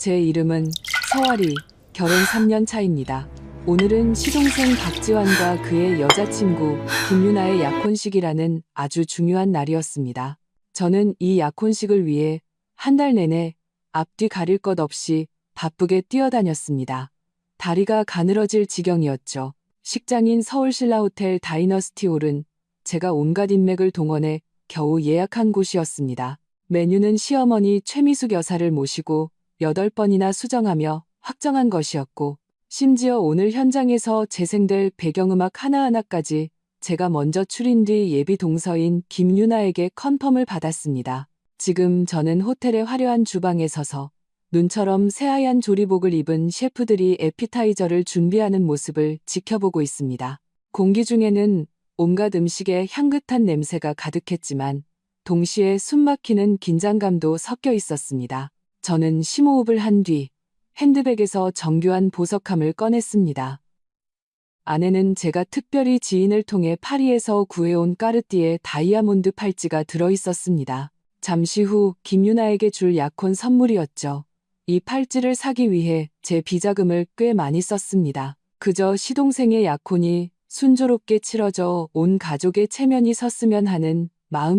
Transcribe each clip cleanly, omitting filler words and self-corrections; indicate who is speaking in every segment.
Speaker 1: 제 이름은 서아리, 결혼 3년 차입니다. 오늘은 시동생 박지환과 그의 여자친구 김유나의 약혼식이라는 아주 중요한 날이었습니다. 저는 이 약혼식을 위해 한 달 내내 앞뒤 가릴 것 없이 바쁘게 뛰어다녔습니다. 다리가 가늘어질 지경이었죠. 식장인 서울신라호텔 다이너스티홀은 제가 온갖 인맥을 동원해 겨우 예약한 곳이었습니다. 메뉴는 시어머니 최미숙 여사를 모시고 8번이나 수정하며 확정한 것이었고, 심지어 오늘 현장에서 재생될 배경음악 하나하나까지 제가 먼저 추린 뒤 예비 동서인 김유나에게 컨펌을 받았습니다. 지금 저는 호텔의 화려한 주방에 서서 눈처럼 새하얀 조리복을 입은 셰프들이 에피타이저를 준비하는 모습을 지켜보고 있습니다. 공기 중에는 온갖 음식의 향긋한 냄새가 가득했지만 동시에 숨막히는 긴장감도 섞여 있었습니다. 저는 심호흡을 한 뒤 핸드백에서 정교한 보석함을 꺼냈습니다. 안에는 제가 특별히 지인을 통해 파리에서 구해온 까르띠에 다이아몬드 팔찌가 들어있었습니다. 잠시 후 김유나에게 줄 약혼 선물이었죠. 이 팔찌를 사기 위해 제 비자금을 꽤 많이 썼습니다. 그저 시동생의 약혼이 순조롭게 치러져 온 가족의 체면이 섰으면 하는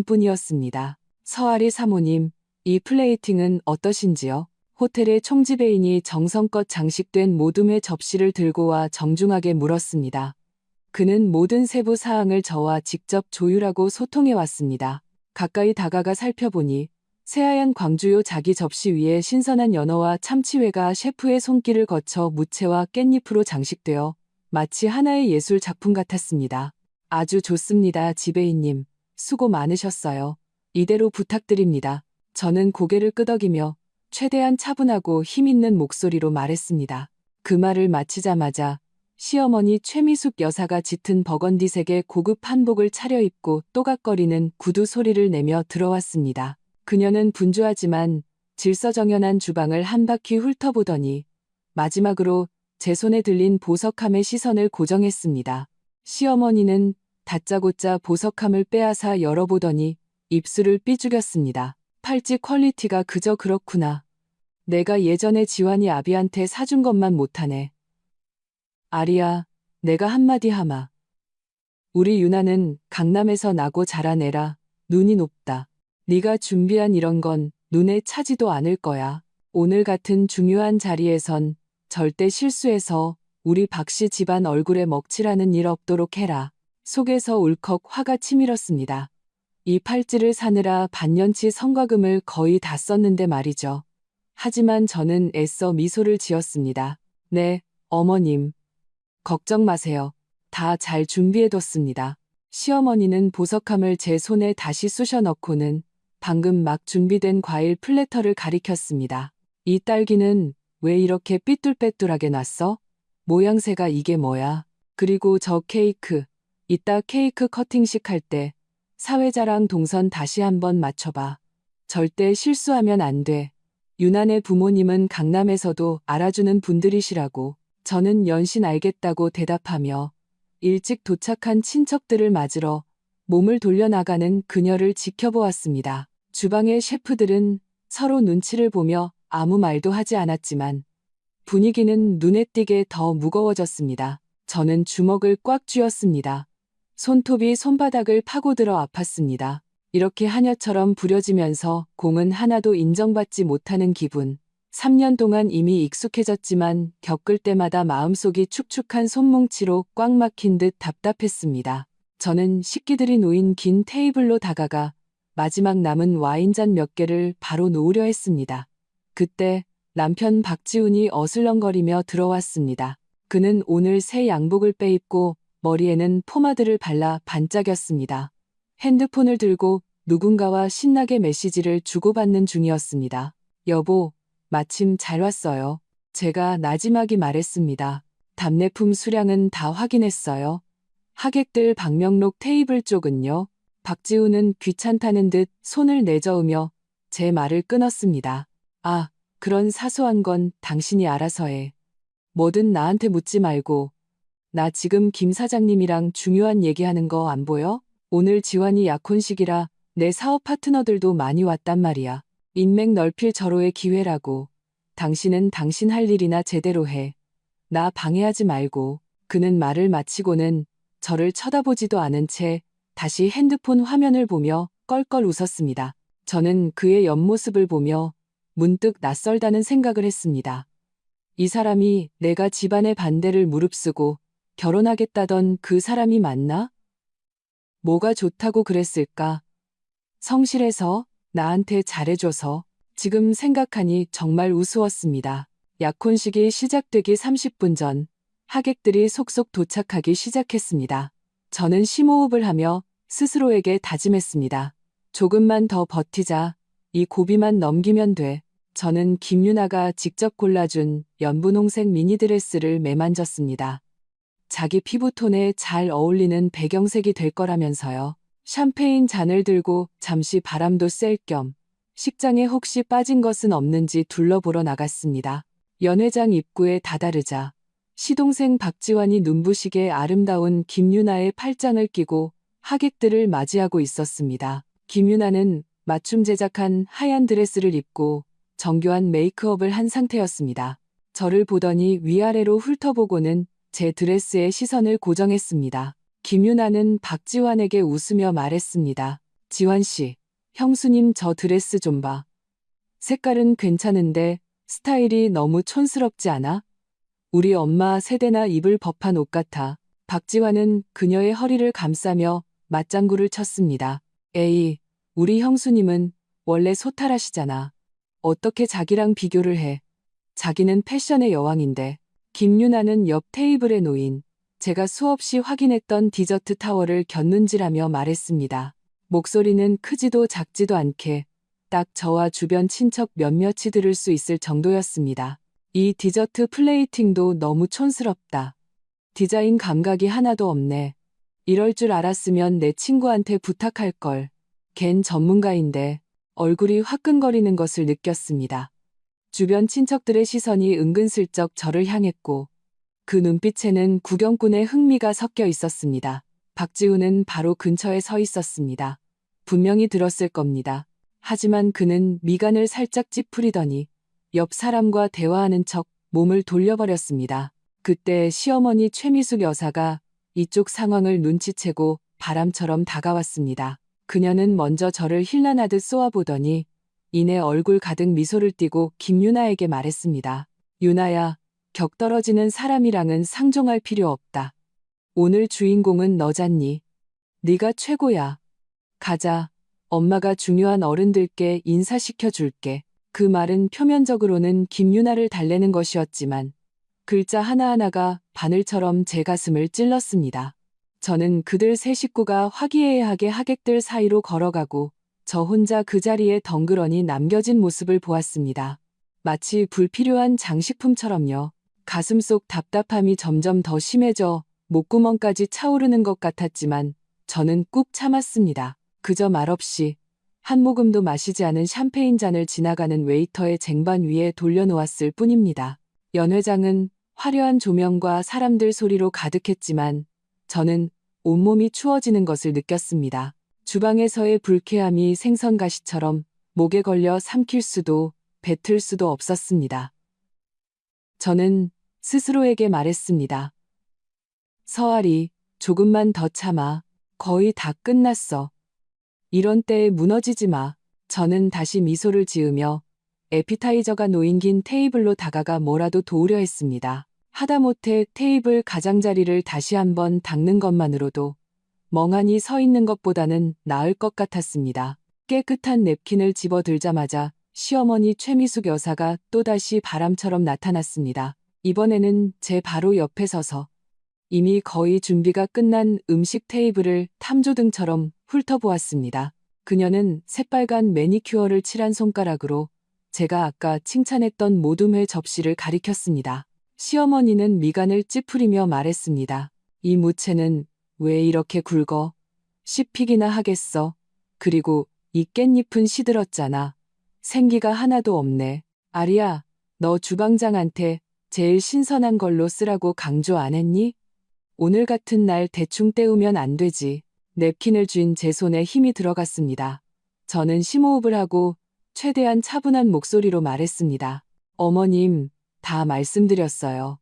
Speaker 1: 마음뿐이었습니다. 서아리 사모님, 이 플레이팅은 어떠신지요? 호텔의 총지배인이 정성껏 장식된 모둠의 접시를 들고 와 정중하게 물었습니다. 그는 모든 세부 사항을 저와 직접 조율하고 소통해 왔습니다. 가까이 다가가 살펴보니 새하얀 광주요 자기 접시 위에 신선한 연어와 참치회가 셰프의 손길을 거쳐 무채와 깻잎으로 장식되어 마치 하나의 예술 작품 같았습니다. 아주 좋습니다, 지배인님. 수고 많으셨어요. 이대로 부탁드립니다. 저는 고개를 끄덕이며 최대한 차분하고 힘있는 목소리로 말했습니다. 그 말을 마치자마자 시어머니 최미숙 여사가 짙은 버건디색의 고급 한복을 차려입고 또각거리는 구두 소리를 내며 들어왔습니다. 그녀는 분주하지만 질서정연한 주방을 한 바퀴 훑어보더니 마지막으로 제 손에 들린 보석함의 시선을 고정했습니다. 시어머니는 다짜고짜 보석함을 빼앗아 열어보더니 입술을 삐죽였습니다. 팔찌 퀄리티가 그저 그렇구나. 내가 예전에 지환이 아비한테 사준 것만 못하네. 아리야, 내가 한마디 하마. 우리 유나는 강남에서 나고 자란 애라 눈이 높다. 네가 준비한 이런 건 눈에 차지도 않을 거야. 오늘 같은 중요한 자리에선 절대 실수해서 우리 박씨 집안 얼굴에 먹칠하는 일 없도록 해라. 속에서 울컥 화가 치밀었습니다. 이 팔찌를 사느라 반년치 성과금을 거의 다 썼는데 말이죠. 하지만 저는 애써 미소를 지었습니다. 네, 어머님. 걱정 마세요. 다 잘 준비해뒀습니다. 시어머니는 보석함을 제 손에 다시 쑤셔 넣고는 방금 막 준비된 과일 플래터를 가리켰습니다. 이 딸기는 왜 이렇게 삐뚤빼뚤하게 났어? 모양새가 이게 뭐야? 그리고 저 케이크. 이따 케이크 커팅식 할 때 사회자랑 동선 다시 한번 맞춰봐. 절대 실수하면 안 돼. 유난의 부모님은 강남에서도 알아주는 분들이시라고. 저는 연신 알겠다고 대답하며 일찍 도착한 친척들을 맞으러 몸을 돌려나가는 그녀를 지켜보았습니다. 주방의 셰프들은 서로 눈치를 보며 아무 말도 하지 않았지만 분위기는 눈에 띄게 더 무거워졌습니다. 저는 주먹을 꽉 쥐었습니다. 손톱이 손바닥을 파고들어 아팠습니다. 이렇게 하녀처럼 부려지면서 공은 하나도 인정받지 못하는 기분. 3년 동안 이미 익숙해졌지만 겪을 때마다 마음속이 축축한 손뭉치로 꽉 막힌 듯 답답했습니다. 저는 식기들이 놓인 긴 테이블로 다가가 마지막 남은 와인잔 몇 개를 바로 놓으려 했습니다. 그때 남편 박지훈이 어슬렁거리며 들어왔습니다. 그는 오늘 새 양복을 빼입고 머리에는 포마드를 발라 반짝였습니다. 핸드폰을 들고 누군가와 신나게 메시지를 주고받는 중이었습니다. 여보, 마침 잘 왔어요. 제가 나지막이 말했습니다. 답례품 수량은 다 확인했어요. 하객들 방명록 테이블 쪽은요? 박지훈은 귀찮다는 듯 손을 내저으며 제 말을 끊었습니다. 아, 그런 사소한 건 당신이 알아서 해. 뭐든 나한테 묻지 말고. 나 지금 김 사장님이랑 중요한 얘기하는 거 안 보여? 오늘 지환이 약혼식이라 내 사업 파트너들도 많이 왔단 말이야. 인맥 넓힐 절호의 기회라고. 당신은 당신 할 일이나 제대로 해. 나 방해하지 말고. 그는 말을 마치고는 저를 쳐다보지도 않은 채 다시 핸드폰 화면을 보며 껄껄 웃었습니다. 저는 그의 옆모습을 보며 문득 낯설다는 생각을 했습니다. 이 사람이 내가 집안의 반대를 무릅쓰고 결혼하겠다던 그 사람이 맞나? 뭐가 좋다고 그랬을까? 성실해서, 나한테 잘해줘서. 지금 생각하니 정말 우스웠습니다. 약혼식이 시작되기 30분 전, 하객들이 속속 도착하기 시작했습니다. 저는 심호흡을 하며 스스로에게 다짐했습니다. 조금만 더 버티자. 이 고비만 넘기면 돼. 저는 김유나가 직접 골라준 연분홍색 미니드레스를 매만졌습니다. 자기 피부톤에 잘 어울리는 배경색이 될 거라면서요. 샴페인 잔을 들고 잠시 바람도 쐴 겸 식장에 혹시 빠진 것은 없는지 둘러보러 나갔습니다. 연회장 입구에 다다르자 시동생 박지환이 눈부시게 아름다운 김유나의 팔짱을 끼고 하객들을 맞이하고 있었습니다. 김유나는 맞춤 제작한 하얀 드레스를 입고 정교한 메이크업을 한 상태였습니다. 저를 보더니 위아래로 훑어보고는 제 드레스에 시선을 고정했습니다. 김유나는 박지환에게 웃으며 말했습니다. 지환 씨, 형수님 저 드레스 좀 봐. 색깔은 괜찮은데 스타일이 너무 촌스럽지 않아? 우리 엄마 세대나 입을 법한 옷 같아. 박지환은 그녀의 허리를 감싸며 맞장구를 쳤습니다. 에이, 우리 형수님은 원래 소탈하시잖아. 어떻게 자기랑 비교를 해. 자기는 패션의 여왕인데. 김유나는 옆 테이블에 놓인 제가 수없이 확인했던 디저트 타워를 곁눈질하며 말했습니다. 목소리는 크지도 작지도 않게 딱 저와 주변 친척 몇몇이 들을 수 있을 정도였습니다. 이 디저트 플레이팅도 너무 촌스럽다. 디자인 감각이 하나도 없네. 이럴 줄 알았으면 내 친구한테 부탁할 걸. 걘 전문가인데. 얼굴이 화끈거리는 것을 느꼈습니다. 주변 친척들의 시선이 은근슬쩍 저를 향했고 그 눈빛에는 구경꾼의 흥미가 섞여 있었습니다. 박지훈은 바로 근처에 서 있었습니다. 분명히 들었을 겁니다. 하지만 그는 미간을 살짝 찌푸리더니 옆 사람과 대화하는 척 몸을 돌려버렸습니다. 그때 시어머니 최미숙 여사가 이쪽 상황을 눈치채고 바람처럼 다가왔습니다. 그녀는 먼저 저를 힐난하듯 쏘아보더니 이내 얼굴 가득 미소를 띠고 김유나에게 말했습니다. 유나야, 격떨어지는 사람이랑은 상종할 필요 없다. 오늘 주인공은 너잖니. 네가 최고야. 가자. 엄마가 중요한 어른들께 인사시켜 줄게. 그 말은 표면적으로는 김유나를 달래는 것이었지만 글자 하나하나가 바늘처럼 제 가슴을 찔렀습니다. 저는 그들 세 식구가 화기애애하게 하객들 사이로 걸어가고 저 혼자 그 자리에 덩그러니 남겨진 모습을 보았습니다. 마치 불필요한 장식품처럼요. 가슴속 답답함이 점점 더 심해져 목구멍까지 차오르는 것 같았지만 저는 꾹 참았습니다. 그저 말없이 한 모금도 마시지 않은 샴페인 잔을 지나가는 웨이터의 쟁반 위에 돌려놓았을 뿐입니다. 연회장은 화려한 조명과 사람들 소리로 가득했지만 저는 온몸이 추워지는 것을 느꼈습니다. 주방에서의 불쾌함이 생선가시처럼 목에 걸려 삼킬 수도 뱉을 수도 없었습니다. 저는 스스로에게 말했습니다. 서아리, 조금만 더 참아. 거의 다 끝났어. 이런 때에 무너지지 마. 저는 다시 미소를 지으며 에피타이저가 놓인 긴 테이블로 다가가 뭐라도 도우려 했습니다. 하다못해 테이블 가장자리를 다시 한번 닦는 것만으로도 멍하니 서 있는 것보다는 나을 것 같았습니다. 깨끗한 냅킨을 집어들자마자 시어머니 최미숙 여사가 또다시 바람처럼 나타났습니다. 이번에는 제 바로 옆에 서서 이미 거의 준비가 끝난 음식 테이블을 탐조등처럼 훑어보았습니다. 그녀는 새빨간 매니큐어를 칠한 손가락으로 제가 아까 칭찬했던 모둠회 접시를 가리켰습니다. 시어머니는 미간을 찌푸리며 말했습니다. 이 무채는 왜 이렇게 굵어? 씹히기나 하겠어. 그리고 이 깻잎은 시들었잖아. 생기가 하나도 없네. 아리야, 너 주방장한테 제일 신선한 걸로 쓰라고 강조 안 했니? 오늘 같은 날 대충 때우면 안 되지. 냅킨을 쥔 제 손에 힘이 들어갔습니다. 저는 심호흡을 하고 최대한 차분한 목소리로 말했습니다. 어머님, 다 말씀드렸어요.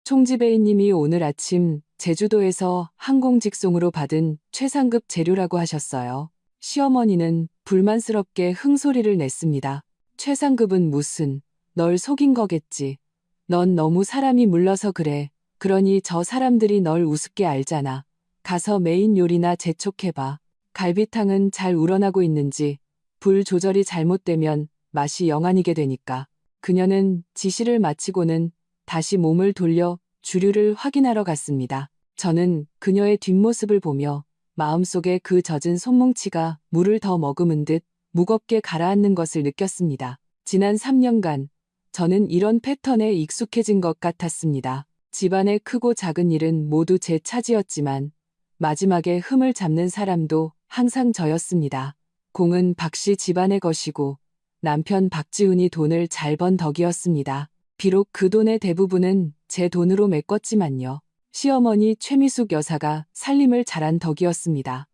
Speaker 1: 총지배인님이 오늘 아침 제주도에서 항공직송으로 받은 최상급 재료라고 하셨어요. 시어머니는 불만스럽게 흥소리를 냈습니다. 최상급은 무슨, 널 속인 거겠지. 넌 너무 사람이 물러서 그래. 그러니 저 사람들이 널 우습게 알잖아. 가서 메인 요리나 재촉해봐. 갈비탕은 잘 우러나고 있는지, 불 조절이 잘못되면 맛이 영안이게 되니까. 그녀는 지시를 마치고는 다시 몸을 돌려 주류를 확인하러 갔습니다. 저는 그녀의 뒷모습을 보며 마음속에 그 젖은 손뭉치가 물을 더 머금은 듯 무겁게 가라앉는 것을 느꼈습니다. 지난 3년간 저는 이런 패턴에 익숙해진 것 같았습니다. 집안의 크고 작은 일은 모두 제 차지였지만 마지막에 흠을 잡는 사람도 항상 저였습니다. 공은 박씨 집안의 것이고 남편 박지훈이 돈을 잘 번 덕이었습니다. 비록 그 돈의 대부분은 제 돈으로 메꿨지만요. 시어머니 최미숙 여사가 살림을 잘한 덕이었습니다.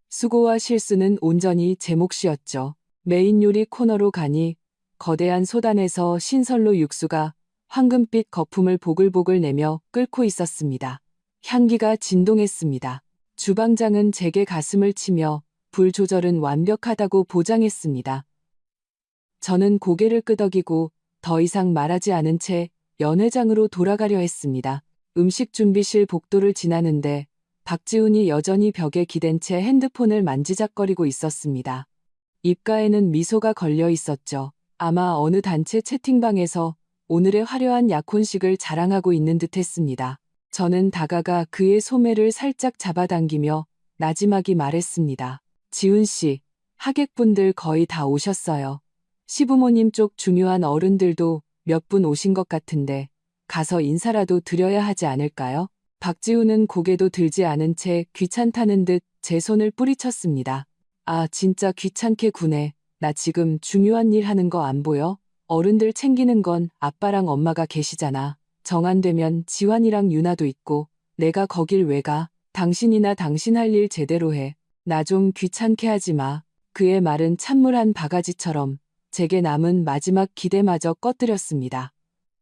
Speaker 1: 수고와 실수는 온전히 제 몫이었죠. 메인 요리 코너로 가니 거대한 소단에서 신선로 육수가 황금빛 거품을 보글보글 내며 끓고 있었습니다. 향기가 진동했습니다. 주방장은 제게 가슴을 치며 불 조절은 완벽하다고 보장했습니다. 저는 고개를 끄덕이고 더 이상 말하지 않은 채 연회장으로 돌아가려 했습니다. 음식 준비실 복도를 지나는데 박지훈이 여전히 벽에 기댄 채 핸드폰을 만지작거리고 있었습니다. 입가에는 미소가 걸려 있었죠. 아마 어느 단체 채팅방에서 오늘의 화려한 약혼식을 자랑하고 있는 듯했습니다. 저는 다가가 그의 소매를 살짝 잡아당기며 나지막이 말했습니다. 지훈 씨, 하객분들 거의 다 오셨어요. 시부모님 쪽 중요한 어른들도 몇 분 오신 것 같은데 가서 인사라도 드려야 하지 않을까요? 박지훈은 고개도 들지 않은 채 귀찮다는 듯 제 손을 뿌리쳤습니다. 아, 진짜 귀찮게 구네. 나 지금 중요한 일 하는 거 안 보여? 어른들 챙기는 건 아빠랑 엄마가 계시잖아. 정 안 되면 지환이랑 유나도 있고 내가 거길 왜 가? 당신이나 당신 할 일 제대로 해. 나 좀 귀찮게 하지 마. 그의 말은 찬물 한 바가지처럼 제게 남은 마지막 기대마저 꺼뜨렸습니다.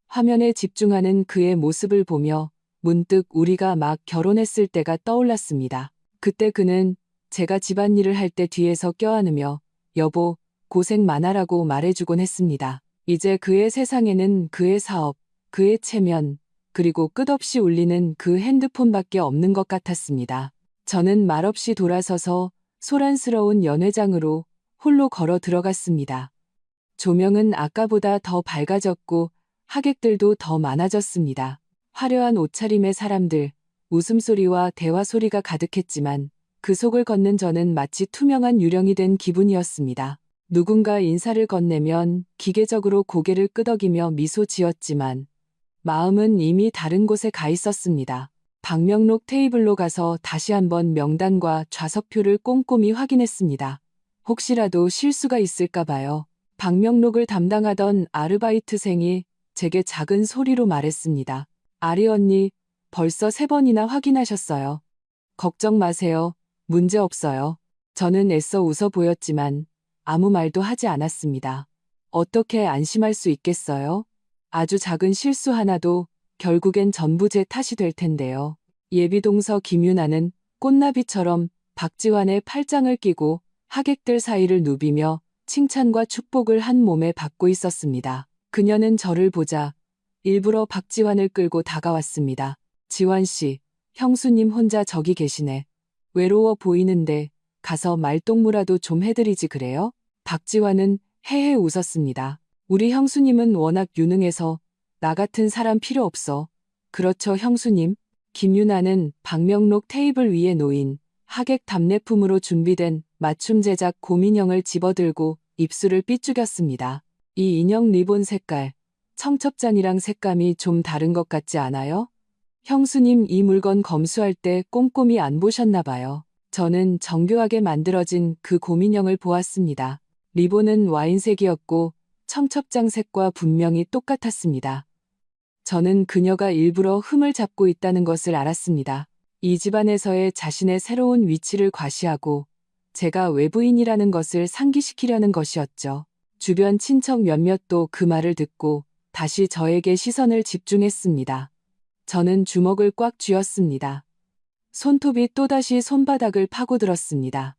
Speaker 1: 화면에 집중하는 그의 모습을 보며 문득 우리가 막 결혼했을 때가 떠올랐습니다. 그때 그는 제가 집안일을 할 때 뒤에서 껴안으며 여보, 고생 많아라고 말해주곤 했습니다. 이제 그의 세상에는 그의 사업, 그의 체면, 그리고 끝없이 울리는 그 핸드폰밖에 없는 것 같았습니다. 저는 말없이 돌아서서 소란스러운 연회장으로 홀로 걸어 들어갔습니다. 조명은 아까보다 더 밝아졌고 하객들도 더 많아졌습니다. 화려한 옷차림의 사람들, 웃음소리와 대화소리가 가득했지만 그 속을 걷는 저는 마치 투명한 유령이 된 기분이었습니다. 누군가 인사를 건네면 기계적으로 고개를 끄덕이며 미소 지었지만 마음은 이미 다른 곳에 가 있었습니다. 방명록 테이블로 가서 다시 한번 명단과 좌석표를 꼼꼼히 확인했습니다. 혹시라도 실수가 있을까 봐요. 방명록을 담당하던 아르바이트생이 제게 작은 소리로 말했습니다. 아리 언니, 벌써 3번이나 확인하셨어요. 걱정 마세요. 문제 없어요. 저는 애써 웃어 보였지만 아무 말도 하지 않았습니다. 어떻게 안심할 수 있겠어요? 아주 작은 실수 하나도 결국엔 전부 제 탓이 될 텐데요. 예비동서 김유나는 꽃나비처럼 박지환의 팔짱을 끼고 하객들 사이를 누비며 칭찬과 축복을 한 몸에 받고 있었습니다. 그녀는 저를 보자 일부러 박지환을 끌고 다가왔습니다. 지환 씨, 형수님 혼자 저기 계시네. 외로워 보이는데 가서 말동무라도 좀 해드리지 그래요? 박지환은 헤헤 웃었습니다. 우리 형수님은 워낙 유능해서 나 같은 사람 필요 없어. 그렇죠 형수님? 김유나는 방명록 테이블 위에 놓인 하객 답례품으로 준비된 맞춤 제작 곰인형을 집어들고 입술을 삐죽였습니다. 이 인형 리본 색깔, 청첩장이랑 색감이 좀 다른 것 같지 않아요? 형수님 이 물건 검수할 때 꼼꼼히 안 보셨나 봐요. 저는 정교하게 만들어진 그 곰인형을 보았습니다. 리본은 와인색이었고 청첩장 색과 분명히 똑같았습니다. 저는 그녀가 일부러 흠을 잡고 있다는 것을 알았습니다. 이 집안에서의 자신의 새로운 위치를 과시하고 제가 외부인이라는 것을 상기시키려는 것이었죠. 주변 친척 몇몇도 그 말을 듣고 다시 저에게 시선을 집중했습니다. 저는 주먹을 꽉 쥐었습니다. 손톱이 또다시 손바닥을 파고들었습니다.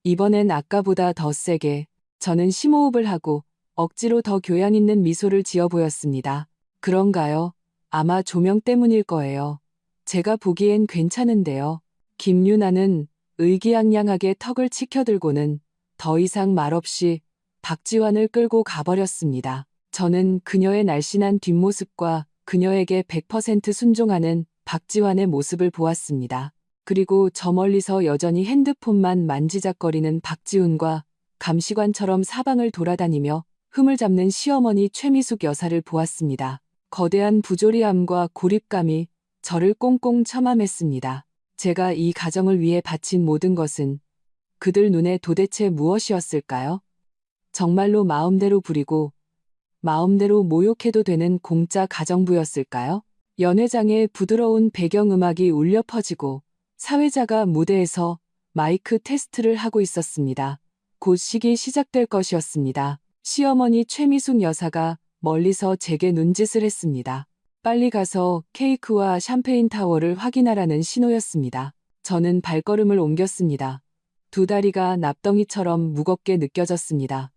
Speaker 1: 이번엔 아까보다 더 세게. 저는 심호흡을 하고 억지로 더 교양 있는 미소를 지어 보였습니다. 그런가요? 아마 조명 때문일 거예요. 제가 보기엔 괜찮은데요. 김유나는 의기양양하게 턱을 치켜들고는 더 이상 말없이 박지환을 끌고 가버렸습니다. 저는 그녀의 날씬한 뒷모습과 그녀에게 100% 순종하는 박지환의 모습을 보았습니다. 그리고 저 멀리서 여전히 핸드폰만 만지작거리는 박지훈과 감시관처럼 사방을 돌아다니며 흠을 잡는 시어머니 최미숙 여사를 보았습니다. 거대한 부조리함과 고립감이 저를 꽁꽁 처맘했습니다. 제가 이 가정을 위해 바친 모든 것은 그들 눈에 도대체 무엇이었을까요? 정말로 마음대로 부리고 마음대로 모욕해도 되는 공짜 가정부였을까요? 연회장에 부드러운 배경음악이 울려 퍼지고 사회자가 무대에서 마이크 테스트를 하고 있었습니다. 곧 시기 시작될 것이었습니다. 시어머니 최미숙 여사가 멀리서 제게 눈짓을 했습니다. 빨리 가서 케이크와 샴페인 타워를 확인하라는 신호였습니다. 저는 발걸음을 옮겼습니다. 두 다리가 납덩이처럼 무겁게 느껴졌습니다.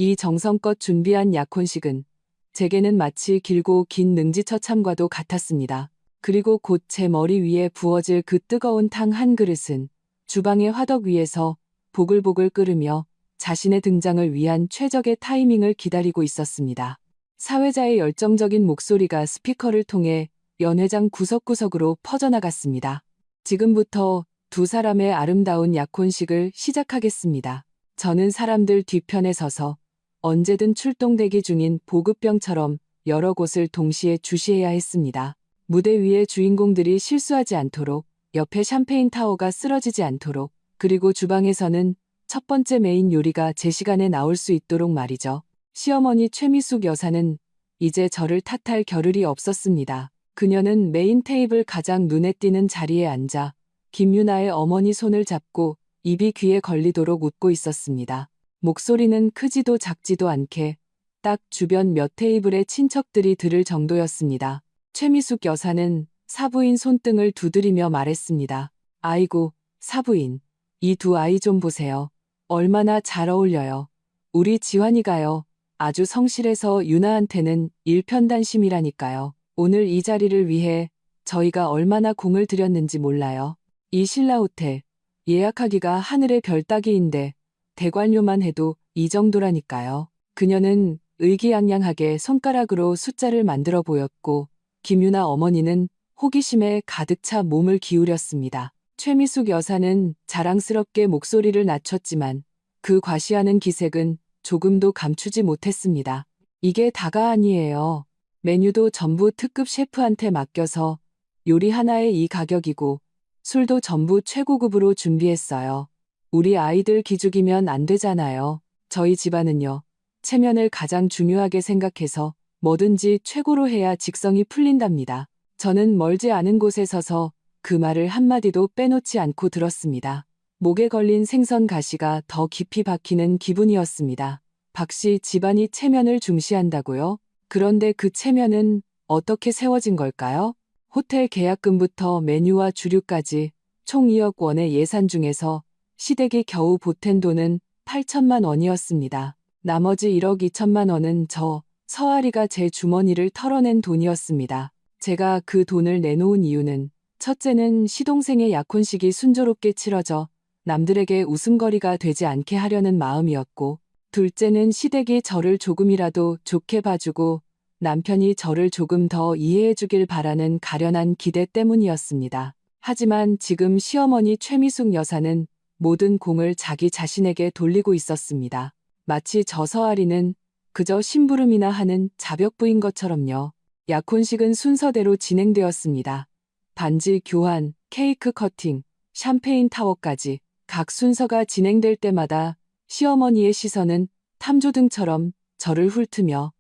Speaker 1: 이 정성껏 준비한 약혼식은 제게는 마치 길고 긴 능지처참과도 같았습니다. 그리고 곧 제 머리 위에 부어질 그 뜨거운 탕 한 그릇은 주방의 화덕 위에서 보글보글 끓으며 자신의 등장을 위한 최적의 타이밍을 기다리고 있었습니다. 사회자의 열정적인 목소리가 스피커를 통해 연회장 구석구석으로 퍼져나갔습니다. 지금부터 두 사람의 아름다운 약혼식을 시작하겠습니다. 저는 사람들 뒤편에 서서 언제든 출동대기 중인 보급병처럼 여러 곳을 동시에 주시해야 했습니다. 무대 위의 주인공들이 실수하지 않도록, 옆에 샴페인 타워가 쓰러지지 않도록, 그리고 주방에서는 첫 번째 메인 요리가 제 시간에 나올 수 있도록 말이죠. 시어머니 최미숙 여사는 이제 저를 탓할 겨를이 없었습니다. 그녀는 메인 테이블 가장 눈에 띄는 자리에 앉아 김유나의 어머니 손을 잡고 입이 귀에 걸리도록 웃고 있었습니다. 목소리는 크지도 작지도 않게 딱 주변 몇 테이블의 친척들이 들을 정도였습니다. 최미숙 여사는 사부인 손등을 두드리며 말했습니다. 아이고, 사부인. 이 두 아이 좀 보세요. 얼마나 잘 어울려요. 우리 지환이가요. 아주 성실해서 유나한테는 일편단심이라니까요. 오늘 이 자리를 위해 저희가 얼마나 공을 들였는지 몰라요. 이 신라호텔 예약하기가 하늘의 별 따기인데 대관료만 해도 이 정도라니까요. 그녀는 의기양양하게 손가락으로 숫자를 만들어 보였고 김유나 어머니는 호기심에 가득 차 몸을 기울였습니다. 최미숙 여사는 자랑스럽게 목소리를 낮췄지만 그 과시하는 기색은 조금도 감추지 못했습니다. 이게 다가 아니에요. 메뉴도 전부 특급 셰프한테 맡겨서 요리 하나에 이 가격이고 술도 전부 최고급으로 준비했어요. 우리 아이들 기죽이면 안 되잖아요. 저희 집안은요. 체면을 가장 중요하게 생각해서 뭐든지 최고로 해야 직성이 풀린답니다. 저는 멀지 않은 곳에 서서 그 말을 한마디도 빼놓지 않고 들었습니다. 목에 걸린 생선 가시가 더 깊이 박히는 기분이었습니다. 박씨 집안이 체면을 중시한다고요? 그런데 그 체면은 어떻게 세워진 걸까요? 호텔 계약금부터 메뉴와 주류까지 총 2억 원의 예산 중에서 시댁이 겨우 보탠 돈은 8천만 원이었습니다. 나머지 1억 2천만 원은 저 서아리가 제 주머니를 털어낸 돈이었습니다. 제가 그 돈을 내놓은 이유는 첫째는 시동생의 약혼식이 순조롭게 치러져 남들에게 웃음거리가 되지 않게 하려는 마음이었고, 둘째는 시댁이 저를 조금이라도 좋게 봐주고 남편이 저를 조금 더 이해해주길 바라는 가련한 기대 때문이었습니다. 하지만 지금 시어머니 최미숙 여사는 모든 공을 자기 자신에게 돌리고 있었습니다. 마치 저 서아리는 그저 심부름이나 하는 자벽부인 것처럼요. 약혼식은 순서대로 진행되었습니다. 반지 교환, 케이크 커팅, 샴페인 타워까지 각 순서가 진행될 때마다 시어머니의 시선은 탐조등처럼 저를 훑으며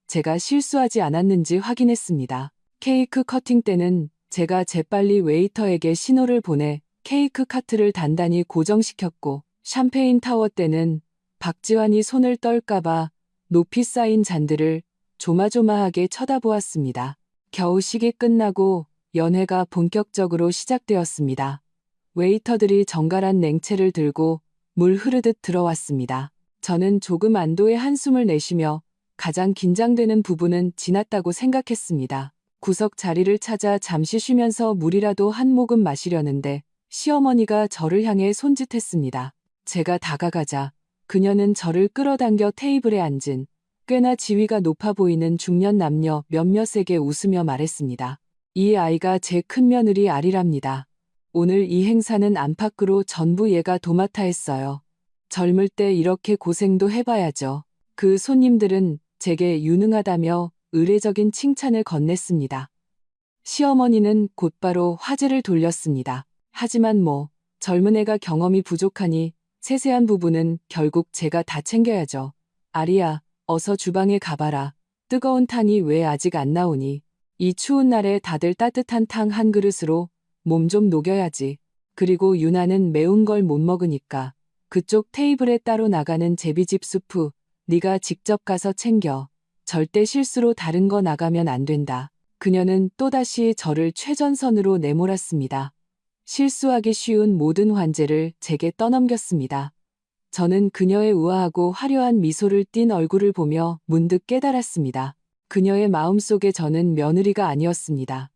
Speaker 1: 제가 실수하지 않았는지 확인했습니다. 케이크 커팅 때는 제가 재빨리 웨이터에게 신호를 보내 케이크 카트를 단단히 고정시켰고, 샴페인 타워 때는 박지환이 손을 떨까봐 높이 쌓인 잔들을 조마조마하게 쳐다보았습니다. 겨우식이 끝나고 연회가 본격적으로 시작되었습니다. 웨이터들이 정갈한 냉채를 들고 물 흐르듯 들어왔습니다. 저는 조금 안도의 한숨을 내쉬며 가장 긴장되는 부분은 지났다고 생각했습니다. 구석 자리를 찾아 잠시 쉬면서 물이라도 한 모금 마시려는데 시어머니가 저를 향해 손짓했습니다. 제가 다가가자 그녀는 저를 끌어당겨 테이블에 앉은 꽤나 지위가 높아 보이는 중년 남녀 몇몇에게 웃으며 말했습니다. 이 아이가 제 큰며느리 아리랍니다. 오늘 이 행사는 안팎으로 전부 얘가 도맡아 했어요. 젊을 때 이렇게 고생도 해봐야죠. 그 손님들은 제게 유능하다며 의례적인 칭찬을 건넸습니다. 시어머니는 곧바로 화제를 돌렸습니다. 하지만 젊은 애가 경험이 부족하니 세세한 부분은 결국 제가 다 챙겨야죠. 아리야, 어서 주방에 가봐라. 뜨거운 탕이 왜 아직 안 나오니? 이 추운 날에 다들 따뜻한 탕 한 그릇으로 몸 좀 녹여야지. 그리고 유나는 매운 걸 못 먹으니까 그쪽 테이블에 따로 나가는 제비집 수프 네가 직접 가서 챙겨. 절대 실수로 다른 거 나가면 안 된다. 그녀는 또다시 저를 최전선으로 내몰았습니다. 실수하기 쉬운 모든 환제를 제게 떠넘겼습니다. 저는 그녀의 우아하고 화려한 미소를 띤 얼굴을 보며 문득 깨달았습니다. 그녀의 마음속에 저는 며느리가 아니었습니다.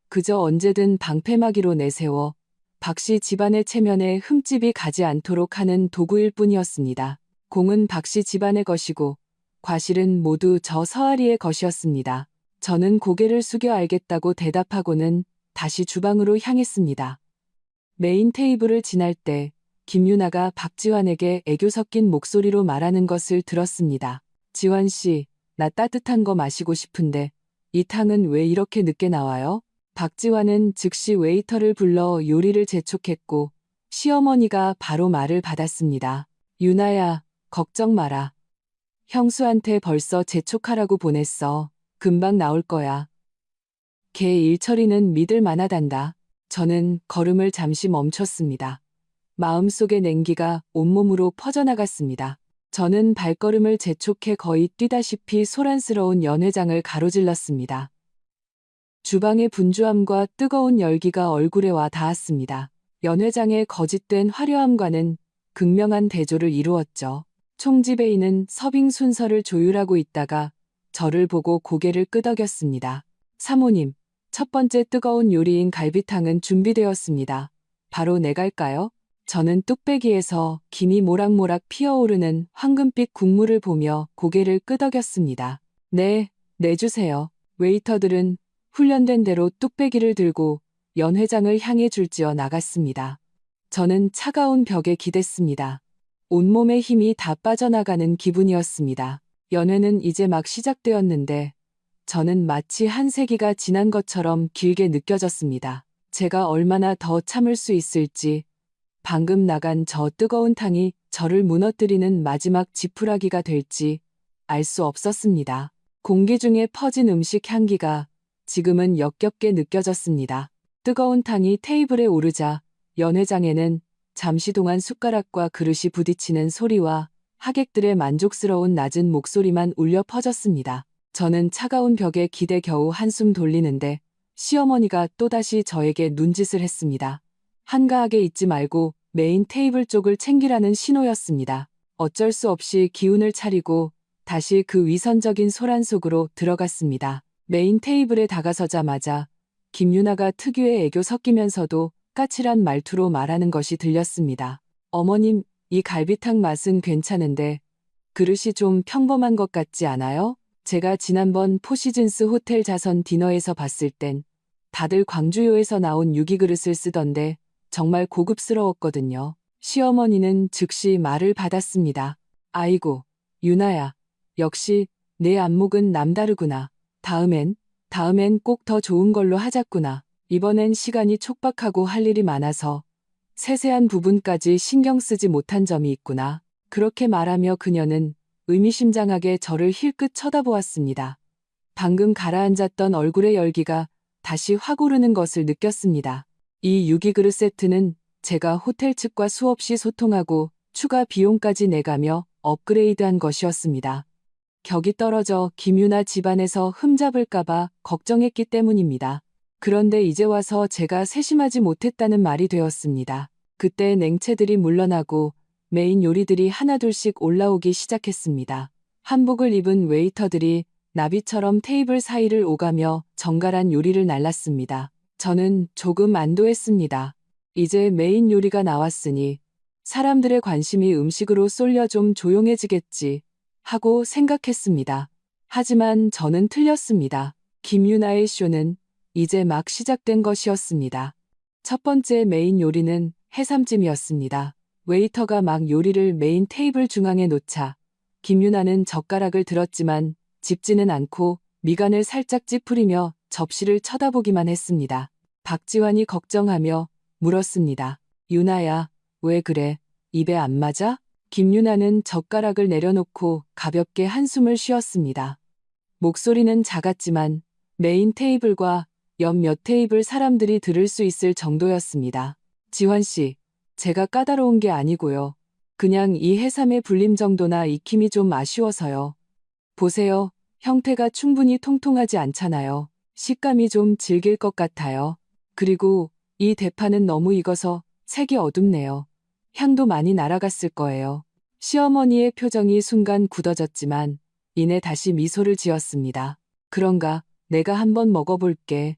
Speaker 1: 그저 언제든 방패막이로 내세워 박씨 집안의 체면에 흠집이 가지 않도록 하는 도구일 뿐이었습니다. 공은 박씨 집안의 것이고 과실은 모두 저 서아리의 것이었습니다. 저는 고개를 숙여 알겠다고 대답하고는 다시 주방으로 향했습니다. 메인 테이블을 지날 때 김유나가 박지환에게 애교 섞인 목소리로 말하는 것을 들었습니다. 지환 씨, 나 따뜻한 거 마시고 싶은데 이 탕은 왜 이렇게 늦게 나와요? 박지환은 즉시 웨이터를 불러 요리를 재촉했고 시어머니가 바로 말을 받았습니다. 유나야, 걱정 마라. 형수한테 벌써 재촉하라고 보냈어. 금방 나올 거야. 걔 일처리는 믿을 만하단다. 저는 걸음을 잠시 멈췄습니다. 마음속의 냉기가 온몸으로 퍼져나갔습니다. 저는 발걸음을 재촉해 거의 뛰다시피 소란스러운 연회장을 가로질렀습니다. 주방의 분주함과 뜨거운 열기가 얼굴에 와 닿았습니다. 연회장의 거짓된 화려함과는 극명한 대조를 이루었죠. 총지배인은 서빙 순서를 조율하고 있다가 저를 보고 고개를 끄덕였습니다. 사모님, 첫 번째 뜨거운 요리인 갈비탕은 준비되었습니다. 바로 내갈까요? 저는 뚝배기에서 김이 모락모락 피어오르는 황금빛 국물을 보며 고개를 끄덕였습니다. 네, 내주세요. 웨이터들은 훈련된 대로 뚝배기를 들고 연회장을 향해 줄지어 나갔습니다. 저는 차가운 벽에 기댔습니다. 온몸의 힘이 다 빠져나가는 기분이었습니다. 연회는 이제 막 시작되었는데 저는 마치 한 세기가 지난 것처럼 길게 느껴졌습니다. 제가 얼마나 더 참을 수 있을지, 방금 나간 저 뜨거운 탕이 저를 무너뜨리는 마지막 지푸라기가 될지 알 수 없었습니다. 공기 중에 퍼진 음식 향기가 지금은 역겹게 느껴졌습니다. 뜨거운 탕이 테이블에 오르자 연회장에는 잠시 동안 숟가락과 그릇이 부딪히는 소리와 하객들의 만족스러운 낮은 목소리만 울려 퍼졌습니다. 저는 차가운 벽에 기대 겨우 한숨 돌리는데 시어머니가 또다시 저에게 눈짓을 했습니다. 한가하게 있지 말고 메인 테이블 쪽을 챙기라는 신호였습니다. 어쩔 수 없이 기운을 차리고 다시 그 위선적인 소란 속으로 들어갔습니다. 메인 테이블에 다가서자마자 김유나가 특유의 애교 섞이면서도 까칠한 말투로 말하는 것이 들렸습니다. 어머님, 이 갈비탕 맛은 괜찮은데 그릇이 좀 평범한 것 같지 않아요? 제가 지난번 포시즌스 호텔 자선 디너에서 봤을 땐 다들 광주요에서 나온 유기그릇을 쓰던데 정말 고급스러웠거든요. 시어머니는 즉시 말을 받았습니다. 아이고, 유나야. 역시 내 안목은 남다르구나. 다음엔 꼭 더 좋은 걸로 하자꾸나. 이번엔 시간이 촉박하고 할 일이 많아서 세세한 부분까지 신경 쓰지 못한 점이 있구나. 그렇게 말하며 그녀는 의미심장하게 저를 힐끗 쳐다보았습니다. 방금 가라앉았던 얼굴의 열기가 다시 확 오르는 것을 느꼈습니다. 이 유기그릇 세트는 제가 호텔 측과 수없이 소통하고 추가 비용까지 내가며 업그레이드한 것이었습니다. 격이 떨어져 김유나 집안에서 흠잡을까봐 걱정했기 때문입니다. 그런데 이제 와서 제가 세심하지 못했다는 말이 되었습니다. 그때 냉채들이 물러나고 메인 요리들이 하나둘씩 올라오기 시작했습니다. 한복을 입은 웨이터들이 나비처럼 테이블 사이를 오가며 정갈한 요리를 날랐습니다. 저는 조금 안도했습니다. 이제 메인 요리가 나왔으니 사람들의 관심이 음식으로 쏠려 좀 조용해지겠지 하고 생각했습니다. 하지만 저는 틀렸습니다. 김유나의 쇼는 이제 막 시작된 것이었습니다. 첫 번째 메인 요리는 해삼찜이었습니다. 웨이터가 막 요리를 메인 테이블 중앙에 놓자 김유나는 젓가락을 들었지만 집지는 않고 미간을 살짝 찌푸리며 접시를 쳐다보기만 했습니다. 박지환이 걱정하며 물었습니다. 유나야, 왜 그래? 입에 안 맞아? 김유나는 젓가락을 내려놓고 가볍게 한숨을 쉬었습니다. 목소리는 작았지만 메인 테이블과 옆 몇 테이블 사람들이 들을 수 있을 정도였습니다. 지환 씨, 제가 까다로운 게 아니고요. 그냥 이 해삼의 불림 정도나 익힘이 좀 아쉬워서요. 보세요. 형태가 충분히 통통하지 않잖아요. 식감이 좀 질길 것 같아요. 그리고 이 대파는 너무 익어서 색이 어둡네요. 향도 많이 날아갔을 거예요. 시어머니의 표정이 순간 굳어졌지만 이내 다시 미소를 지었습니다. 그런가? 내가 한번 먹어볼게.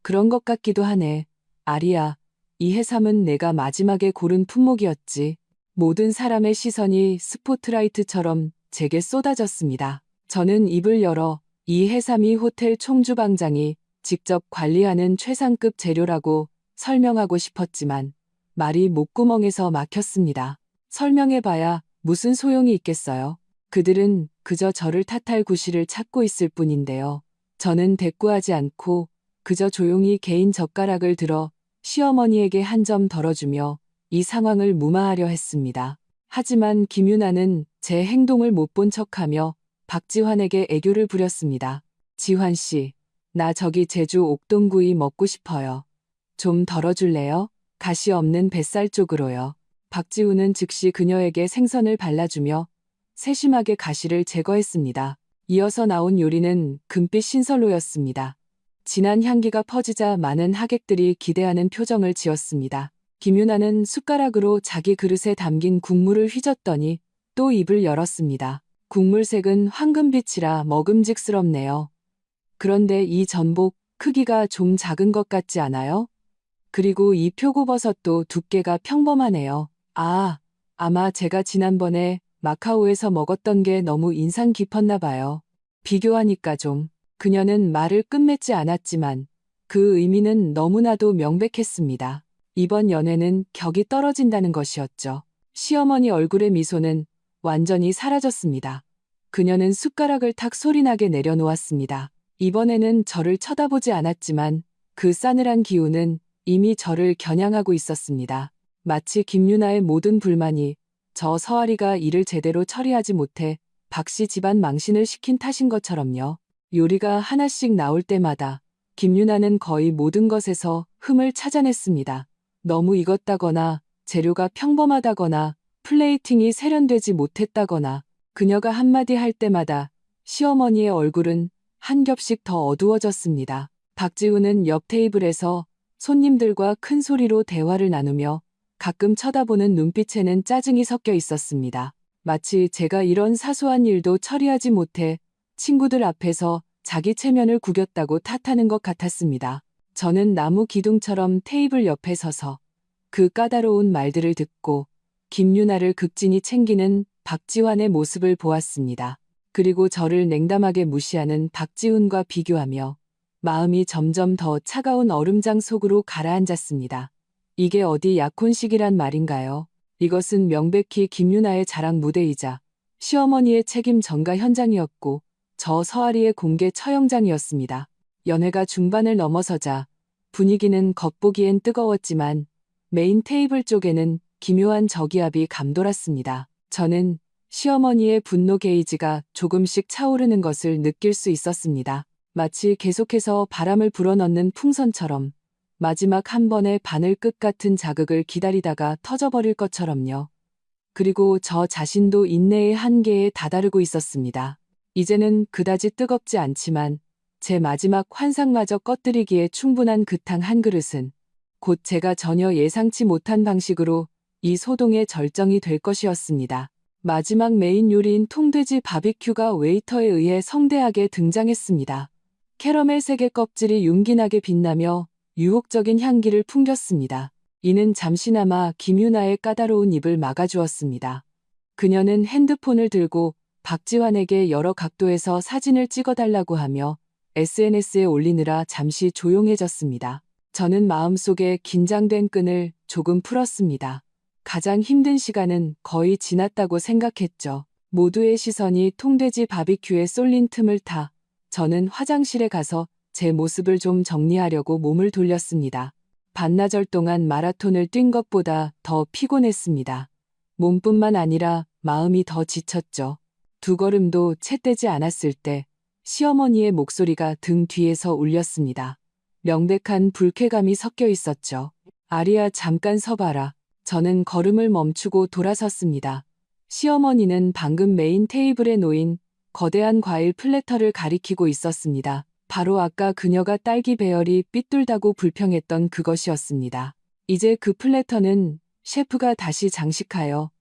Speaker 1: 그런 것 같기도 하네. 아리야, 이 해삼은 내가 마지막에 고른 품목이었지. 모든 사람의 시선이 스포트라이트처럼 제게 쏟아졌습니다. 저는 입을 열어 이 해삼이 호텔 총주방장이 직접 관리하는 최상급 재료라고 설명하고 싶었지만 말이 목구멍에서 막혔습니다. 설명해봐야 무슨 소용이 있겠어요. 그들은 그저 저를 탓할 구실을 찾고 있을 뿐인데요. 저는 대꾸하지 않고 그저 조용히 개인 젓가락을 들어 시어머니에게 한 점 덜어주며 이 상황을 무마하려 했습니다. 하지만 김유나는 제 행동을 못 본 척하며 박지환에게 애교를 부렸습니다. 지환 씨, 나 저기 제주 옥동구이 먹고 싶어요. 좀 덜어줄래요? 가시 없는 뱃살 쪽으로요. 박지훈은 즉시 그녀에게 생선을 발라주며 세심하게 가시를 제거했습니다. 이어서 나온 요리는 금빛 신선로였습니다. 진한 향기가 퍼지자 많은 하객들이 기대하는 표정을 지었습니다. 김유나는 숟가락으로 자기 그릇에 담긴 국물을 휘젓더니 또 입을 열었습니다. 국물색은 황금빛이라 먹음직스럽네요. 그런데 이 전복 크기가 좀 작은 것 같지 않아요? 그리고 이 표고버섯도 두께가 평범하네요. 아마 제가 지난번에 마카오에서 먹었던 게 너무 인상 깊었나 봐요. 비교하니까 좀. 그녀는 말을 끝맺지 않았지만 그 의미는 너무나도 명백했습니다. 이번 연애는 격이 떨어진다는 것이었죠. 시어머니 얼굴의 미소는 완전히 사라졌습니다. 그녀는 숟가락을 탁 소리나게 내려놓았습니다. 이번에는 저를 쳐다보지 않았지만 그 싸늘한 기운은 이미 저를 겨냥하고 있었습니다. 마치 김유나의 모든 불만이 저 서아리가 일을 제대로 처리하지 못해 박씨 집안 망신을 시킨 탓인 것처럼요. 요리가 하나씩 나올 때마다 김유나는 거의 모든 것에서 흠을 찾아냈습니다. 너무 익었다거나 재료가 평범하다거나 플레이팅이 세련되지 못했다거나 그녀가 한마디 할 때마다 시어머니의 얼굴은 한 겹씩 더 어두워졌습니다. 박지훈은 옆 테이블에서 손님들과 큰 소리로 대화를 나누며 가끔 쳐다보는 눈빛에는 짜증이 섞여 있었습니다. 마치 제가 이런 사소한 일도 처리하지 못해 친구들 앞에서 자기 체면을 구겼다고 탓하는 것 같았습니다. 저는 나무 기둥처럼 테이블 옆에 서서 그 까다로운 말들을 듣고 김유나를 극진히 챙기는 박지환의 모습을 보았습니다. 그리고 저를 냉담하게 무시하는 박지훈과 비교하며 마음이 점점 더 차가운 얼음장 속으로 가라앉았습니다. 이게 어디 약혼식이란 말인가요? 이것은 명백히 김유나의 자랑 무대이자 시어머니의 책임 전가 현장이었고 저 서아리의 공개 처형장이었습니다. 연회가 중반을 넘어서자 분위기는 겉보기엔 뜨거웠지만 메인 테이블 쪽에는 기묘한 저기압이 감돌았습니다. 저는 시어머니의 분노 게이지가 조금씩 차오르는 것을 느낄 수 있었습니다. 마치 계속해서 바람을 불어넣는 풍선처럼 마지막 한 번의 바늘 끝 같은 자극을 기다리다가 터져버릴 것처럼요. 그리고 저 자신도 인내의 한계에 다다르고 있었습니다. 이제는 그다지 뜨겁지 않지만 제 마지막 환상마저 꺼뜨리기에 충분한 그 탕 한 그릇은 곧 제가 전혀 예상치 못한 방식으로 이 소동의 절정이 될 것이었습니다. 마지막 메인 요리인 통돼지 바비큐가 웨이터에 의해 성대하게 등장했습니다. 캐러멜색의 껍질이 윤기나게 빛나며 유혹적인 향기를 풍겼습니다. 이는 잠시나마 김유나의 까다로운 입을 막아주었습니다. 그녀는 핸드폰을 들고 박지환에게 여러 각도에서 사진을 찍어달라고 하며 SNS에 올리느라 잠시 조용해졌습니다. 저는 마음속에 긴장된 끈을 조금 풀었습니다. 가장 힘든 시간은 거의 지났다고 생각했죠. 모두의 시선이 통돼지 바비큐에 쏠린 틈을 타 저는 화장실에 가서 제 모습을 좀 정리하려고 몸을 돌렸습니다. 반나절 동안 마라톤을 뛴 것보다 더 피곤했습니다. 몸뿐만 아니라 마음이 더 지쳤죠. 두 걸음도 채 떼지 않았을 때 시어머니의 목소리가 등 뒤에서 울렸습니다. 명백한 불쾌감이 섞여 있었죠. 아리야, 잠깐 서봐라. 저는 걸음을 멈추고 돌아섰습니다. 시어머니는 방금 메인 테이블에 놓인 거대한 과일 플래터를 가리키고 있었습니다. 바로 아까 그녀가 딸기 배열이 삐뚤다고 불평했던 그것이었습니다. 이제 그 플래터는 셰프가 다시 장식하여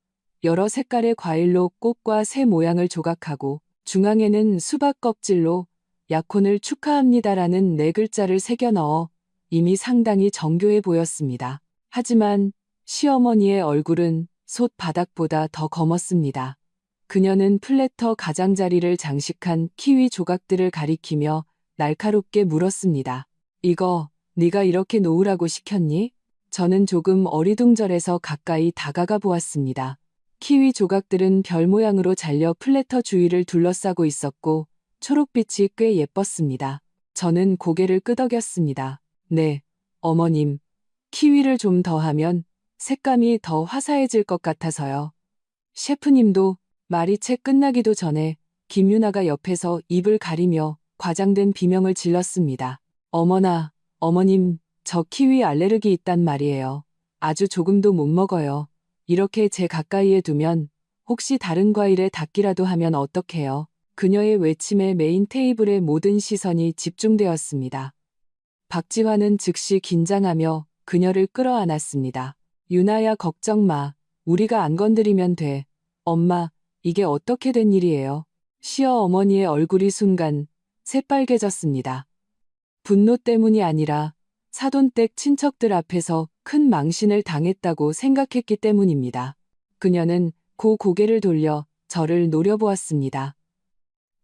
Speaker 1: 여러 색깔의 과일로 꽃과 새 모양을 조각하고 중앙에는 수박 껍질로 약혼을 축하합니다라는 네 글자를 새겨 넣어 이미 상당히 정교해 보였습니다. 하지만 시어머니의 얼굴은 솥 바닥보다 더 검었습니다. 그녀는 플래터 가장자리를 장식한 키위 조각들을 가리키며 날카롭게 물었습니다. 이거 네가 이렇게 놓으라고 시켰니? 저는 조금 어리둥절해서 가까이 다가가 보았습니다. 키위 조각들은 별 모양으로 잘려 플래터 주위를 둘러싸고 있었고 초록빛이 꽤 예뻤습니다. 저는 고개를 끄덕였습니다. 네, 어머님. 키위를 좀 더 하면 색감이 더 화사해질 것 같아서요. 셰프님도. 말이 채 끝나기도 전에 김유나가 옆에서 입을 가리며 과장된 비명을 질렀습니다. 어머나, 어머님, 저 키위 알레르기 있단 말이에요. 아주 조금도 못 먹어요. 이렇게 제 가까이에 두면 혹시 다른 과일에 닿기라도 하면 어떡해요. 그녀의 외침에 메인 테이블의 모든 시선이 집중되었습니다. 박지환은 즉시 긴장하며 그녀를 끌어안았습니다. 유나야, 걱정 마. 우리가 안 건드리면 돼. 엄마, 이게 어떻게 된 일이에요? 시어머니의 얼굴이 순간 새빨개졌습니다. 분노 때문이 아니라 사돈댁 친척들 앞에서 큰 망신을 당했다고 생각했기 때문입니다. 그녀는 고개를 돌려 저를 노려보았습니다.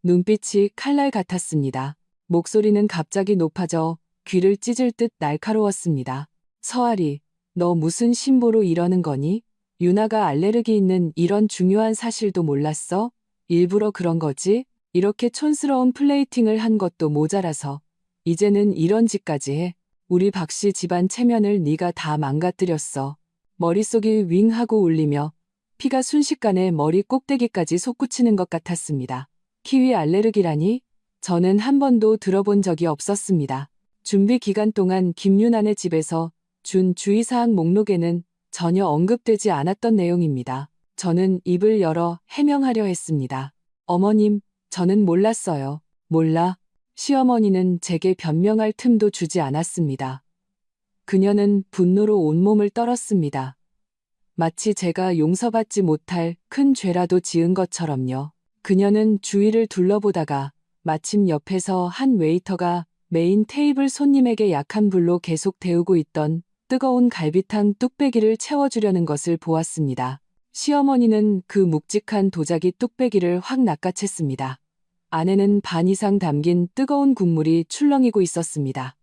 Speaker 1: 눈빛이 칼날 같았습니다. 목소리는 갑자기 높아져 귀를 찢을 듯 날카로웠습니다. 서아리, 너 무슨 심보로 이러는 거니? 유나가 알레르기 있는 이런 중요한 사실도 몰랐어? 일부러 그런 거지? 이렇게 촌스러운 플레이팅을 한 것도 모자라서 이제는 이런 짓까지 해. 우리 박씨 집안 체면을 네가 다 망가뜨렸어. 머릿속이 윙 하고 울리며 피가 순식간에 머리 꼭대기까지 솟구치는 것 같았습니다. 키위 알레르기라니? 저는 한 번도 들어본 적이 없었습니다. 준비 기간 동안 김유나네 집에서 준 주의사항 목록에는 전혀 언급되지 않았던 내용입니다. 저는 입을 열어 해명하려 했습니다. 어머님, 저는 몰랐어요. 몰라? 시어머니는 제게 변명할 틈도 주지 않았습니다. 그녀는 분노로 온몸을 떨었습니다. 마치 제가 용서받지 못할 큰 죄라도 지은 것처럼요. 그녀는 주위를 둘러보다가 마침 옆에서 한 웨이터가 메인 테이블 손님에게 약한 불로 계속 데우고 있던 뜨거운 갈비탕 뚝배기를 채워주려는 것을 보았습니다. 시어머니는 그 묵직한 도자기 뚝배기를 확 낚아챘습니다. 안에는 반 이상 담긴 뜨거운 국물이 출렁이고 있었습니다.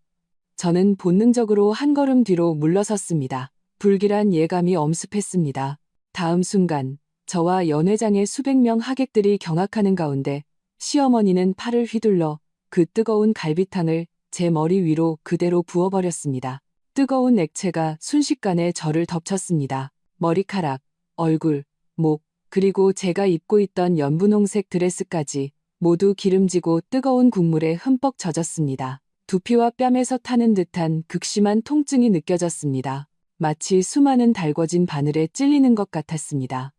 Speaker 1: 저는 본능적으로 한 걸음 뒤로 물러섰습니다. 불길한 예감이 엄습했습니다. 다음 순간 저와 연회장의 수백 명 하객들이 경악하는 가운데 시어머니는 팔을 휘둘러 그 뜨거운 갈비탕을 제 머리 위로 그대로 부어버렸습니다. 뜨거운 액체가 순식간에 저를 덮쳤습니다. 머리카락, 얼굴, 목, 그리고 제가 입고 있던 연분홍색 드레스까지 모두 기름지고 뜨거운 국물에 흠뻑 젖었습니다. 두피와 뺨에서 타는 듯한 극심한 통증이 느껴졌습니다. 마치 수많은 달궈진 바늘에 찔리는 것 같았습니다.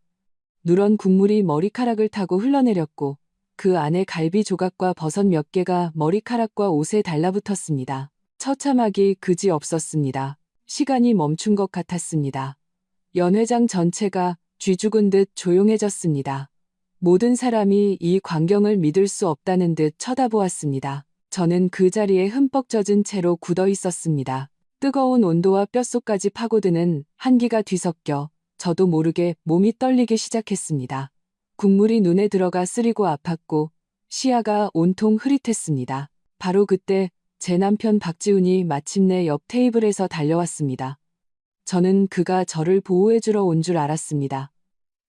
Speaker 1: 누런 국물이 머리카락을 타고 흘러내렸고 그 안에 갈비 조각과 버섯 몇 개가 머리카락과 옷에 달라붙었습니다. 처참하기 그지 없었습니다. 시간이 멈춘 것 같았습니다. 연회장 전체가 쥐 죽은 듯 조용해졌습니다. 모든 사람이 이 광경을 믿을 수 없다는 듯 쳐다보았습니다. 저는 그 자리에 흠뻑 젖은 채로 굳어 있었습니다. 뜨거운 온도와 뼛속까지 파고드는 한기가 뒤섞여 저도 모르게 몸이 떨리기 시작했습니다. 국물이 눈에 들어가 쓰리고 아팠고 시야가 온통 흐릿했습니다. 바로 그때 제 남편 박지훈이 마침내 옆 테이블에서 달려왔습니다. 저는 그가 저를 보호해주러 온 줄 알았습니다.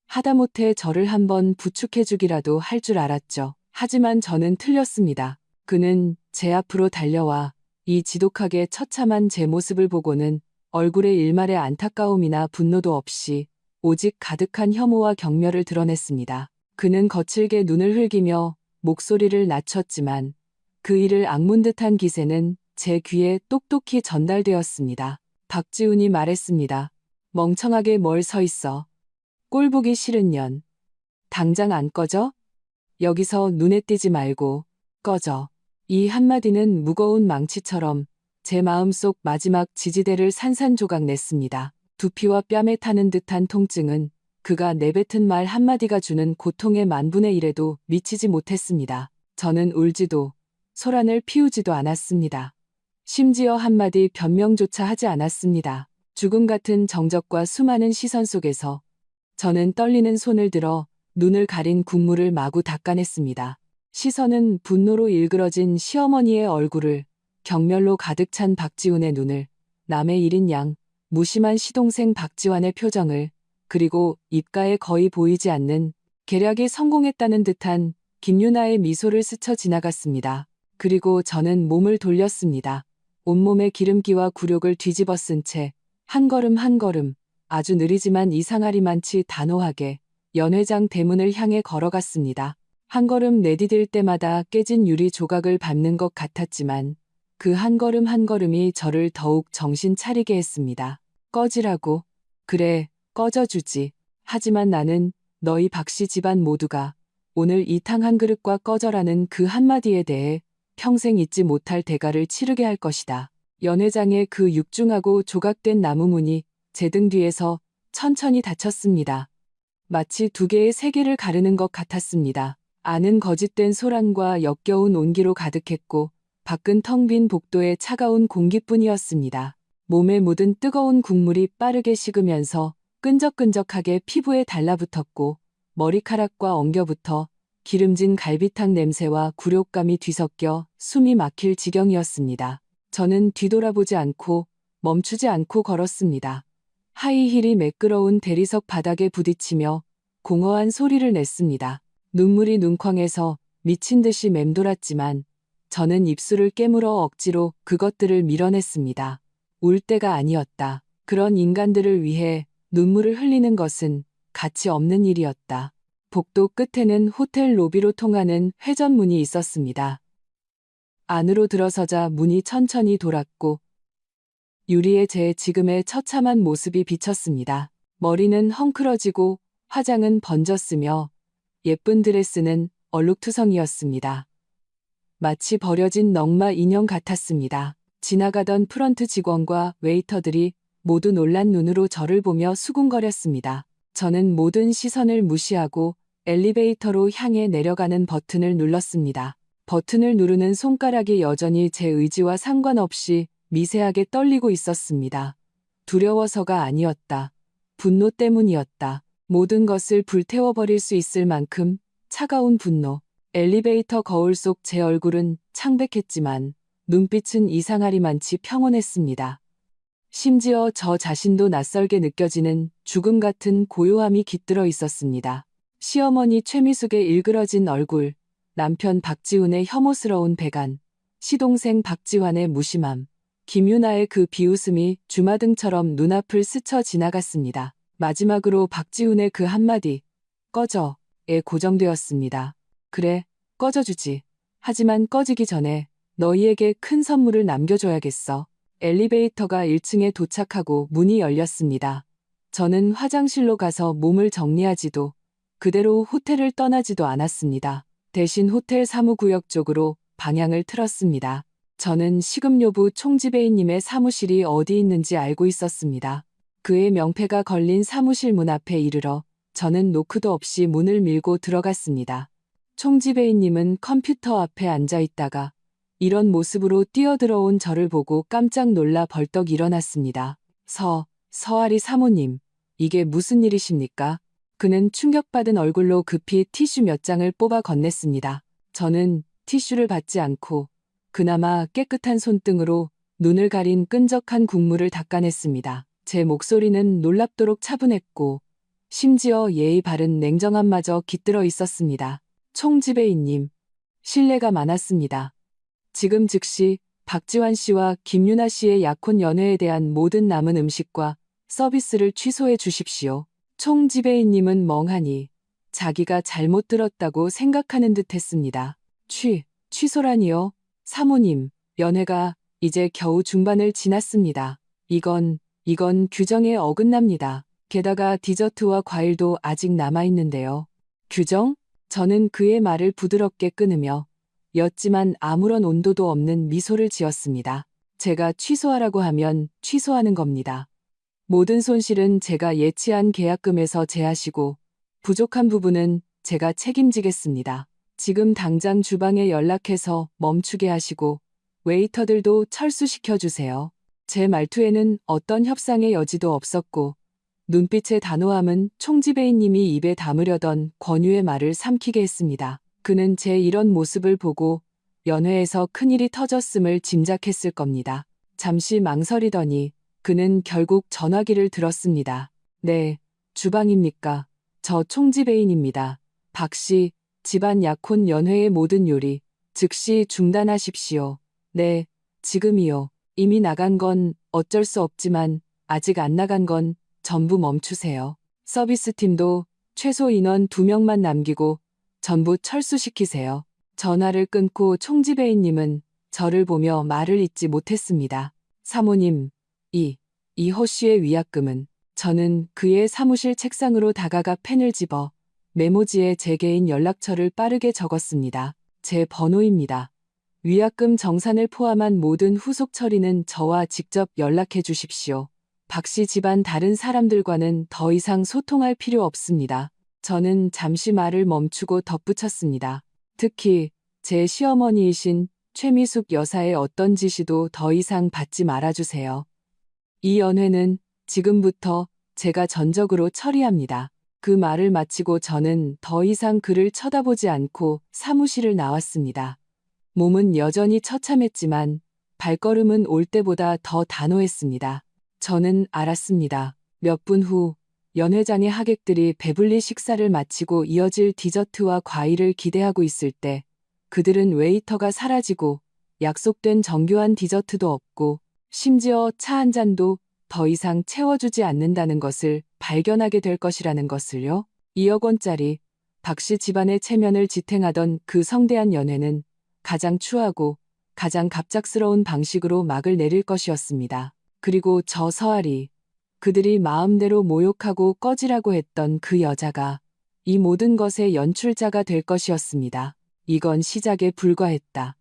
Speaker 1: 하다못해 저를 한번 부축해주기라도 할 줄 알았죠. 하지만 저는 틀렸습니다. 그는 제 앞으로 달려와 이 지독하게 처참한 제 모습을 보고는 얼굴에 일말의 안타까움이나 분노도 없이 오직 가득한 혐오와 경멸을 드러냈습니다. 그는 거칠게 눈을 흘기며 목소리를 낮췄지만 그 이를 악문 듯한 기세는 제 귀에 똑똑히 전달되었습니다. 박지훈이 말했습니다. 멍청하게 뭘 서 있어. 꼴 보기 싫은 년. 당장 안 꺼져? 여기서 눈에 띄지 말고 꺼져. 이 한마디는 무거운 망치처럼 제 마음속 마지막 지지대를 산산조각 냈습니다. 두피와 뺨에 타는 듯한 통증은 그가 내뱉은 말 한마디가 주는 고통의 만분의 일에도 미치지 못했습니다. 저는 울지도 소란을 피우지도 않았습니다. 심지어 한마디 변명조차 하지 않았습니다. 죽음 같은 정적과 수많은 시선 속에서 저는 떨리는 손을 들어 눈을 가린 국물을 마구 닦아냈습니다. 시선은 분노로 일그러진 시어머니의 얼굴을, 경멸로 가득 찬 박지훈의 눈을, 남의 일인 양 무심한 시동생 박지환의 표정을, 그리고 입가에 거의 보이지 않는 계략이 성공했다는 듯한 김유나의 미소를 스쳐 지나갔습니다. 그리고 저는 몸을 돌렸습니다. 온몸에 기름기와 굴욕을 뒤집어 쓴 채 한 걸음 한 걸음 아주 느리지만 이상하리만치 단호하게 연회장 대문을 향해 걸어갔습니다. 한 걸음 내디딜 때마다 깨진 유리 조각을 밟는 것 같았지만 그 한 걸음 한 걸음이 저를 더욱 정신 차리게 했습니다. 꺼지라고. 그래, 꺼져주지. 하지만 나는 너희 박씨 집안 모두가 오늘 이 탕 한 그릇과 꺼져라는 그 한마디에 대해 평생 잊지 못할 대가를 치르게 할 것이다. 연회장의 그 육중하고 조각된 나무문이 제 등 뒤에서 천천히 닫혔습니다. 마치 두 개의 세계를 가르는 것 같았습니다. 안은 거짓된 소란과 역겨운 온기로 가득했고 밖은 텅 빈 복도의 차가운 공기뿐이었습니다. 몸에 묻은 뜨거운 국물이 빠르게 식으면서 끈적끈적하게 피부에 달라붙었고 머리카락과 엉겨붙어 기름진 갈비탕 냄새와 굴욕감이 뒤섞여 숨이 막힐 지경이었습니다. 저는 뒤돌아보지 않고 멈추지 않고 걸었습니다. 하이힐이 매끄러운 대리석 바닥에 부딪히며 공허한 소리를 냈습니다. 눈물이 눈쾅에서 미친 듯이 맴돌았지만 저는 입술을 깨물어 억지로 그것들을 밀어냈습니다. 울 때가 아니었다. 그런 인간들을 위해 눈물을 흘리는 것은 가치 없는 일이었다. 복도 끝에는 호텔 로비로 통하는 회전문이 있었습니다. 안으로 들어서자 문이 천천히 돌았고 유리에 제 지금의 처참한 모습이 비쳤습니다. 머리는 헝클어지고 화장은 번졌으며 예쁜 드레스는 얼룩투성이었습니다. 마치 버려진 넝마 인형 같았습니다. 지나가던 프런트 직원과 웨이터들이 모두 놀란 눈으로 저를 보며 수군거렸습니다. 저는 모든 시선을 무시하고 엘리베이터로 향해 내려가는 버튼을 눌렀습니다. 버튼을 누르는 손가락이 여전히 제 의지와 상관없이 미세하게 떨리고 있었습니다. 두려워서가 아니었다. 분노 때문이었다. 모든 것을 불태워버릴 수 있을 만큼 차가운 분노. 엘리베이터 거울 속 제 얼굴은 창백했지만 눈빛은 이상하리만치 평온했습니다. 심지어 저 자신도 낯설게 느껴지는 죽음 같은 고요함이 깃들어 있었습니다. 시어머니 최미숙의 일그러진 얼굴, 남편 박지훈의 혐오스러운 배간, 시동생 박지환의 무심함, 김유나의 그 비웃음이 주마등처럼 눈앞을 스쳐 지나갔습니다. 마지막으로 박지훈의 그 한마디, 꺼져에 고정되었습니다. 그래, 꺼져주지. 하지만 꺼지기 전에 너희에게 큰 선물을 남겨줘야겠어. 엘리베이터가 1층에 도착하고 문이 열렸습니다. 저는 화장실로 가서 몸을 정리하지도 그대로 호텔을 떠나지도 않았습니다. 대신 호텔 사무구역 쪽으로 방향을 틀었습니다. 저는 식음요부 총지배인님의 사무실이 어디 있는지 알고 있었습니다. 그의 명패가 걸린 사무실 문 앞에 이르러 저는 노크도 없이 문을 밀고 들어갔습니다. 총지배인님은 컴퓨터 앞에 앉아 있다가 이런 모습으로 뛰어들어온 저를 보고 깜짝 놀라 벌떡 일어났습니다. 서아리 사모님, 이게 무슨 일이십니까? 그는 충격받은 얼굴로 급히 티슈 몇 장을 뽑아 건넸습니다. 저는 티슈를 받지 않고 그나마 깨끗한 손등으로 눈을 가린 끈적한 국물을 닦아냈습니다. 제 목소리는 놀랍도록 차분했고 심지어 예의 바른 냉정함마저 깃들어 있었습니다. 총지배인님, 신뢰가 많았습니다. 지금 즉시 박지환 씨와 김유나 씨의 약혼 연회에 대한 모든 남은 음식과 서비스를 취소해 주십시오. 총지배인님은 멍하니 자기가 잘못 들었다고 생각하는 듯 했습니다. 취소라니요? 사모님, 연회가 이제 겨우 중반을 지났습니다. 이건 규정에 어긋납니다. 게다가 디저트와 과일도 아직 남아있는데요. 규정? 저는 그의 말을 부드럽게 끊으며 였지만 아무런 온도도 없는 미소를 지었습니다. 제가 취소하라고 하면 취소하는 겁니다. 모든 손실은 제가 예치한 계약금에서 제하시고 부족한 부분은 제가 책임지겠습니다. 지금 당장 주방에 연락해서 멈추게 하시고 웨이터들도 철수시켜 주세요. 제 말투에는 어떤 협상의 여지도 없었고 눈빛의 단호함은 총지배인님이 입에 담으려던 권유의 말을 삼키게 했습니다. 그는 제 이런 모습을 보고 연회에서 큰일이 터졌음을 짐작했을 겁니다. 잠시 망설이더니 그는 결국 전화기를 들었습니다. 네, 주방입니까? 저 총지배인입니다. 박씨, 집안 약혼 연회의 모든 요리 즉시 중단하십시오. 네, 지금이요. 이미 나간 건 어쩔 수 없지만 아직 안 나간 건 전부 멈추세요. 서비스팀도 최소 인원 2명만 남기고 전부 철수시키세요. 전화를 끊고 총지배인님은 저를 보며 말을 잇지 못했습니다. 사모님, 이호 씨의 위약금은? 저는 그의 사무실 책상으로 다가가 펜을 집어 메모지에 제 개인 연락처를 빠르게 적었습니다. 제 번호입니다. 위약금 정산을 포함한 모든 후속 처리는 저와 직접 연락해 주십시오. 박씨 집안 다른 사람들과는 더 이상 소통할 필요 없습니다. 저는 잠시 말을 멈추고 덧붙였습니다. 특히 제 시어머니이신 최미숙 여사의 어떤 지시도 더 이상 받지 말아주세요. 이 연회는 지금부터 제가 전적으로 처리합니다. 그 말을 마치고 저는 더 이상 그를 쳐다보지 않고 사무실을 나왔습니다. 몸은 여전히 처참했지만 발걸음은 올 때보다 더 단호했습니다. 저는 알았습니다. 몇 분 후 연회장의 하객들이 배불리 식사를 마치고 이어질 디저트와 과일을 기대하고 있을 때 그들은 웨이터가 사라지고 약속된 정교한 디저트도 없고 심지어 차 한 잔도 더 이상 채워주지 않는다는 것을 발견하게 될 것이라는 것을요. 2억 원짜리 박씨 집안의 체면을 지탱하던 그 성대한 연회는 가장 추하고 가장 갑작스러운 방식으로 막을 내릴 것이었습니다. 그리고 저 서아리, 그들이 마음대로 모욕하고 꺼지라고 했던 그 여자가 이 모든 것의 연출자가 될 것이었습니다. 이건 시작에 불과했다.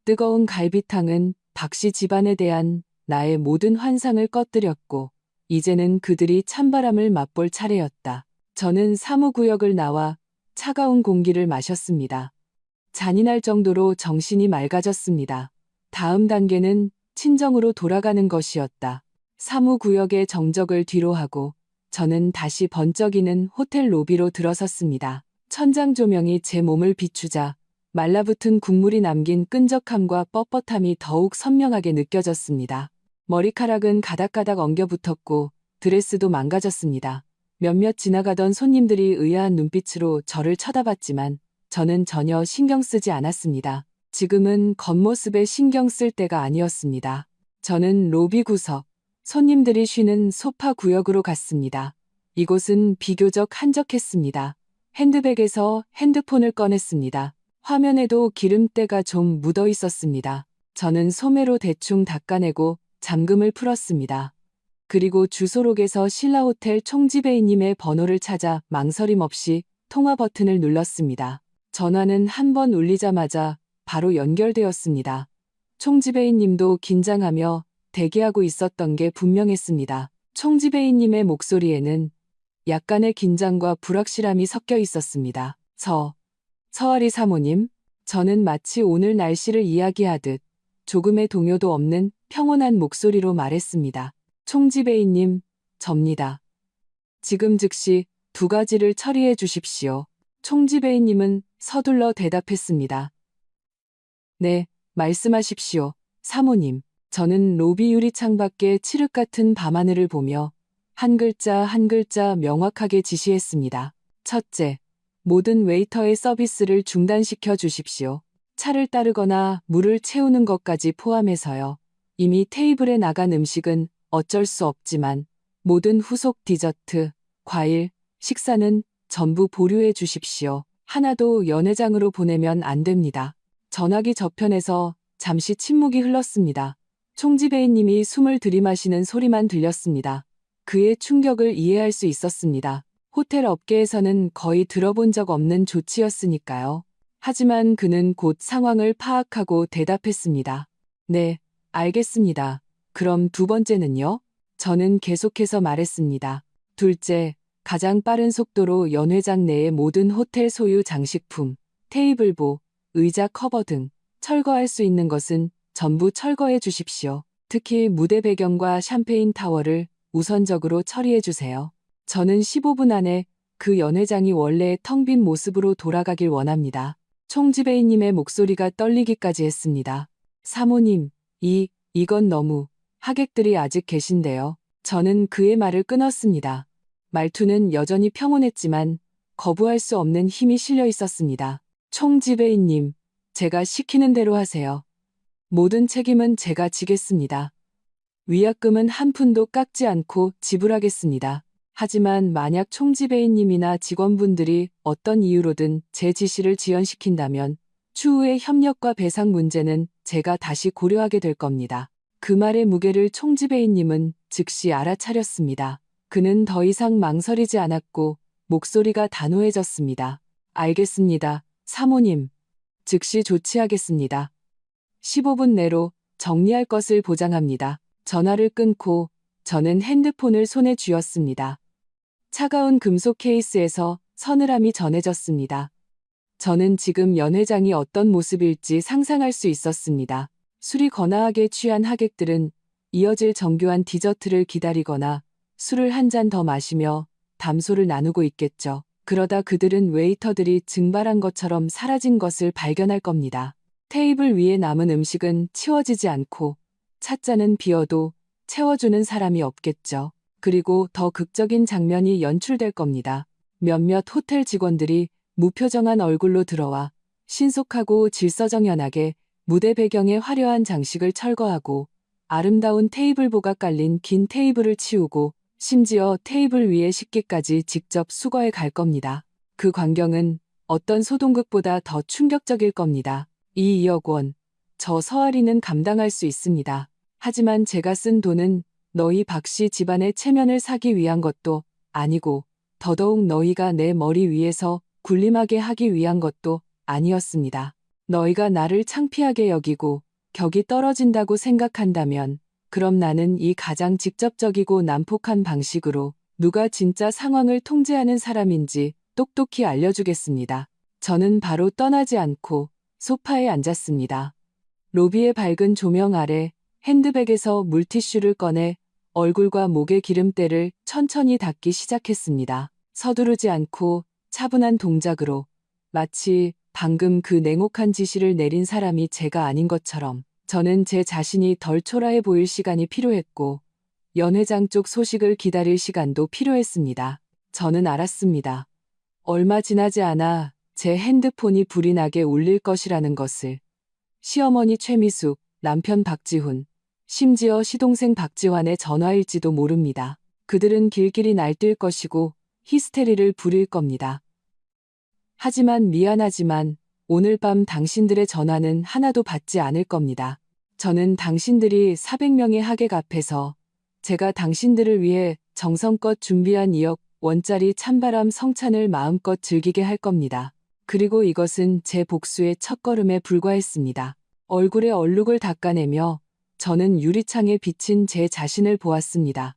Speaker 1: 뜨거운 갈비탕은 박씨 집안에 대한 나의 모든 환상을 꺼뜨렸고 이제는 그들이 찬바람을 맛볼 차례였다. 저는 사무구역을 나와 차가운 공기를 마셨습니다. 잔인할 정도로 정신이 맑아졌습니다. 다음 단계는 친정으로 돌아가는 것이었다. 사무구역의 정적을 뒤로하고 저는 다시 번쩍이는 호텔 로비로 들어섰습니다. 천장 조명이 제 몸을 비추자 말라붙은 국물이 남긴 끈적함과 뻣뻣함이 더욱 선명하게 느껴졌습니다. 머리카락은 가닥가닥 엉겨붙었고 드레스도 망가졌습니다. 몇몇 지나가던 손님들이 의아한 눈빛으로 저를 쳐다봤지만 저는 전혀 신경 쓰지 않았습니다. 지금은 겉모습에 신경 쓸 때가 아니었습니다. 저는 로비 구석, 손님들이 쉬는 소파 구역으로 갔습니다. 이곳은 비교적 한적했습니다. 핸드백에서 핸드폰을 꺼냈습니다. 화면에도 기름때가 좀 묻어 있었습니다. 저는 소매로 대충 닦아내고 잠금을 풀었습니다. 그리고 주소록에서 신라호텔 총지배인님의 번호를 찾아 망설임 없이 통화 버튼을 눌렀습니다. 전화는 한 번 울리자마자 바로 연결되었습니다. 총지배인님도 긴장하며 대기하고 있었던 게 분명했습니다. 총지배인님의 목소리에는 약간의 긴장과 불확실함이 섞여 있었습니다. 서아리 사모님, 저는 마치 오늘 날씨를 이야기하듯 조금의 동요도 없는 평온한 목소리로 말했습니다. 총지배인님, 접니다. 지금 즉시 2가지를 처리해 주십시오. 총지배인님은 서둘러 대답했습니다. 네, 말씀하십시오, 사모님. 저는 로비 유리창 밖의 칠흑 같은 밤하늘을 보며 한 글자 한 글자 명확하게 지시했습니다. 첫째, 모든 웨이터의 서비스를 중단시켜 주십시오. 차를 따르거나 물을 채우는 것까지 포함해서요. 이미 테이블에 나간 음식은 어쩔 수 없지만 모든 후속 디저트, 과일, 식사는 전부 보류해 주십시오. 하나도 연회장으로 보내면 안 됩니다. 전화기 저편에서 잠시 침묵이 흘렀습니다. 총지배인님이 숨을 들이마시는 소리만 들렸습니다. 그의 충격을 이해할 수 있었습니다. 호텔 업계에서는 거의 들어본 적 없는 조치였으니까요. 하지만 그는 곧 상황을 파악하고 대답했습니다. 네, 알겠습니다. 그럼 2번째는요? 저는 계속해서 말했습니다. 둘째, 가장 빠른 속도로 연회장 내의 모든 호텔 소유 장식품, 테이블보, 의자 커버 등 철거할 수 있는 것은 전부 철거해 주십시오. 특히 무대 배경과 샴페인 타워를 우선적으로 처리해 주세요. 저는 15분 안에 그 연회장이 원래의 텅 빈 모습으로 돌아가길 원합니다. 총지배인님의 목소리가 떨리기까지 했습니다. 사모님, 이건 너무, 하객들이 아직 계신데요. 저는 그의 말을 끊었습니다. 말투는 여전히 평온했지만 거부할 수 없는 힘이 실려 있었습니다. 총지배인님, 제가 시키는 대로 하세요. 모든 책임은 제가 지겠습니다. 위약금은 한 푼도 깎지 않고 지불하겠습니다. 하지만 만약 총지배인님이나 직원분들이 어떤 이유로든 제 지시를 지연시킨다면 추후의 협력과 배상 문제는 제가 다시 고려하게 될 겁니다. 그 말의 무게를 총지배인님은 즉시 알아차렸습니다. 그는 더 이상 망설이지 않았고 목소리가 단호해졌습니다. 알겠습니다, 사모님. 즉시 조치하겠습니다. 15분 내로 정리할 것을 보장합니다. 전화를 끊고 저는 핸드폰을 손에 쥐었습니다. 차가운 금속 케이스에서 서늘함이 전해졌습니다. 저는 지금 연회장이 어떤 모습일지 상상할 수 있었습니다. 술이 거나하게 취한 하객들은 이어질 정교한 디저트를 기다리거나 술을 한 잔 더 마시며 담소를 나누고 있겠죠. 그러다 그들은 웨이터들이 증발한 것처럼 사라진 것을 발견할 겁니다. 테이블 위에 남은 음식은 치워지지 않고 찻잔은 비어도 채워주는 사람이 없겠죠. 그리고 더 극적인 장면이 연출될 겁니다. 몇몇 호텔 직원들이 무표정한 얼굴로 들어와 신속하고 질서정연하게 무대 배경의 화려한 장식을 철거하고 아름다운 테이블보가 깔린 긴 테이블을 치우고 심지어 테이블 위의 식기까지 직접 수거해 갈 겁니다. 그 광경은 어떤 소동극보다 더 충격적일 겁니다. 이 2억 원, 저 서아리는 감당할 수 있습니다. 하지만 제가 쓴 돈은 너희 박씨 집안의 체면을 사기 위한 것도 아니고 더더욱 너희가 내 머리 위에서 군림하게 하기 위한 것도 아니었습니다. 너희가 나를 창피하게 여기고 격이 떨어진다고 생각한다면 그럼 나는 이 가장 직접적이고 난폭한 방식으로 누가 진짜 상황을 통제하는 사람인지 똑똑히 알려주겠습니다. 저는 바로 떠나지 않고 소파에 앉았습니다. 로비의 밝은 조명 아래 핸드백에서 물티슈를 꺼내 얼굴과 목의 기름때를 천천히 닦기 시작했습니다. 서두르지 않고 차분한 동작으로 마치 방금 그 냉혹한 지시를 내린 사람이 제가 아닌 것처럼 저는 제 자신이 덜 초라해 보일 시간이 필요했고 연회장 쪽 소식을 기다릴 시간도 필요했습니다. 저는 알았습니다. 얼마 지나지 않아 제 핸드폰이 불이 나게 울릴 것이라는 것을. 시어머니 최미숙, 남편 박지훈, 심지어 시동생 박지환의 전화일지도 모릅니다. 그들은 길길이 날뛸 것이고 히스테리를 부릴 겁니다. 하지만 미안하지만 오늘 밤 당신들의 전화는 하나도 받지 않을 겁니다. 저는 당신들이 400명의 하객 앞에서 제가 당신들을 위해 정성껏 준비한 2억 원짜리 찬바람 성찬을 마음껏 즐기게 할 겁니다. 그리고 이것은 제 복수의 첫걸음에 불과했습니다. 얼굴에 얼룩을 닦아내며 저는 유리창에 비친 제 자신을 보았습니다.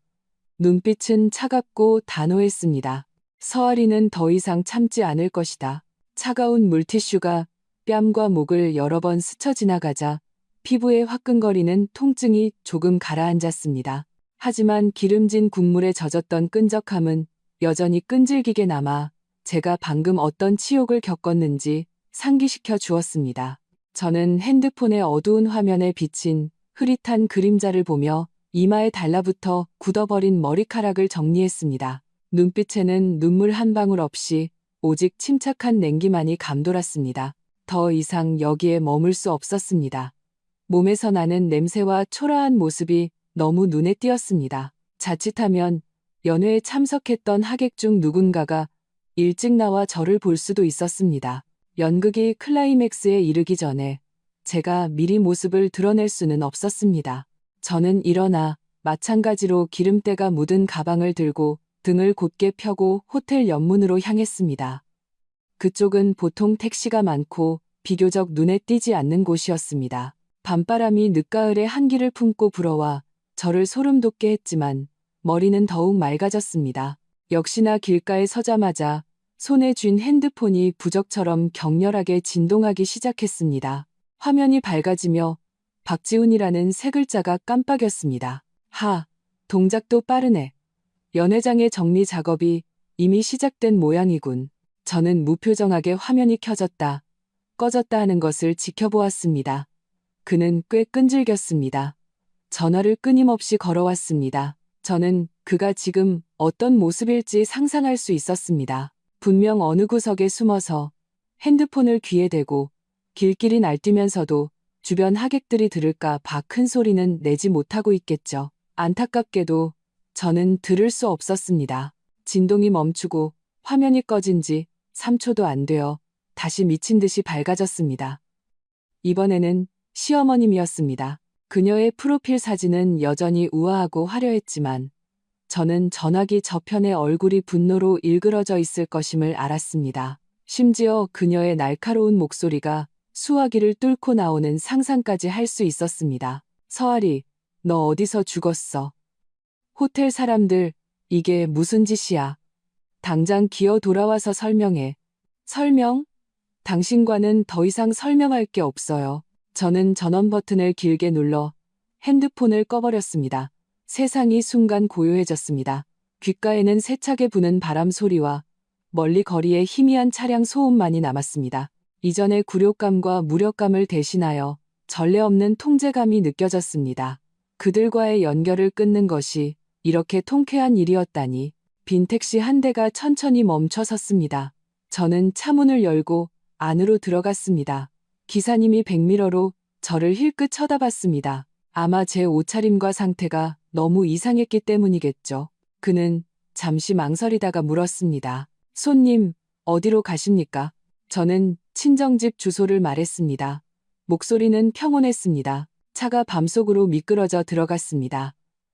Speaker 1: 눈빛은 차갑고 단호했습니다. 서아리는 더 이상 참지 않을 것이다. 차가운 물티슈가 뺨과 목을 여러 번 스쳐 지나가자 피부에 화끈거리는 통증이 조금 가라앉았습니다. 하지만 기름진 국물에 젖었던 끈적함은 여전히 끈질기게 남아 제가 방금 어떤 치욕을 겪었는지 상기시켜 주었습니다. 저는 핸드폰의 어두운 화면에 비친 흐릿한 그림자를 보며 이마에 달라붙어 굳어버린 머리카락을 정리했습니다. 눈빛에는 눈물 한 방울 없이 오직 침착한 냉기만이 감돌았습니다. 더 이상 여기에 머물 수 없었습니다. 몸에서 나는 냄새와 초라한 모습이 너무 눈에 띄었습니다. 자칫하면 연회에 참석했던 하객 중 누군가가 일찍 나와 저를 볼 수도 있었습니다. 연극이 클라이맥스에 이르기 전에 제가 미리 모습을 드러낼 수는 없었습니다. 저는 일어나 마찬가지로 기름때가 묻은 가방을 들고 등을 곧게 펴고 호텔 옆문으로 향했습니다. 그쪽은 보통 택시가 많고 비교적 눈에 띄지 않는 곳이었습니다. 밤바람이 늦가을에 한기를 품고 불어와 저를 소름 돋게 했지만 머리는 더욱 맑아졌습니다. 역시나 길가에 서자마자 손에 쥔 핸드폰이 부적처럼 격렬하게 진동하기 시작했습니다. 화면이 밝아지며 박지훈이라는 세 글자가 깜빡였습니다. 동작도 빠르네. 연회장의 정리 작업이 이미 시작된 모양이군. 저는 무표정하게 화면이 켜졌다, 꺼졌다 하는 것을 지켜보았습니다. 그는 꽤 끈질겼습니다. 전화를 끊임없이 걸어왔습니다. 저는 그가 지금 어떤 모습일지 상상할 수 있었습니다. 분명 어느 구석에 숨어서 핸드폰을 귀에 대고 길길이 날뛰면서도 주변 하객들이 들을까 봐 큰 소리는 내지 못하고 있겠죠. 안타깝게도 저는 들을 수 없었습니다. 진동이 멈추고 화면이 꺼진 지 3초도 안 되어 다시 미친 듯이 밝아졌습니다. 이번에는 시어머님이었습니다. 그녀의 프로필 사진은 여전히 우아하고 화려했지만 저는 전화기 저편의 얼굴이 분노로 일그러져 있을 것임을 알았습니다. 심지어 그녀의 날카로운 목소리가 수화기를 뚫고 나오는 상상까지 할 수 있었습니다. 서아리, 너 어디서 죽었어? 호텔 사람들, 이게 무슨 짓이야? 당장 기어 돌아와서 설명해. 설명? 당신과는 더 이상 설명할 게 없어요. 저는 전원 버튼을 길게 눌러 핸드폰을 꺼버렸습니다. 세상이 순간 고요해졌습니다. 귓가에는 세차게 부는 바람 소리와 멀리 거리에 희미한 차량 소음만이 남았습니다. 이전의 굴욕감과 무력감을 대신하여 전례 없는 통제감이 느껴졌습니다. 그들과의 연결을 끊는 것이 이렇게 통쾌한 일이었다니. 빈 택시 한 대가 천천히 멈춰 섰습니다. 저는 차문을 열고 안으로 들어갔습니다. 기사님이 백미러로 저를 힐끗 쳐다봤습니다. 아마 제 옷차림과 상태가 너무 이상했기 때문이겠죠. 그는 잠시 망설이다가 물었습니다. 손님, 어디로 가십니까? 저는 친정집 주소를 말했습니다. 목소리는 평온했습니다. 차가 밤속으로 미끄러져 들어갔습니다.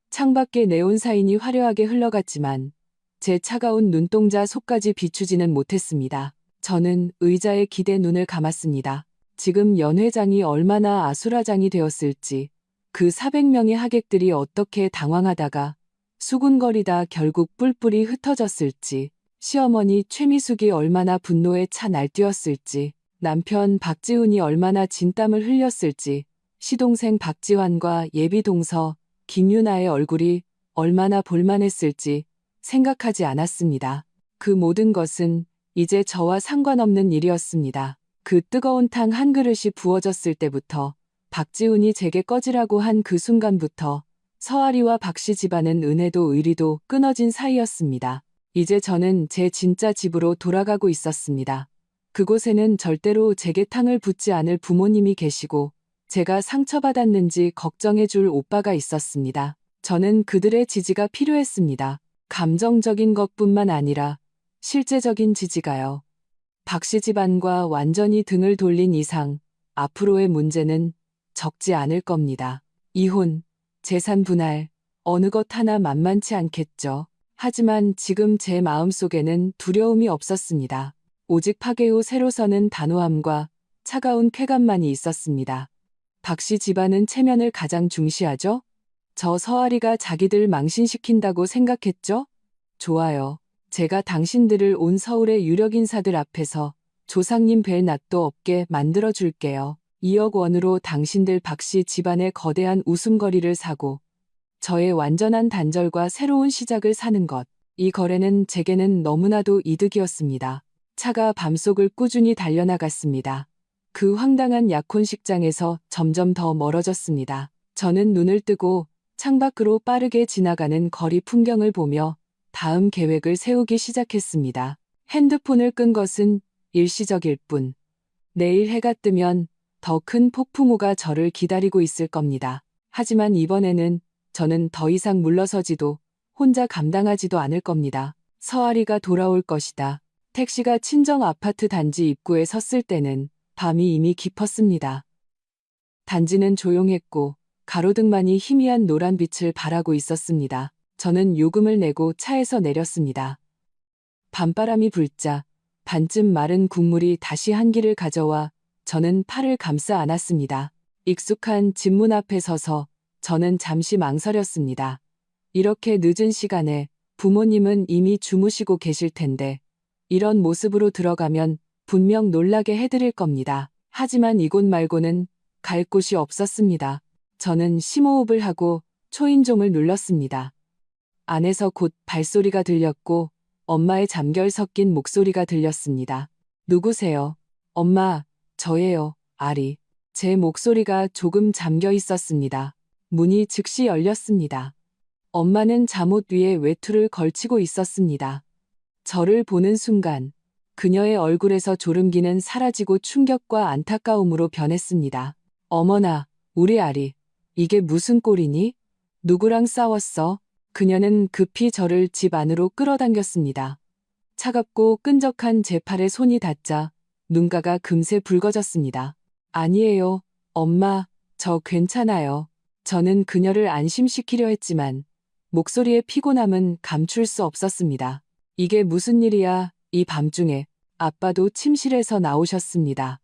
Speaker 1: 창밖에 네온사인이 화려하게 흘러갔지만 제 차가운 눈동자 속까지 비추지는 못했습니다. 저는 의자에 기대 눈을 감았습니다. 지금 연회장이 얼마나 아수라장이 되었을지, 그 400명의 하객들이 어떻게 당황하다가 수군거리다 결국 뿔뿔이 흩어졌을지, 시어머니 최미숙이 얼마나 분노에 차 날뛰었을지, 남편 박지훈이 얼마나 진땀을 흘렸을지, 시동생 박지환과 예비동서 김유나의 얼굴이 얼마나 볼만했을지 생각하지 않았습니다. 그 모든 것은 이제 저와 상관없는 일이었습니다. 그 뜨거운 탕 한 그릇이 부어졌을 때부터, 박지훈이 제게 꺼지라고 한 그 순간부터 서아리와 박씨 집안은 은혜도 의리도 끊어진 사이였습니다. 이제 저는 제 진짜 집으로 돌아가고 있었습니다. 그곳에는 절대로 제게 탕을 붓지 않을 부모님이 계시고 제가 상처받았는지 걱정해줄 오빠가 있었습니다. 저는 그들의 지지가 필요했습니다. 감정적인 것뿐만 아니라 실제적인 지지가요. 박씨 집안과 완전히 등을 돌린 이상 앞으로의 문제는 적지 않을 겁니다. 이혼, 재산 분할, 어느 것 하나 만만치 않겠죠. 하지만 지금 제 마음속에는 두려움이 없었습니다. 오직 파괴 후 새로 서는 단호함과 차가운 쾌감만이 있었습니다. 박 씨 집안은 체면을 가장 중시하죠? 저 서아리가 자기들 망신시킨다고 생각했죠? 좋아요. 제가 당신들을 온 서울의 유력 인사들 앞에서 조상님 뵐 낯도 없게 만들어 줄게요. 2억 원으로 당신들 박 씨 집안의 거대한 웃음거리를 사고 저의 완전한 단절과 새로운 시작을 사는 것. 이 거래는 제게는 너무나도 이득이었습니다. 차가 밤속을 꾸준히 달려나갔습니다. 그 황당한 약혼식장에서 점점 더 멀어졌습니다. 저는 눈을 뜨고 창밖으로 빠르게 지나가는 거리 풍경을 보며 다음 계획을 세우기 시작했습니다. 핸드폰을 끈 것은 일시적일 뿐. 내일 해가 뜨면 더 큰 폭풍우가 저를 기다리고 있을 겁니다. 하지만 이번에는 저는 더 이상 물러서지도 혼자 감당하지도 않을 겁니다. 서아리가 돌아올 것이다. 택시가 친정 아파트 단지 입구에 섰을 때는 밤이 이미 깊었습니다. 단지는 조용했고 가로등만이 희미한 노란빛을 발하고 있었습니다. 저는 요금을 내고 차에서 내렸습니다. 밤바람이 불자 반쯤 마른 국물이 다시 한기를 가져와 저는 팔을 감싸 안았습니다. 익숙한 집 문 앞에 서서 저는 잠시 망설였습니다. 이렇게 늦은 시간에 부모님은 이미 주무시고 계실 텐데 이런 모습으로 들어가면 분명 놀라게 해드릴 겁니다. 하지만 이곳 말고는 갈 곳이 없었습니다. 저는 심호흡을 하고 초인종을 눌렀습니다. 안에서 곧 발소리가 들렸고 엄마의 잠결 섞인 목소리가 들렸습니다. 누구세요? 엄마, 저예요, 아리. 제 목소리가 조금 잠겨 있었습니다. 문이 즉시 열렸습니다. 엄마는 잠옷 위에 외투를 걸치고 있었습니다. 저를 보는 순간 그녀의 얼굴에서 졸음기는 사라지고 충격과 안타까움으로 변했습니다. 어머나, 우리 아리. 이게 무슨 꼴이니? 누구랑 싸웠어? 그녀는 급히 저를 집 안으로 끌어당겼습니다. 차갑고 끈적한 제 팔에 손이 닿자 눈가가 금세 붉어졌습니다. 아니에요, 엄마, 저 괜찮아요. 저는 그녀를 안심시키려 했지만 목소리의 피곤함은 감출 수 없었습니다. 이게 무슨 일이야? 이 밤중에 아빠도 침실에서 나오셨습니다.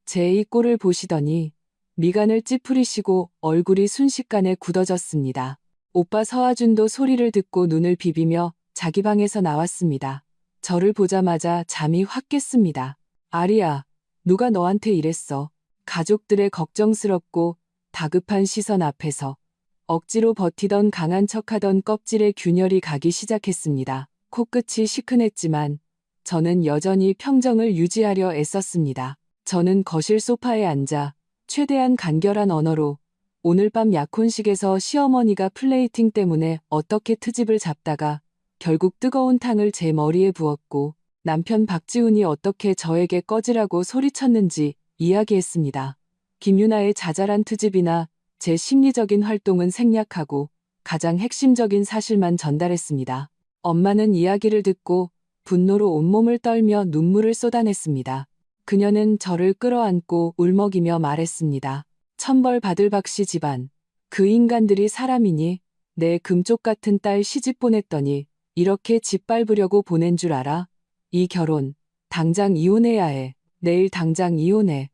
Speaker 1: 제 이 꼴을 보시더니 미간을 찌푸리시고 얼굴이 순식간에 굳어졌습니다. 오빠 서아준도 소리를 듣고 눈을 비비며 자기 방에서 나왔습니다. 저를 보자마자 잠이 확 깼습니다. 아리야, 누가 너한테 이랬어? 가족들의 걱정스럽고 다급한 시선 앞에서 억지로 버티던 강한 척하던 껍질의 균열이 가기 시작했습니다. 코끝이 시큰했지만 저는 여전히 평정을 유지하려 애썼습니다. 저는 거실 소파에 앉아 최대한 간결한 언어로 오늘 밤 약혼식에서 시어머니가 플레이팅 때문에 어떻게 트집을 잡다가 결국 뜨거운 탕을 제 머리에 부었고 남편 박지훈이 어떻게 저에게 꺼지라고 소리쳤는지 이야기했습니다. 김유나의 자잘한 트집이나 제 심리적인 활동은 생략하고 가장 핵심적인 사실만 전달했습니다. 엄마는 이야기를 듣고 분노로 온몸을 떨며 눈물을 쏟아냈습니다. 그녀는 저를 끌어안고 울먹이며 말했습니다. 천벌 받을 박씨 집안. 그 인간들이 사람이니 내 금쪽 같은 딸 시집 보냈더니 이렇게 짓밟으려고 보낸 줄 알아? 이 결혼 당장 이혼해야 해. 내일 당장 이혼해.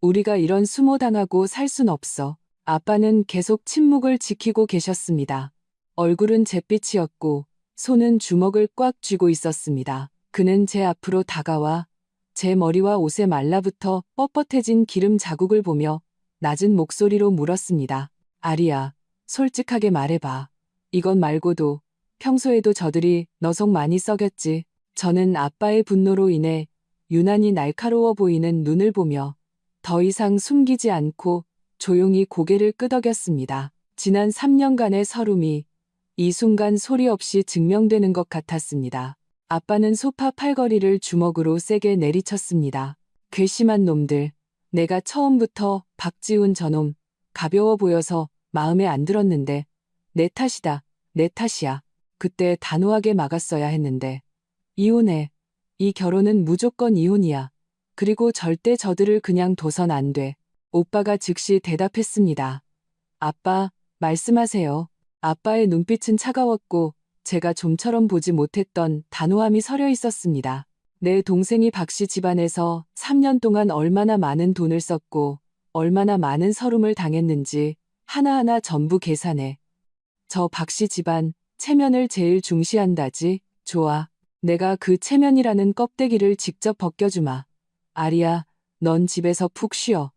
Speaker 1: 우리가 이런 수모당하고 살 순 없어. 아빠는 계속 침묵을 지키고 계셨습니다. 얼굴은 잿빛이었고 손은 주먹을 꽉 쥐고 있었습니다. 그는 제 앞으로 다가와 제 머리와 옷에 말라붙어 뻣뻣해진 기름 자국을 보며 낮은 목소리로 물었습니다. 아리야, 솔직하게 말해봐. 이건 말고도 평소에도 저들이 너 속 많이 썩였지. 저는 아빠의 분노로 인해 유난히 날카로워 보이는 눈을 보며 더 이상 숨기지 않고 조용히 고개를 끄덕였습니다. 지난 3년간의 서름이 이 순간 소리 없이 증명되는 것 같았습니다. 아빠는 소파 팔걸이를 주먹으로 세게 내리쳤습니다. 괘씸한 놈들. 내가 처음부터 박지훈 저놈 가벼워 보여서 마음에 안 들었는데 내 탓이다. 내 탓이야. 그때 단호하게 막았어야 했는데. 이혼해. 이 결혼은 무조건 이혼이야. 그리고 절대 저들을 그냥 둬선 안 돼. 오빠가 즉시 대답했습니다. 아빠, 말씀하세요. 아빠의 눈빛은 차가웠고 제가 좀처럼 보지 못했던 단호함이 서려 있었습니다. 내 동생이 박씨 집안에서 3년 동안 얼마나 많은 돈을 썼고 얼마나 많은 서름을 당했는지 하나하나 전부 계산해. 저 박씨 집안 체면을 제일 중시한다지. 좋아. 내가 그 체면이라는 껍데기를 직접 벗겨주마. 아리야, 넌 집에서 푹 쉬어.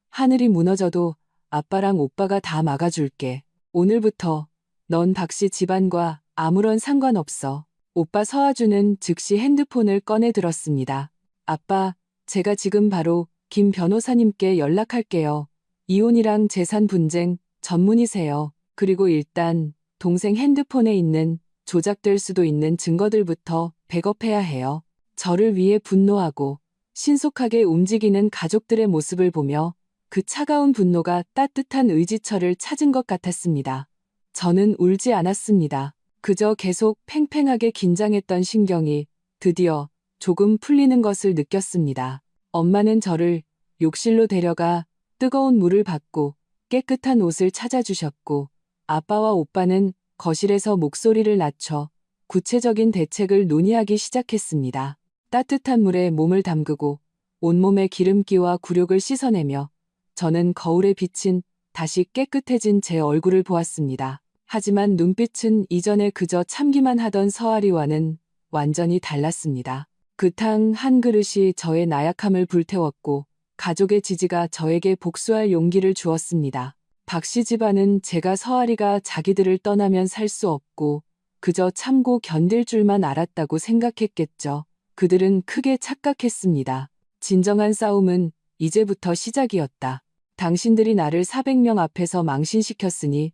Speaker 1: 하늘이 무너져도 아빠랑 오빠가 다 막아줄게. 오늘부터 넌 박씨 집안과 아무런 상관없어. 오빠 서아주는 즉시 핸드폰을 꺼내 들었습니다. 아빠, 제가 지금 바로 김 변호사님께 연락할게요. 이혼이랑 재산 분쟁 전문이세요. 그리고 일단 동생 핸드폰에 있는 조작될 수도 있는 증거들부터 백업해야 해요. 저를 위해 분노하고 신속하게 움직이는 가족들의 모습을 보며 그 차가운 분노가 따뜻한 의지처를 찾은 것 같았습니다. 저는 울지 않았습니다. 그저 계속 팽팽하게 긴장했던 신경이 드디어 조금 풀리는 것을 느꼈습니다. 엄마는 저를 욕실로 데려가 뜨거운 물을 받고 깨끗한 옷을 찾아주셨고, 아빠와 오빠는 거실에서 목소리를 낮춰 구체적인 대책을 논의하기 시작했습니다. 따뜻한 물에 몸을 담그고 온몸의 기름기와 굴욕을 씻어내며 저는 거울에 비친 다시 깨끗해진 제 얼굴을 보았습니다. 하지만 눈빛은 이전에 그저 참기만 하던 서아리와는 완전히 달랐습니다. 그 탕 한 그릇이 저의 나약함을 불태웠고 가족의 지지가 저에게 복수할 용기를 주었습니다. 박씨 집안은 제가 서아리가 자기들을 떠나면 살 수 없고 그저 참고 견딜 줄만 알았다고 생각했겠죠. 그들은 크게 착각했습니다. 진정한 싸움은 이제부터 시작이었다. 당신들이 나를 400명 앞에서 망신시켰으니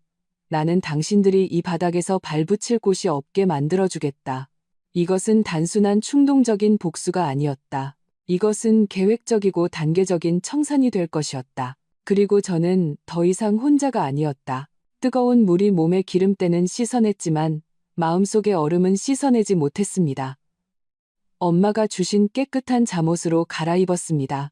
Speaker 1: 나는 당신들이 이 바닥에서 발붙일 곳이 없게 만들어주겠다. 이것은 단순한 충동적인 복수가 아니었다. 이것은 계획적이고 단계적인 청산이 될 것이었다. 그리고 저는 더 이상 혼자가 아니었다. 뜨거운 물이 몸의 기름때는 씻어냈지만 마음속의 얼음은 씻어내지 못했습니다. 엄마가 주신 깨끗한 잠옷으로 갈아입었습니다.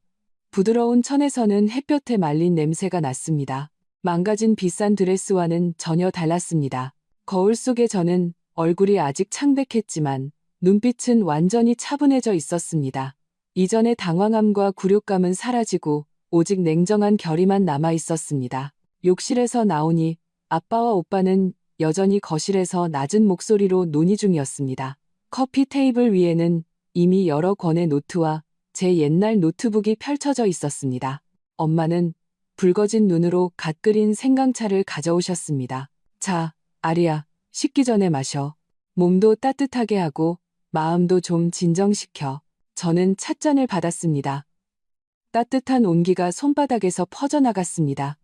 Speaker 1: 부드러운 천에서는 햇볕에 말린 냄새가 났습니다. 망가진 비싼 드레스와는 전혀 달랐습니다. 거울 속에 저는 얼굴이 아직 창백했지만 눈빛은 완전히 차분해져 있었습니다. 이전의 당황함과 굴욕감은 사라지고 오직 냉정한 결의만 남아 있었습니다. 욕실에서 나오니 아빠와 오빠는 여전히 거실에서 낮은 목소리로 논의 중이었습니다. 커피 테이블 위에는 이미 여러 권의 노트와 제 옛날 노트북이 펼쳐져 있었습니다. 엄마는 붉어진 눈으로 갓 끓인 생강차를 가져오셨습니다. 자, 아리야, 식기 전에 마셔. 몸도 따뜻하게 하고 마음도 좀 진정시켜. 저는 찻잔을 받았습니다. 따뜻한 온기가 손바닥에서 퍼져나갔습니다.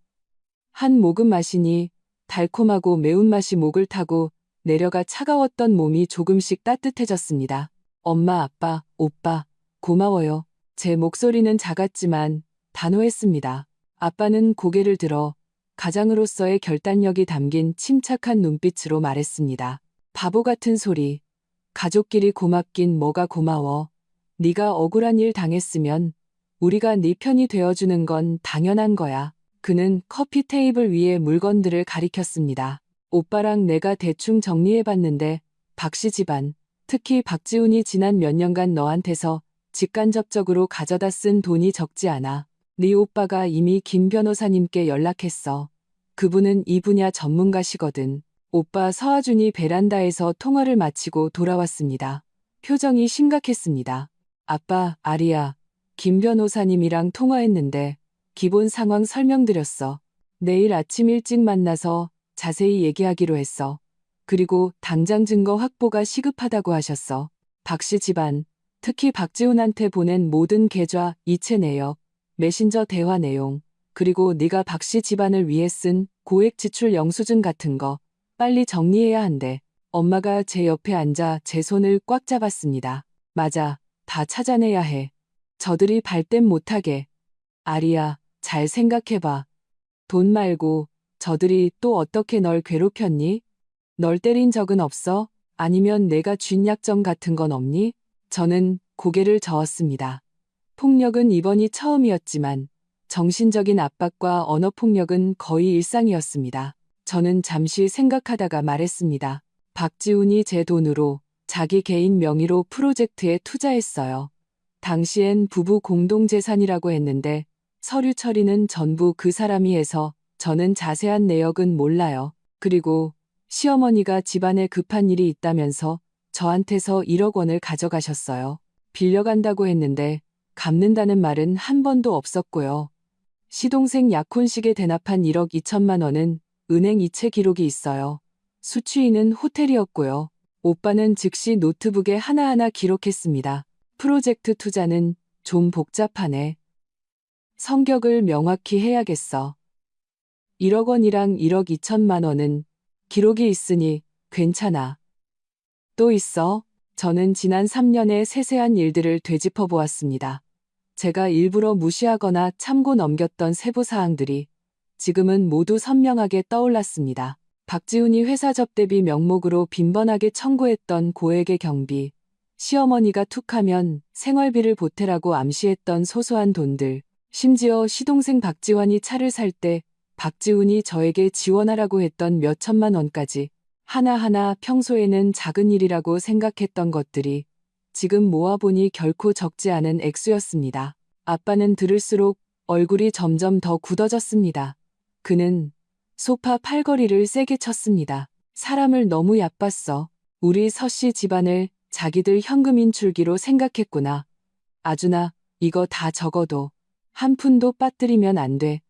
Speaker 1: 한 모금 마시니 달콤하고 매운맛이 목을 타고 내려가 차가웠던 몸이 조금씩 따뜻해졌습니다. 엄마, 아빠, 오빠, 고마워요. 제 목소리는 작았지만 단호했습니다. 아빠는 고개를 들어 가장으로서의 결단력이 담긴 침착한 눈빛으로 말했습니다. 바보 같은 소리. 가족끼리 고맙긴 뭐가 고마워. 네가 억울한 일 당했으면 우리가 네 편이 되어주는 건 당연한 거야. 그는 커피 테이블 위에 물건들을 가리켰습니다. 오빠랑 내가 대충 정리해봤는데 박씨 집안, 특히 박지훈이 지난 몇 년간 너한테서 직간접적으로 가져다 쓴 돈이 적지 않아. 네 오빠가 이미 김 변호사님께 연락했어. 그분은 이 분야 전문가시거든. 오빠 서아준이 베란다에서 통화를 마치고 돌아왔습니다. 표정이 심각했습니다. 아빠, 아리야, 김 변호사님이랑 통화했는데 기본 상황 설명드렸어. 내일 아침 일찍 만나서 자세히 얘기하기로 했어. 그리고 당장 증거 확보가 시급하다고 하셨어. 박씨 집안, 특히 박지훈한테 보낸 모든 계좌, 이체 내역, 메신저 대화 내용, 그리고 네가 박씨 집안을 위해 쓴 고액 지출 영수증 같은 거 빨리 정리해야 한대. 엄마가 제 옆에 앉아 제 손을 꽉 잡았습니다. 맞아, 다 찾아내야 해. 저들이 발뺌 못하게. 아리야, 잘 생각해봐. 돈 말고 저들이 또 어떻게 널 괴롭혔니? 널 때린 적은 없어? 아니면 내가 쥔 약점 같은 건 없니? 저는 고개를 저었습니다. 폭력은 이번이 처음이었지만 정신적인 압박과 언어폭력은 거의 일상이었습니다. 저는 잠시 생각하다가 말했습니다. 박지훈이 제 돈으로 자기 개인 명의로 프로젝트에 투자했어요. 당시엔 부부 공동재산이라고 했는데 서류 처리는 전부 그 사람이 해서 저는 자세한 내역은 몰라요. 그리고 시어머니가 집안에 급한 일이 있다면서 저한테서 1억 원을 가져가셨어요. 빌려간다고 했는데 갚는다는 말은 한 번도 없었고요. 시동생 약혼식에 대납한 1억 2천만 원은 은행 이체 기록이 있어요. 수취인은 호텔이었고요. 오빠는 즉시 노트북에 하나하나 기록했습니다. 프로젝트 투자는 좀 복잡하네. 성격을 명확히 해야겠어. 1억 원이랑 1억 2천만 원은 기록이 있으니 괜찮아. 또 있어? 저는 지난 3년의 세세한 일들을 되짚어 보았습니다. 제가 일부러 무시하거나 참고 넘겼던 세부 사항들이 지금은 모두 선명하게 떠올랐습니다. 박지훈이 회사 접대비 명목으로 빈번하게 청구했던 고액의 경비, 시어머니가 툭하면 생활비를 보태라고 암시했던 소소한 돈들, 심지어 시동생 박지환이 차를 살 때 박지훈이 저에게 지원하라고 했던 몇 천만 원까지 하나하나 평소에는 작은 일이라고 생각했던 것들이 지금 모아보니 결코 적지 않은 액수였습니다. 아빠는 들을수록 얼굴이 점점 더 굳어졌습니다. 그는 소파 팔걸이를 세게 쳤습니다. 사람을 너무 얕봤어. 우리 서씨 집안을 자기들 현금 인출기로 생각했구나. 아주나, 이거 다 적어도 한 푼도 빠뜨리면 안 돼.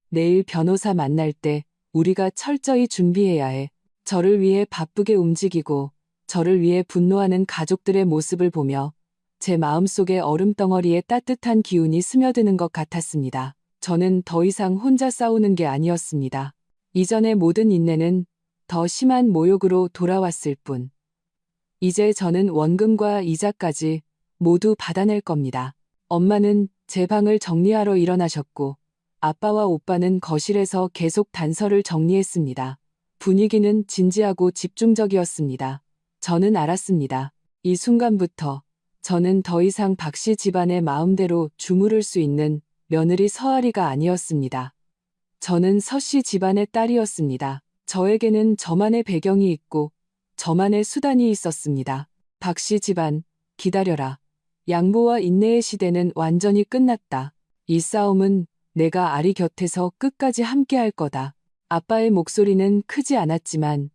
Speaker 1: 내일 변호사 만날 때 우리가 철저히 준비해야 해. 저를 위해 바쁘게 움직이고 저를 위해 분노하는 가족들의 모습을 보며 제 마음속에 얼음덩어리에 따뜻한 기운이 스며드는 것 같았습니다. 저는 더 이상 혼자 싸우는 게 아니었습니다. 이전의 모든 인내는 더 심한 모욕으로 돌아왔을 뿐. 이제 저는 원금과 이자까지 모두 받아낼 겁니다. 엄마는 제 방을 정리하러 일어나셨고 아빠와 오빠는 거실에서 계속 단서를 정리했습니다. 분위기는 진지하고 집중적이었습니다. 저는 알았습니다. 이 순간부터 저는 더 이상 박씨 집안의 마음대로 주무를 수 있는 며느리 서아리가 아니었습니다. 저는 서씨 집안의 딸이었습니다. 저에게는 저만의 배경이 있고 저만의 수단이 있었습니다. 박씨 집안, 기다려라. 양보와 인내의 시대는 완전히 끝났다. 이 싸움은 내가 아리 곁에서 끝까지 함께할 거다. 아빠의 목소리는 크지 않았지만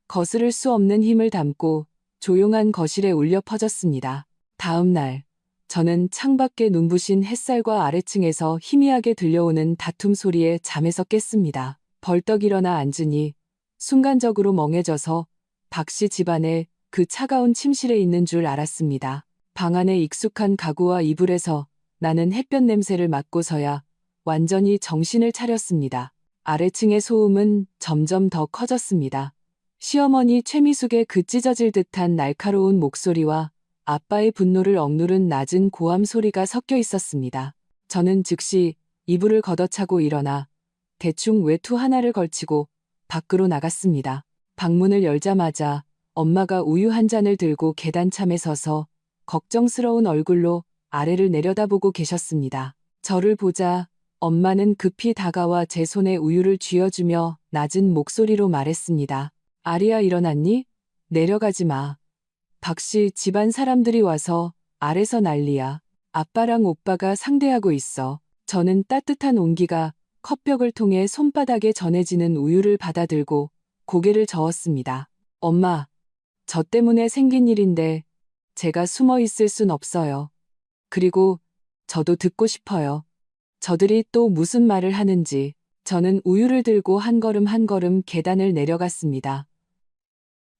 Speaker 1: 거스를 수 없는 힘을 담고 조용한 거실에 울려 퍼졌습니다. 다음 날, 저는 창밖에 눈부신 햇살과 아래층에서 희미하게 들려오는 다툼 소리에 잠에서 깼습니다. 벌떡 일어나 앉으니 순간적으로 멍해져서 박씨 집안의 그 차가운 침실에 있는 줄 알았습니다. 방 안의 익숙한 가구와 이불에서 나는 햇볕 냄새를 맡고서야 완전히 정신을 차렸습니다. 아래층의 소음은 점점 더 커졌습니다. 시어머니 최미숙의 그 찢어질 듯한 날카로운 목소리와 아빠의 분노를 억누른 낮은 고함 소리가 섞여 있었습니다. 저는 즉시 이불을 걷어차고 일어나 대충 외투 하나를 걸치고 밖으로 나갔습니다. 방문을 열자마자 엄마가 우유 한 잔을 들고 계단참에 서서 걱정스러운 얼굴로 아래를 내려다보고 계셨습니다. 저를 보자 엄마는 급히 다가와 제 손에 우유를 쥐어주며 낮은 목소리로 말했습니다. 아리야 일어났니? 내려가지 마. 박씨 집안 사람들이 와서 아래서 난리야. 아빠랑 오빠가 상대하고 있어. 저는 따뜻한 온기가 컵벽을 통해 손바닥에 전해지는 우유를 받아들고 고개를 저었습니다. 엄마, 저 때문에 생긴 일인데 제가 숨어 있을 순 없어요. 그리고 저도 듣고 싶어요. 저들이 또 무슨 말을 하는지. 저는 우유를 들고 한 걸음 한 걸음 계단을 내려갔습니다.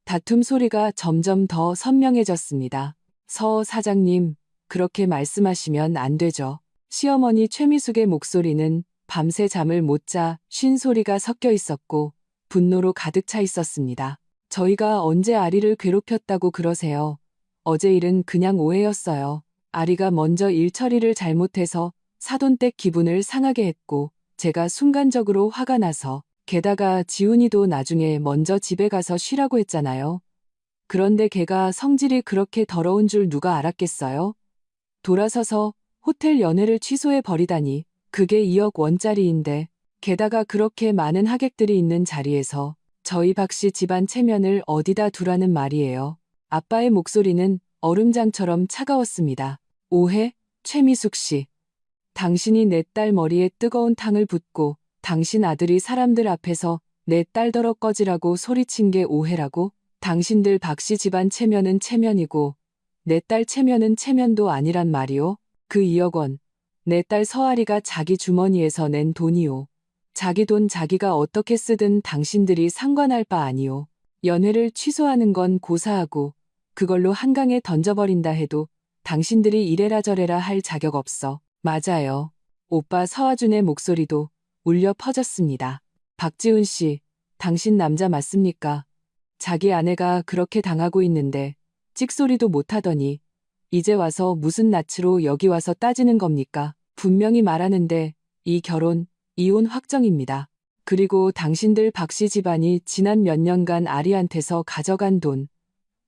Speaker 1: 다툼 소리가 점점 더 선명해졌습니다. 서 사장님, 그렇게 말씀하시면 안 되죠. 시어머니 최미숙의 목소리는 밤새 잠을 못 자 쉰 소리가 섞여 있었고 분노로 가득 차 있었습니다. 저희가 언제 아리를 괴롭혔다고 그러세요. 어제 일은 그냥 오해였어요. 아리가 먼저 일 처리를 잘못해서 사돈댁 기분을 상하게 했고 제가 순간적으로 화가 나서 게다가 지훈이도 나중에 먼저 집에 가서 쉬라고 했잖아요. 그런데 걔가 성질이 그렇게 더러운 줄 누가 알았겠어요? 돌아서서 호텔 연회를 취소해 버리다니 그게 2억 원짜리인데 게다가 그렇게 많은 하객들이 있는 자리에서 저희 박씨 집안 체면을 어디다 두라는 말이에요. 아빠의 목소리는 얼음장처럼 차가웠습니다. 오해? 최미숙 씨. 당신이 내 딸 머리에 뜨거운 탕을 붓고 당신 아들이 사람들 앞에서 내 딸더러 꺼지라고 소리친 게 오해라고? 당신들 박씨 집안 체면은 체면이고 내 딸 체면은 체면도 아니란 말이오? 그 2억 원. 내 딸 서아리가 자기 주머니에서 낸 돈이오. 자기 돈 자기가 어떻게 쓰든 당신들이 상관할 바 아니오. 연회를 취소하는 건 고사하고 그걸로 한강에 던져버린다 해도 당신들이 이래라 저래라 할 자격 없어. 맞아요. 오빠 서아준의 목소리도 울려 퍼졌습니다. 박지훈 씨, 당신 남자 맞습니까? 자기 아내가 그렇게 당하고 있는데 찍소리도 못하더니 이제 와서 무슨 낯으로 여기 와서 따지는 겁니까? 분명히 말하는데 이 결혼, 이혼 확정입니다. 그리고 당신들 박씨 집안이 지난 몇 년간 아리한테서 가져간 돈,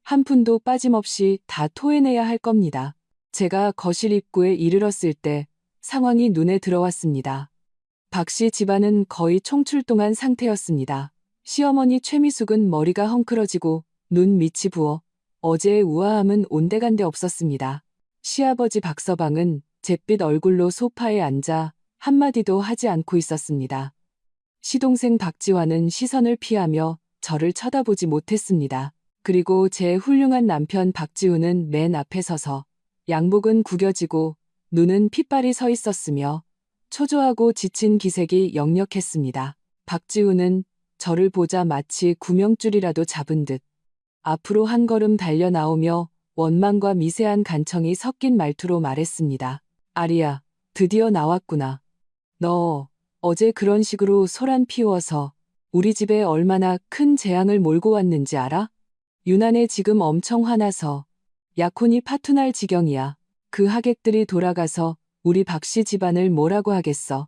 Speaker 1: 한 푼도 빠짐없이 다 토해내야 할 겁니다. 제가 거실 입구에 이르렀을 때 상황이 눈에 들어왔습니다. 박씨 집안은 거의 총출동한 상태였습니다. 시어머니 최미숙은 머리가 헝클어지고 눈 밑이 부어 어제의 우아함은 온데간데 없었습니다. 시아버지 박서방은 잿빛 얼굴로 소파에 앉아 한마디도 하지 않고 있었습니다. 시동생 박지환은 시선을 피하며 저를 쳐다보지 못했습니다. 그리고 제 훌륭한 남편 박지훈은 맨 앞에 서서 양복은 구겨지고 눈은 핏발이 서 있었으며 초조하고 지친 기색이 역력했습니다. 박지훈은 저를 보자 마치 구명줄이라도 잡은 듯 앞으로 한 걸음 달려 나오며 원망과 미세한 간청이 섞인 말투로 말했습니다. 아리야, 드디어 나왔구나. 너 어제 그런 식으로 소란 피워서 우리 집에 얼마나 큰 재앙을 몰고 왔는지 알아? 유난에 지금 엄청 화나서 약혼이 파투날 지경이야. 그 하객들이 돌아가서 우리 박씨 집안을 뭐라고 하겠어.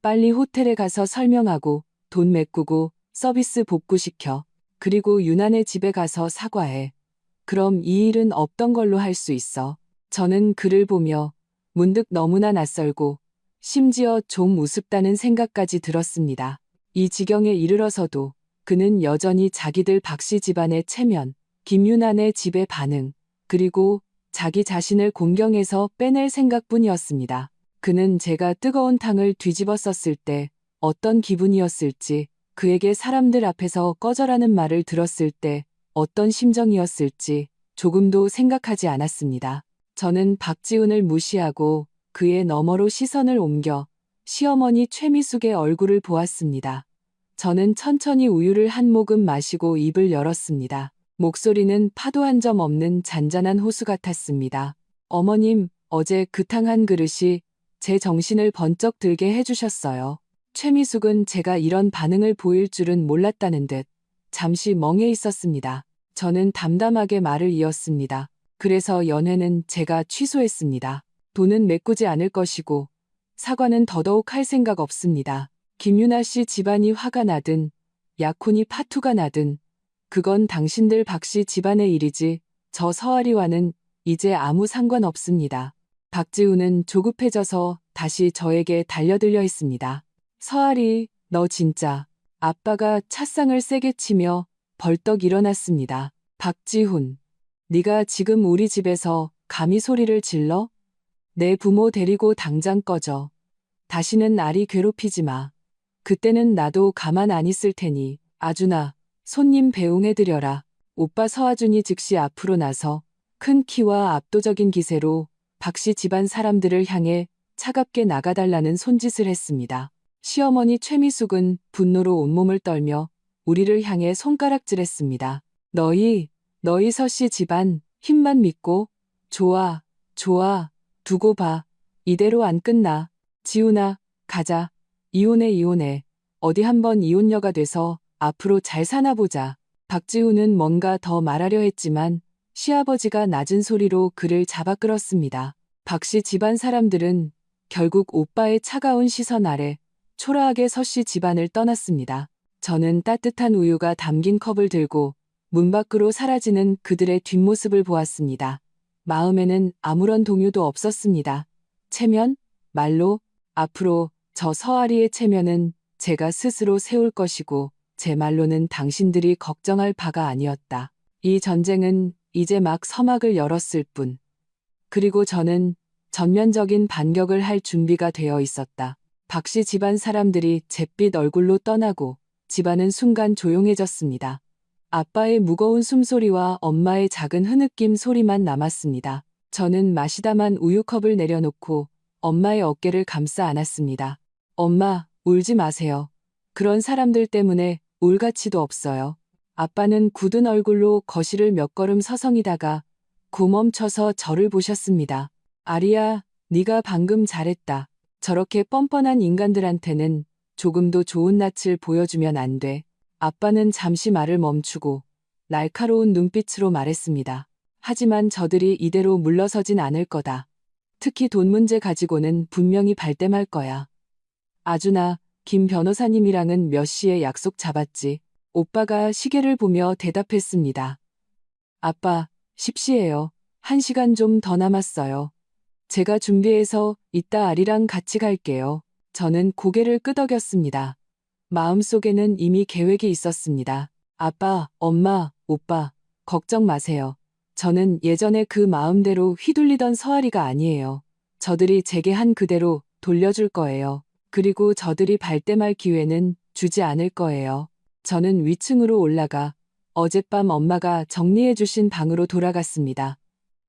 Speaker 1: 빨리 호텔에 가서 설명하고 돈 메꾸고 서비스 복구시켜. 그리고 유난의 집에 가서 사과해. 그럼 이 일은 없던 걸로 할 수 있어. 저는 그를 보며 문득 너무나 낯설고 심지어 좀 우습다는 생각까지 들었습니다. 이 지경에 이르러서도 그는 여전히 자기들 박씨 집안의 체면, 김윤환의 집의 반응, 그리고 자기 자신을 공경에서 빼낼 생각뿐이었습니다. 그는 제가 뜨거운 탕을 뒤집었었을 때 어떤 기분이었을지, 그에게 사람들 앞에서 꺼져라는 말을 들었을 때 어떤 심정이었을지 조금도 생각하지 않았습니다. 저는 박지훈을 무시하고 그의 너머로 시선을 옮겨 시어머니 최미숙의 얼굴을 보았습니다. 저는 천천히 우유를 한 모금 마시고 입을 열었습니다. 목소리는 파도 한 점 없는 잔잔한 호수 같았습니다. 어머님, 어제 그 탕 한 그릇이 제 정신을 번쩍 들게 해주셨어요. 최미숙은 제가 이런 반응을 보일 줄은 몰랐다는 듯 잠시 멍해 있었습니다. 저는 담담하게 말을 이었습니다. 그래서 연회는 제가 취소했습니다. 돈은 메꾸지 않을 것이고 사과는 더더욱 할 생각 없습니다. 김윤아 씨 집안이 화가 나든 약혼이 파투가 나든 그건 당신들 박씨 집안의 일이지 저 서아리와는 이제 아무 상관없습니다. 박지훈은 조급해져서 다시 저에게 달려들려 했습니다. 서아리, 너 진짜. 아빠가 찻상을 세게 치며 벌떡 일어났습니다. 박지훈, 네가 지금 우리 집에서 감히 소리를 질러? 내 부모 데리고 당장 꺼져. 다시는 아리 괴롭히지 마. 그때는 나도 가만 안 있을 테니. 아준아, 손님 배웅해드려라. 오빠 서아준이 즉시 앞으로 나서 큰 키와 압도적인 기세로 박씨 집안 사람들을 향해 차갑게 나가달라는 손짓을 했습니다. 시어머니 최미숙은 분노로 온몸을 떨며 우리를 향해 손가락질했습니다. 너희 서씨 집안 힘만 믿고 좋아, 두고 봐. 이대로 안 끝나. 지훈아, 가자. 이혼해. 어디 한번 이혼녀가 돼서 앞으로 잘 사나 보자. 박지훈은 뭔가 더 말하려 했지만 시아버지가 낮은 소리로 그를 잡아 끌었습니다. 박씨 집안 사람들은 결국 오빠의 차가운 시선 아래 초라하게 서씨 집안을 떠났습니다. 저는 따뜻한 우유가 담긴 컵을 들고 문 밖으로 사라지는 그들의 뒷모습을 보았습니다. 마음에는 아무런 동요도 없었습니다. 체면? 말로? 앞으로 저 서아리의 체면은 제가 스스로 세울 것이고 제 말로는 당신들이 걱정할 바가 아니었다. 이 전쟁은 이제 막 서막을 열었을 뿐. 그리고 저는 전면적인 반격을 할 준비가 되어 있었다. 박씨 집안 사람들이 잿빛 얼굴로 떠나고 집안은 순간 조용해졌습니다. 아빠의 무거운 숨소리와 엄마의 작은 흐느낌 소리만 남았습니다. 저는 마시다만 우유컵을 내려놓고 엄마의 어깨를 감싸 안았습니다. 엄마, 울지 마세요. 그런 사람들 때문에 울 가치도 없어요. 아빠는 굳은 얼굴로 거실을 몇 걸음 서성이다가 고멈춰서 저를 보셨습니다. 아리야, 네가 방금 잘했다. 저렇게 뻔뻔한 인간들한테는 조금도 좋은 낯을 보여주면 안 돼. 아빠는 잠시 말을 멈추고 날카로운 눈빛으로 말했습니다. 하지만 저들이 이대로 물러서진 않을 거다. 특히 돈 문제 가지고는 분명히 발뺌할 거야. 아주나, 김 변호사님이랑은 몇 시에 약속 잡았지? 오빠가 시계를 보며 대답했습니다. 아빠, 10시예요. 1시간 좀 더 남았어요. 제가 준비해서 이따 아리랑 같이 갈게요. 저는 고개를 끄덕였습니다. 마음속에는 이미 계획이 있었습니다. 아빠, 엄마, 오빠, 걱정 마세요. 저는 예전에 그 마음대로 휘둘리던 서아리가 아니에요. 저들이 제게 한 그대로 돌려줄 거예요. 그리고 저들이 발뺌할 기회는 주지 않을 거예요. 저는 위층으로 올라가 어젯밤 엄마가 정리해 주신 방으로 돌아갔습니다.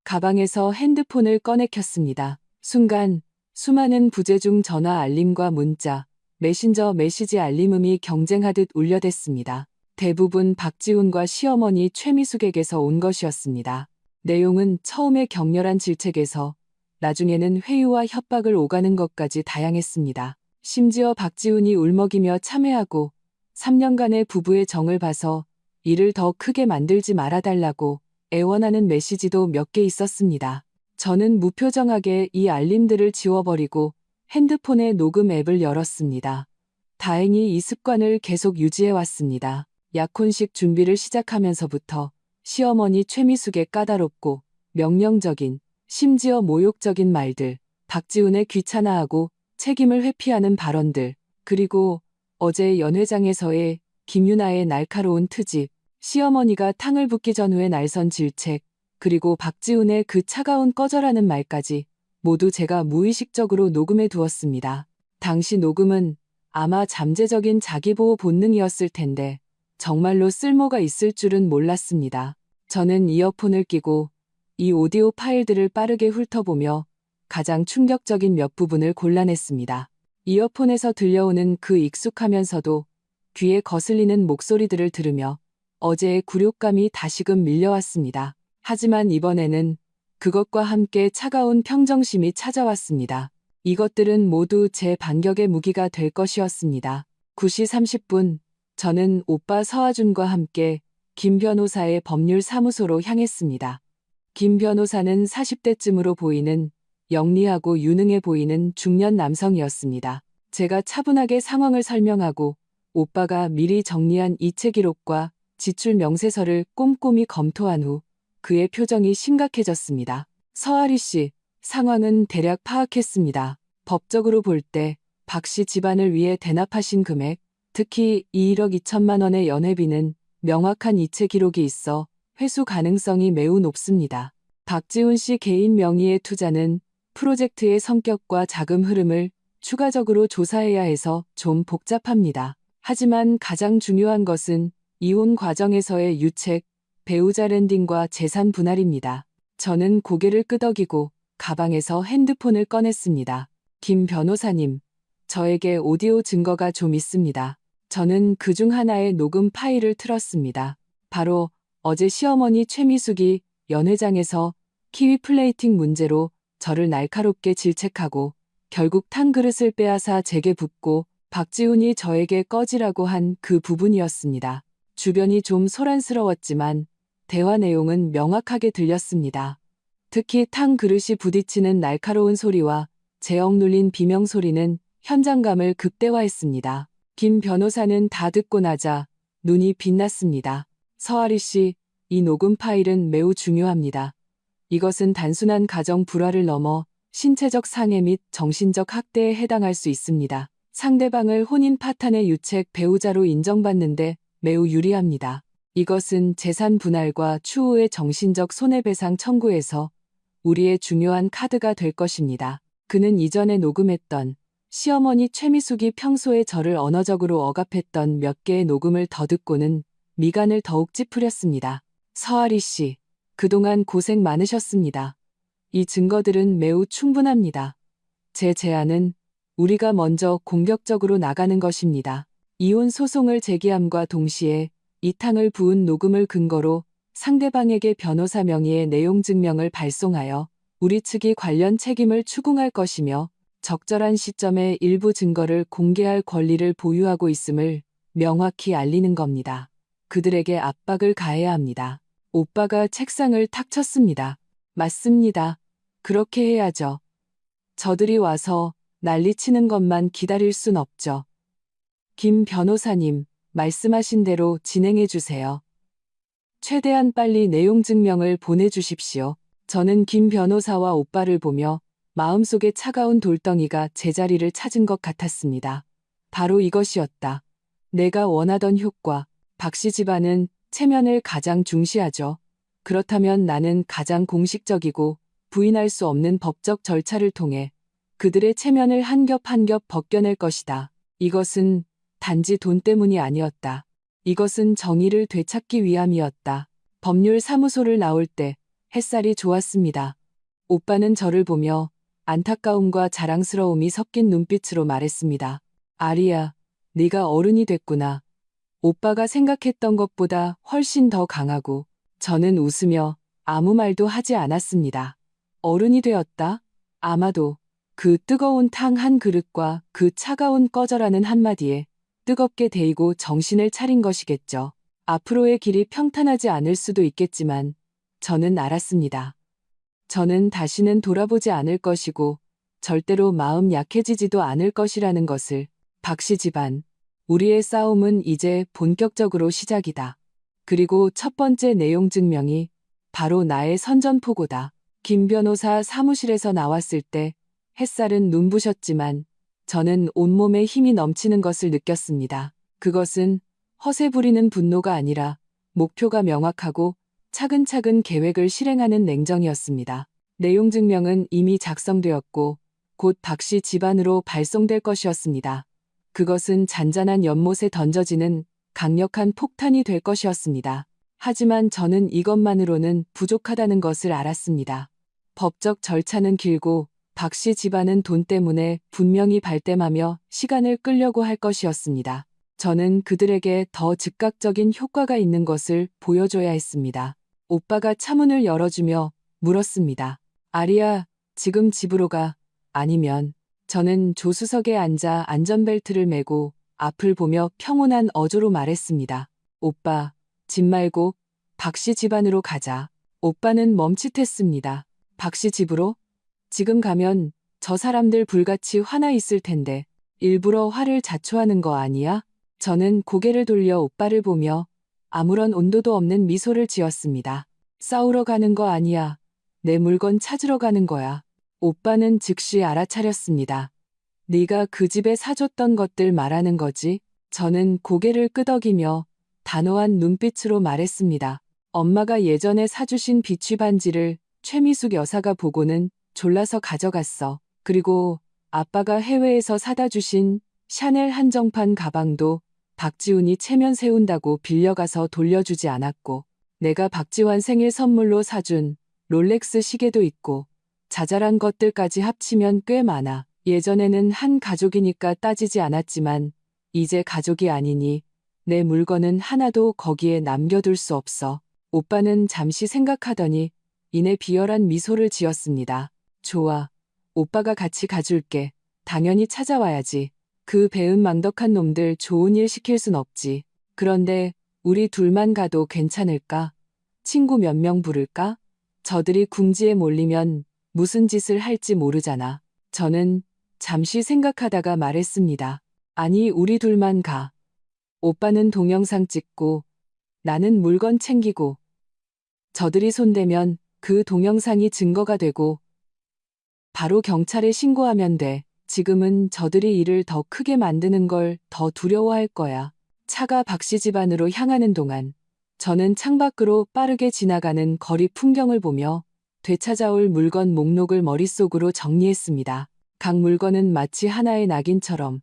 Speaker 1: 가방에서 핸드폰을 꺼내 켰습니다. 순간 수많은 부재중 전화 알림과 문자, 메신저 메시지 알림음이 경쟁하듯 울려댔습니다. 대부분 박지훈과 시어머니 최미숙에게서 온 것이었습니다. 내용은 처음에 격렬한 질책에서 나중에는 회유와 협박을 오가는 것까지 다양했습니다. 심지어 박지훈이 울먹이며 참회하고 3년간의 부부의 정을 봐서 일을 더 크게 만들지 말아달라고 애원하는 메시지도 몇 개 있었습니다. 저는 무표정하게 이 알림들을 지워버리고 핸드폰의 녹음 앱을 열었습니다. 다행히 이 습관을 계속 유지해왔습니다. 약혼식 준비를 시작하면서부터 시어머니 최미숙의 까다롭고 명령적인, 심지어 모욕적인 말들, 박지훈의 귀찮아하고 책임을 회피하는 발언들, 그리고 어제 연회장에서의 김유나의 날카로운 트집, 시어머니가 탕을 붓기 전후의 날선 질책, 그리고 박지훈의 그 차가운 꺼져라는 말까지 모두 제가 무의식적으로 녹음해 두었습니다. 당시 녹음은 아마 잠재적인 자기보호 본능이었을 텐데 정말로 쓸모가 있을 줄은 몰랐습니다. 저는 이어폰을 끼고 이 오디오 파일들을 빠르게 훑어보며 가장 충격적인 몇 부분을 골라냈습니다. 이어폰에서 들려오는 그 익숙하면서도 귀에 거슬리는 목소리들을 들으며 어제의 굴욕감이 다시금 밀려왔습니다. 하지만 이번에는 그것과 함께 차가운 평정심이 찾아왔습니다. 이것들은 모두 제 반격의 무기가 될 것이었습니다. 9시 30분, 저는 오빠 서아준과 함께 김 변호사의 법률사무소로 향했습니다. 김 변호사는 40대쯤으로 보이는 영리하고 유능해 보이는 중년 남성이었습니다. 제가 차분하게 상황을 설명하고 오빠가 미리 정리한 이체 기록과 지출 명세서를 꼼꼼히 검토한 후 그의 표정이 심각해졌습니다. 서아리 씨, 상황은 대략 파악했습니다. 법적으로 볼 때 박 씨 집안을 위해 대납하신 금액, 특히 2억 2천만 원의 연회비는 명확한 이체 기록이 있어 회수 가능성이 매우 높습니다. 박지훈 씨 개인 명의의 투자는 프로젝트의 성격과 자금 흐름을 추가적으로 조사해야 해서 좀 복잡합니다. 하지만 가장 중요한 것은 이혼 과정에서의 유책, 배우자 랜딩과 재산 분할입니다. 저는 고개를 끄덕이고 가방에서 핸드폰을 꺼냈습니다. 김 변호사님, 저에게 오디오 증거가 좀 있습니다. 저는 그중 하나의 녹음 파일을 틀었습니다. 바로 어제 시어머니 최미숙이 연회장에서 키위 플레이팅 문제로 저를 날카롭게 질책하고 결국 탕 그릇을 빼앗아 제게 붓고 박지훈이 저에게 꺼지라고 한 그 부분이었습니다. 주변이 좀 소란스러웠지만 대화 내용은 명확하게 들렸습니다. 특히 탕 그릇이 부딪히는 날카로운 소리와 제억 눌린 비명 소리는 현장감을 극대화했습니다. 김 변호사는 다 듣고 나자 눈이 빛났습니다. 서아리 씨, 이 녹음 파일은 매우 중요합니다. 이것은 단순한 가정 불화를 넘어 신체적 상해 및 정신적 학대에 해당할 수 있습니다. 상대방을 혼인 파탄의 유책 배우자로 인정받는데 매우 유리합니다. 이것은 재산 분할과 추후의 정신적 손해배상 청구에서 우리의 중요한 카드가 될 것입니다. 그는 이전에 녹음했던 시어머니 최미숙이 평소에 저를 언어적으로 억압했던 몇 개의 녹음을 더 듣고는 미간을 더욱 찌푸렸습니다. 서아리 씨, 그동안 고생 많으셨습니다. 이 증거들은 매우 충분합니다. 제 제안은 우리가 먼저 공격적으로 나가는 것입니다. 이혼 소송을 제기함과 동시에 이 탕을 부은 녹음을 근거로 상대방에게 변호사 명의의 내용 증명을 발송하여 우리 측이 관련 책임을 추궁할 것이며 적절한 시점에 일부 증거를 공개할 권리를 보유하고 있음을 명확히 알리는 겁니다. 그들에게 압박을 가해야 합니다. 오빠가 책상을 탁 쳤습니다. 맞습니다. 그렇게 해야죠. 저들이 와서 난리치는 것만 기다릴 순 없죠. 김 변호사님, 말씀하신 대로 진행해 주세요. 최대한 빨리 내용 증명을 보내주십시오. 저는 김 변호사와 오빠를 보며 마음속에 차가운 돌덩이가 제자리를 찾은 것 같았습니다. 바로 이것이었다. 내가 원하던 효과. 박씨 집안은 체면을 가장 중시하죠. 그렇다면 나는 가장 공식적이고 부인할 수 없는 법적 절차를 통해 그들의 체면을 한 겹 한 겹 벗겨낼 것이다. 이것은 단지 돈 때문이 아니었다. 이것은 정의를 되찾기 위함이었다. 법률 사무소를 나올 때 햇살이 좋았습니다. 오빠는 저를 보며 안타까움과 자랑스러움이 섞인 눈빛으로 말했습니다. 아리야, 네가 어른이 됐구나. 오빠가 생각했던 것보다 훨씬 더 강하고 저는 웃으며 아무 말도 하지 않았습니다. 어른이 되었다? 아마도 그 뜨거운 탕 한 그릇과 그 차가운 꺼져라는 한마디에 뜨겁게 데이고 정신을 차린 것이겠죠. 앞으로의 길이 평탄하지 않을 수도 있겠지만 저는 알았습니다. 저는 다시는 돌아보지 않을 것이고 절대로 마음 약해지지도 않을 것이라는 것을. 박씨 집안, 우리의 싸움은 이제 본격적으로 시작이다. 그리고 첫 번째 내용 증명이 바로 나의 선전포고다. 김 변호사 사무실에서 나왔을 때 햇살은 눈부셨지만 저는 온몸에 힘이 넘치는 것을 느꼈습니다. 그것은 허세 부리는 분노가 아니라 목표가 명확하고 차근차근 계획을 실행하는 냉정이었습니다. 내용 증명은 이미 작성되었고 곧 박씨 집안으로 발송될 것이었습니다. 그것은 잔잔한 연못에 던져지는 강력한 폭탄이 될 것이었습니다. 하지만 저는 이것만으로는 부족하다는 것을 알았습니다. 법적 절차는 길고 박씨 집안은 돈 때문에 분명히 발뺌하며 시간을 끌려고 할 것이었습니다. 저는 그들에게 더 즉각적인 효과가 있는 것을 보여줘야 했습니다. 오빠가 차문을 열어주며 물었습니다. 아리야, 지금 집으로 가. 아니면. 저는 조수석에 앉아 안전벨트를 매고 앞을 보며 평온한 어조로 말했습니다. 오빠, 집 말고 박씨 집안으로 가자. 오빠는 멈칫했습니다. 박씨 집으로? 지금 가면 저 사람들 불같이 화나 있을 텐데 일부러 화를 자초하는 거 아니야? 저는 고개를 돌려 오빠를 보며 아무런 온도도 없는 미소를 지었습니다. 싸우러 가는 거 아니야. 내 물건 찾으러 가는 거야. 오빠는 즉시 알아차렸습니다. 네가 그 집에 사줬던 것들 말하는 거지? 저는 고개를 끄덕이며 단호한 눈빛으로 말했습니다. 엄마가 예전에 사주신 비취 반지를 최미숙 여사가 보고는 졸라서 가져갔어. 그리고 아빠가 해외에서 사다 주신 샤넬 한정판 가방도 박지훈이 체면 세운다고 빌려가서 돌려주지 않았고 내가 박지환 생일 선물로 사준 롤렉스 시계도 있고 자잘한 것들까지 합치면 꽤 많아. 예전에는 한 가족이니까 따지지 않았지만 이제 가족이 아니니 내 물건은 하나도 거기에 남겨둘 수 없어. 오빠는 잠시 생각하더니 이내 비열한 미소를 지었습니다. 좋아. 오빠가 같이 가줄게. 당연히 찾아와야지. 그 배은망덕한 놈들 좋은 일 시킬 순 없지. 그런데 우리 둘만 가도 괜찮을까? 친구 몇 명 부를까? 저들이 궁지에 몰리면 무슨 짓을 할지 모르잖아. 저는 잠시 생각하다가 말했습니다. 아니, 우리 둘만 가. 오빠는 동영상 찍고 나는 물건 챙기고 저들이 손대면 그 동영상이 증거가 되고 바로 경찰에 신고하면 돼. 지금은 저들이 일을 더 크게 만드는 걸 더 두려워할 거야. 차가 박씨 집안으로 향하는 동안 저는 창밖으로 빠르게 지나가는 거리 풍경을 보며 되찾아올 물건 목록을 머릿속으로 정리했습니다. 각 물건은 마치 하나의 낙인처럼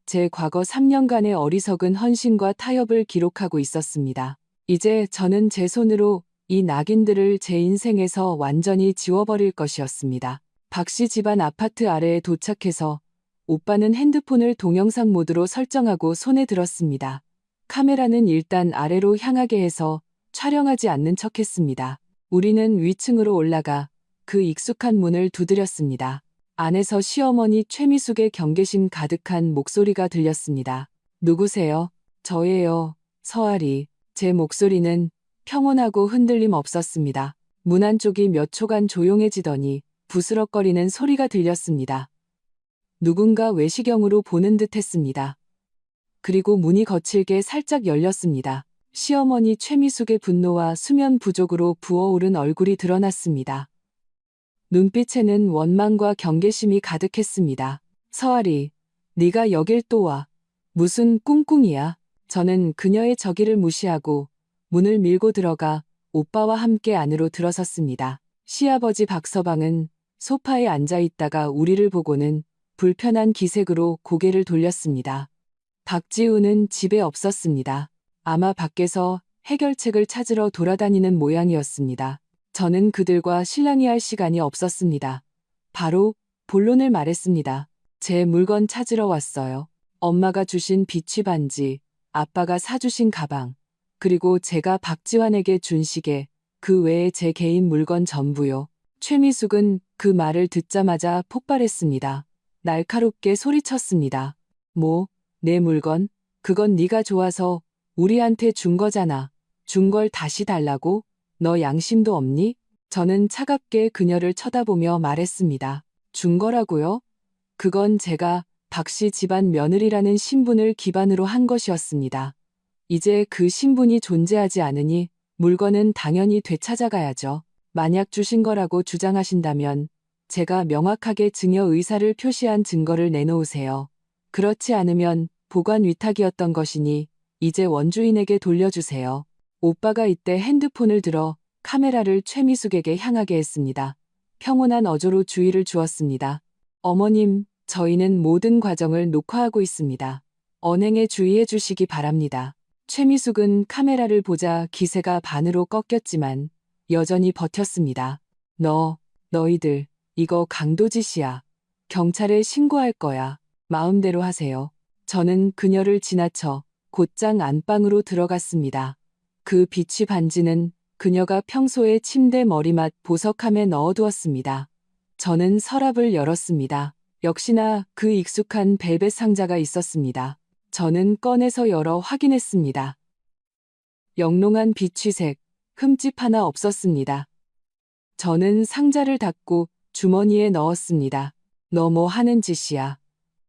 Speaker 1: 제 과거 3년간의 어리석은 헌신과 타협을 기록하고 있었습니다. 이제 저는 제 손으로 이 낙인들을 제 인생에서 완전히 지워버릴 것이었습니다. 박씨 집안 아파트 아래에 도착해서 오빠는 핸드폰을 동영상 모드로 설정하고 손에 들었습니다. 카메라는 일단 아래로 향하게 해서 촬영하지 않는 척했습니다. 우리는 위층으로 올라가 그 익숙한 문을 두드렸습니다. 안에서 시어머니 최미숙의 경계심 가득한 목소리가 들렸습니다. 누구세요? 저예요. 서아리. 제 목소리는 평온하고 흔들림 없었습니다. 문 안쪽이 몇 초간 조용해지더니 부스럭거리는 소리가 들렸습니다. 누군가 외시경으로 보는 듯 했습니다. 그리고 문이 거칠게 살짝 열렸습니다. 시어머니 최미숙의 분노와 수면 부족으로 부어오른 얼굴이 드러났습니다. 눈빛에는 원망과 경계심이 가득했습니다. 서아리, 네가 여길 또 와. 무슨 꿍꿍이야. 저는 그녀의 저기를 무시하고 문을 밀고 들어가 오빠와 함께 안으로 들어섰습니다. 시아버지 박서방은 소파에 앉아 있다가 우리를 보고는 불편한 기색으로 고개를 돌렸습니다. 박지우는 집에 없었습니다. 아마 밖에서 해결책을 찾으러 돌아다니는 모양이었습니다. 저는 그들과 실랑이할 시간이 없었습니다. 바로 본론을 말했습니다. 제 물건 찾으러 왔어요. 엄마가 주신 비취 반지, 아빠가 사주신 가방, 그리고 제가 박지환에게 준 시계, 그 외에 제 개인 물건 전부요. 최미숙은 그 말을 듣자마자 폭발했습니다. 날카롭게 소리쳤습니다. 뭐, 내 물건? 그건 네가 좋아서 우리한테 준 거잖아. 준 걸 다시 달라고? 너 양심도 없니? 저는 차갑게 그녀를 쳐다보며 말했습니다. 준 거라고요? 그건 제가 박씨 집안 며느리라는 신분을 기반으로 한 것이었습니다. 이제 그 신분이 존재하지 않으니 물건은 당연히 되찾아가야죠. 만약 주신 거라고 주장하신다면 제가 명확하게 증여 의사를 표시한 증거를 내놓으세요. 그렇지 않으면 보관 위탁이었던 것이니 이제 원주인에게 돌려주세요. 오빠가 이때 핸드폰을 들어 카메라를 최미숙에게 향하게 했습니다. 평온한 어조로 주의를 주었습니다. 어머님, 저희는 모든 과정을 녹화하고 있습니다. 언행에 주의해 주시기 바랍니다. 최미숙은 카메라를 보자 기세가 반으로 꺾였지만 여전히 버텼습니다. 너희들, 이거 강도짓이야. 경찰에 신고할 거야. 마음대로 하세요. 저는 그녀를 지나쳐 곧장 안방으로 들어갔습니다. 그 비취 반지는 그녀가 평소에 침대 머리맡 보석함에 넣어두었습니다. 저는 서랍을 열었습니다. 역시나 그 익숙한 벨벳 상자가 있었습니다. 저는 꺼내서 열어 확인했습니다. 영롱한 비취색, 흠집 하나 없었습니다. 저는 상자를 닫고 주머니에 넣었습니다. 너 뭐 하는 짓이야.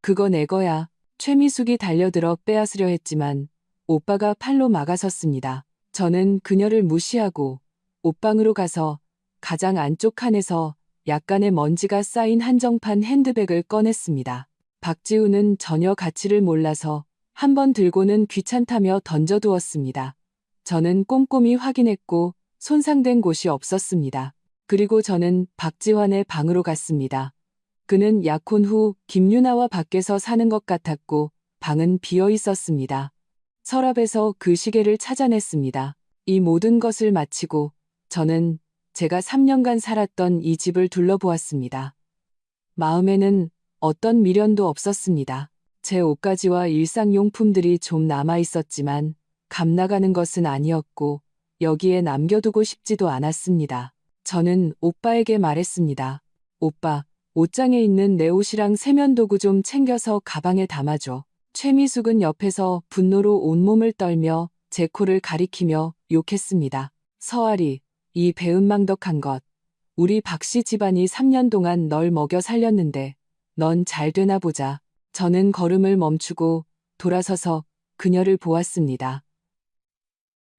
Speaker 1: 그거 내 거야. 최미숙이 달려들어 빼앗으려 했지만 오빠가 팔로 막아섰습니다. 저는 그녀를 무시하고 옷방으로 가서 가장 안쪽 칸에서 약간의 먼지가 쌓인 한정판 핸드백을 꺼냈습니다. 박지우는 전혀 가치를 몰라서 한 번 들고는 귀찮다며 던져두었습니다. 저는 꼼꼼히 확인했고 손상된 곳이 없었습니다. 그리고 저는 박지환의 방으로 갔습니다. 그는 약혼 후 김유나와 밖에서 사는 것 같았고 방은 비어 있었습니다. 서랍에서 그 시계를 찾아냈습니다. 이 모든 것을 마치고 저는 제가 3년간 살았던 이 집을 둘러보았습니다. 마음에는 어떤 미련도 없었습니다. 제 옷가지와 일상용품들이 좀 남아있었지만 값 나가는 것은 아니었고 여기에 남겨두고 싶지도 않았습니다. 저는 오빠에게 말했습니다. 오빠, 옷장에 있는 내 옷이랑 세면도구 좀 챙겨서 가방에 담아줘. 최미숙은 옆에서 분노로 온몸을 떨며 제 코를 가리키며 욕했습니다. 서아리, 이 배은망덕한 것. 우리 박씨 집안이 3년 동안 널 먹여 살렸는데 넌 잘 되나 보자. 저는 걸음을 멈추고 돌아서서 그녀를 보았습니다.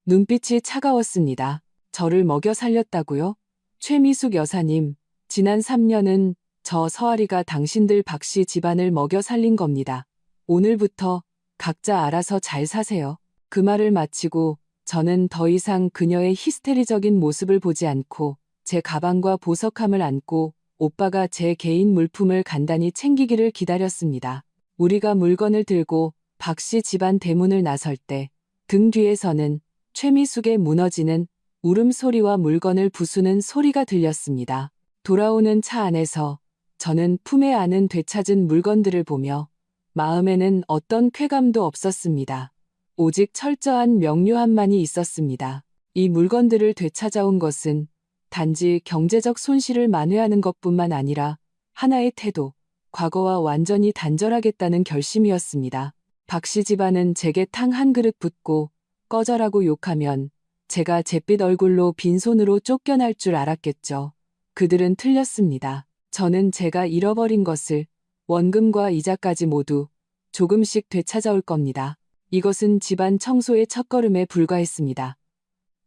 Speaker 1: 눈빛이 차가웠습니다. 저를 먹여 살렸다고요? 최미숙 여사님, 지난 3년은 저 서아리가 당신들 박씨 집안을 먹여 살린 겁니다. 오늘부터 각자 알아서 잘 사세요. 그 말을 마치고 저는 더 이상 그녀의 히스테리적인 모습을 보지 않고 제 가방과 보석함을 안고 오빠가 제 개인 물품을 간단히 챙기기를 기다렸습니다. 우리가 물건을 들고 박 씨 집안 대문을 나설 때 등 뒤에서는 최미숙의 무너지는 울음소리와 물건을 부수는 소리가 들렸습니다. 돌아오는 차 안에서 저는 품에 안은 되찾은 물건들을 보며 마음에는 어떤 쾌감도 없었습니다. 오직 철저한 명료함만이 있었습니다. 이 물건들을 되찾아온 것은 단지 경제적 손실을 만회하는 것뿐만 아니라 하나의 태도, 과거와 완전히 단절하겠다는 결심이었습니다. 박 씨 집안은 제게 탕 한 그릇 붓고 꺼져라고 욕하면 제가 잿빛 얼굴로 빈손으로 쫓겨날 줄 알았겠죠. 그들은 틀렸습니다. 저는 제가 잃어버린 것을 원금과 이자까지 모두 조금씩 되찾아올 겁니다. 이것은 집안 청소의 첫걸음에 불과했습니다.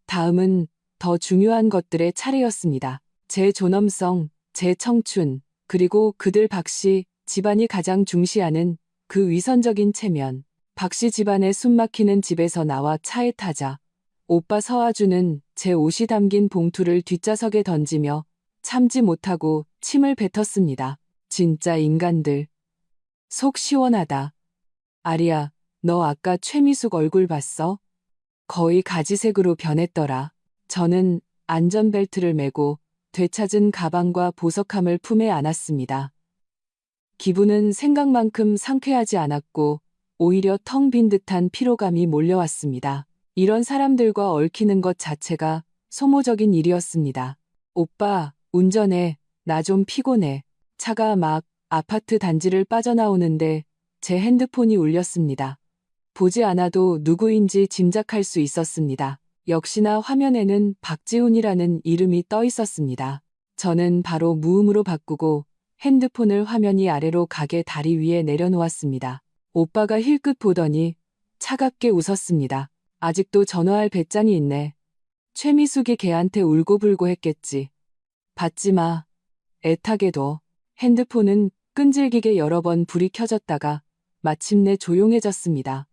Speaker 1: 다음은 더 중요한 것들의 차례였습니다. 제 존엄성, 제 청춘, 그리고 그들 박 씨 집안이 가장 중시하는 그 위선적인 체면. 박 씨 집안의 숨막히는 집에서 나와 차에 타자 오빠 서아주는 제 옷이 담긴 봉투를 뒷좌석에 던지며 참지 못하고 침을 뱉었습니다. 진짜 인간들. 속 시원하다. 아리야, 너 아까 최미숙 얼굴 봤어? 거의 가지색으로 변했더라. 저는 안전벨트를 매고 되찾은 가방과 보석함을 품에 안았습니다. 기분은 생각만큼 상쾌하지 않았고 오히려 텅 빈 듯한 피로감이 몰려왔습니다. 이런 사람들과 얽히는 것 자체가 소모적인 일이었습니다. 오빠, 운전해. 나 좀 피곤해. 차가 막 아파트 단지를 빠져나오는데 제 핸드폰이 울렸습니다. 보지 않아도 누구인지 짐작할 수 있었습니다. 역시나 화면에는 박지훈이라는 이름이 떠 있었습니다. 저는 바로 무음으로 바꾸고 핸드폰을 화면이 아래로 가게 다리 위에 내려놓았습니다. 오빠가 힐끗 보더니 차갑게 웃었습니다. 아직도 전화할 배짱이 있네. 최미숙이 걔한테 울고불고 했겠지. 받지 마. 애타게도. 핸드폰은 끈질기게 여러 번 불이 켜졌다가 마침내 조용해졌습니다.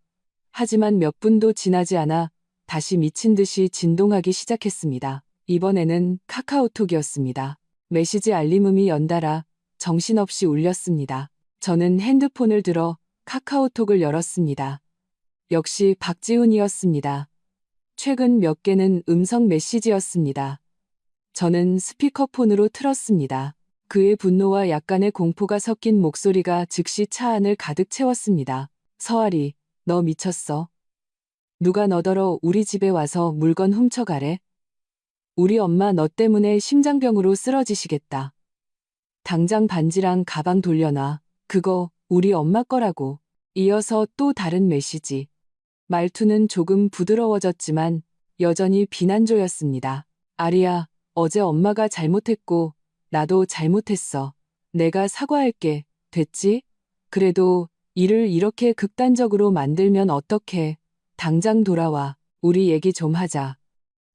Speaker 1: 하지만 몇 분도 지나지 않아 다시 미친 듯이 진동하기 시작했습니다. 이번에는 카카오톡이었습니다. 메시지 알림음이 연달아 정신없이 울렸습니다. 저는 핸드폰을 들어 카카오톡을 열었습니다. 역시 박지훈이었습니다. 최근 몇 개는 음성 메시지였습니다. 저는 스피커폰으로 틀었습니다. 그의 분노와 약간의 공포가 섞인 목소리가 즉시 차 안을 가득 채웠습니다. 서아리, 너 미쳤어? 누가 너더러 우리 집에 와서 물건 훔쳐가래? 우리 엄마 너 때문에 심장병으로 쓰러지시겠다. 당장 반지랑 가방 돌려놔. 그거 우리 엄마 거라고. 이어서 또 다른 메시지. 말투는 조금 부드러워졌지만 여전히 비난조였습니다. 아리야, 어제 엄마가 잘못했고 나도 잘못했어. 내가 사과할게. 됐지? 그래도 일을 이렇게 극단적으로 만들면 어떡해. 당장 돌아와. 우리 얘기 좀 하자.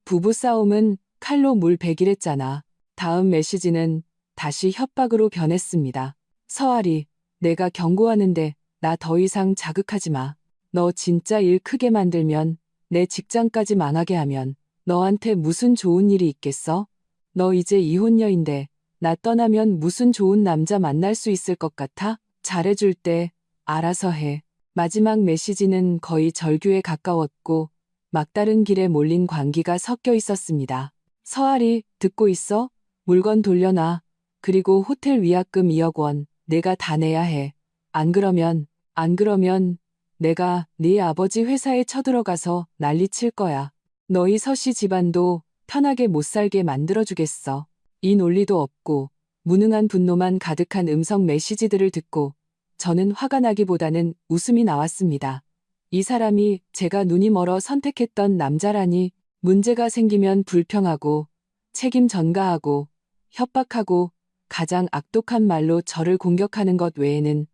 Speaker 1: 부부싸움은 칼로 물 베기랬잖아. 다음 메시지는 다시 협박으로 변했습니다. 서아리, 내가 경고하는데 나 더 이상 자극하지 마. 너 진짜 일 크게 만들면 내 직장까지 망하게 하면 너한테 무슨 좋은 일이 있겠어? 너 이제 이혼녀인데 나 떠나면 무슨 좋은 남자 만날 수 있을 것 같아? 잘해줄 때 알아서 해. 마지막 메시지는 거의 절규에 가까웠고 막다른 길에 몰린 광기가 섞여 있었습니다. 서아리, 듣고 있어? 물건 돌려놔. 그리고 호텔 위약금 2억 원 내가 다 내야 해. 안 그러면 내가 네 아버지 회사에 쳐들어가서 난리 칠 거야. 너희 서씨 집안도 편하게 못 살게 만들어주겠어. 이 논리도 없고 무능한 분노만 가득한 음성 메시지들을 듣고 저는 화가 나기보다는 웃음이 나왔습니다. 이 사람이 제가 눈이 멀어 선택했던 남자라니. 문제가 생기면 불평하고 책임 전가하고 협박하고 가장 악독한 말로 저를 공격하는 것 외에는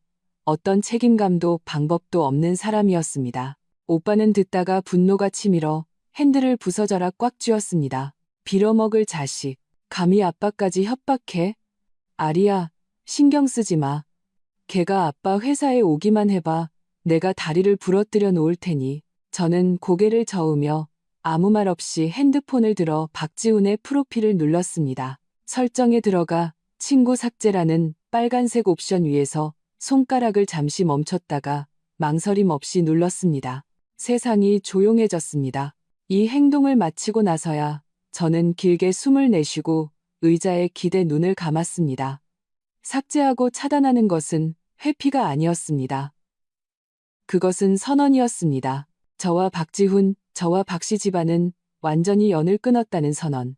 Speaker 1: 어떤 책임감도 방법도 없는 사람이었습니다. 오빠는 듣다가 분노가 치밀어 핸들을 부서져라 꽉 쥐었습니다. 빌어먹을 자식, 감히 아빠까지 협박해? 아리야, 신경 쓰지 마. 걔가 아빠 회사에 오기만 해봐. 내가 다리를 부러뜨려 놓을 테니. 저는 고개를 저으며 아무 말 없이 핸드폰을 들어 박지훈의 프로필을 눌렀습니다. 설정에 들어가 친구 삭제라는 빨간색 옵션 위에서 손가락을 잠시 멈췄다가 망설임 없이 눌렀습니다. 세상이 조용해졌습니다. 이 행동을 마치고 나서야 저는 길게 숨을 내쉬고 의자에 기대 눈을 감았습니다. 삭제하고 차단하는 것은 회피가 아니었습니다. 그것은 선언이었습니다. 저와 박지훈, 저와 박씨 집안은 완전히 연을 끊었다는 선언.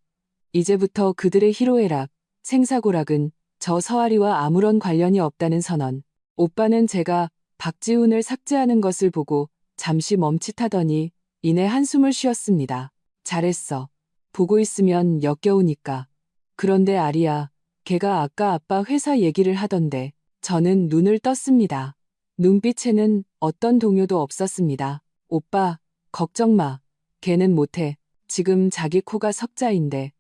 Speaker 1: 이제부터 그들의 희로애락, 생사고락은 저 서아리와 아무런 관련이 없다는 선언. 오빠는 제가 박지훈을 삭제하는 것을 보고 잠시 멈칫하더니 이내 한숨을 쉬었습니다. 잘했어. 보고 있으면 역겨우니까. 그런데 아리야, 걔가 아까 아빠 회사 얘기를 하던데. 저는 눈을 떴습니다. 눈빛에는 어떤 동요도 없었습니다. 오빠, 걱정 마. 걔는 못해. 지금 자기 코가 석자인데.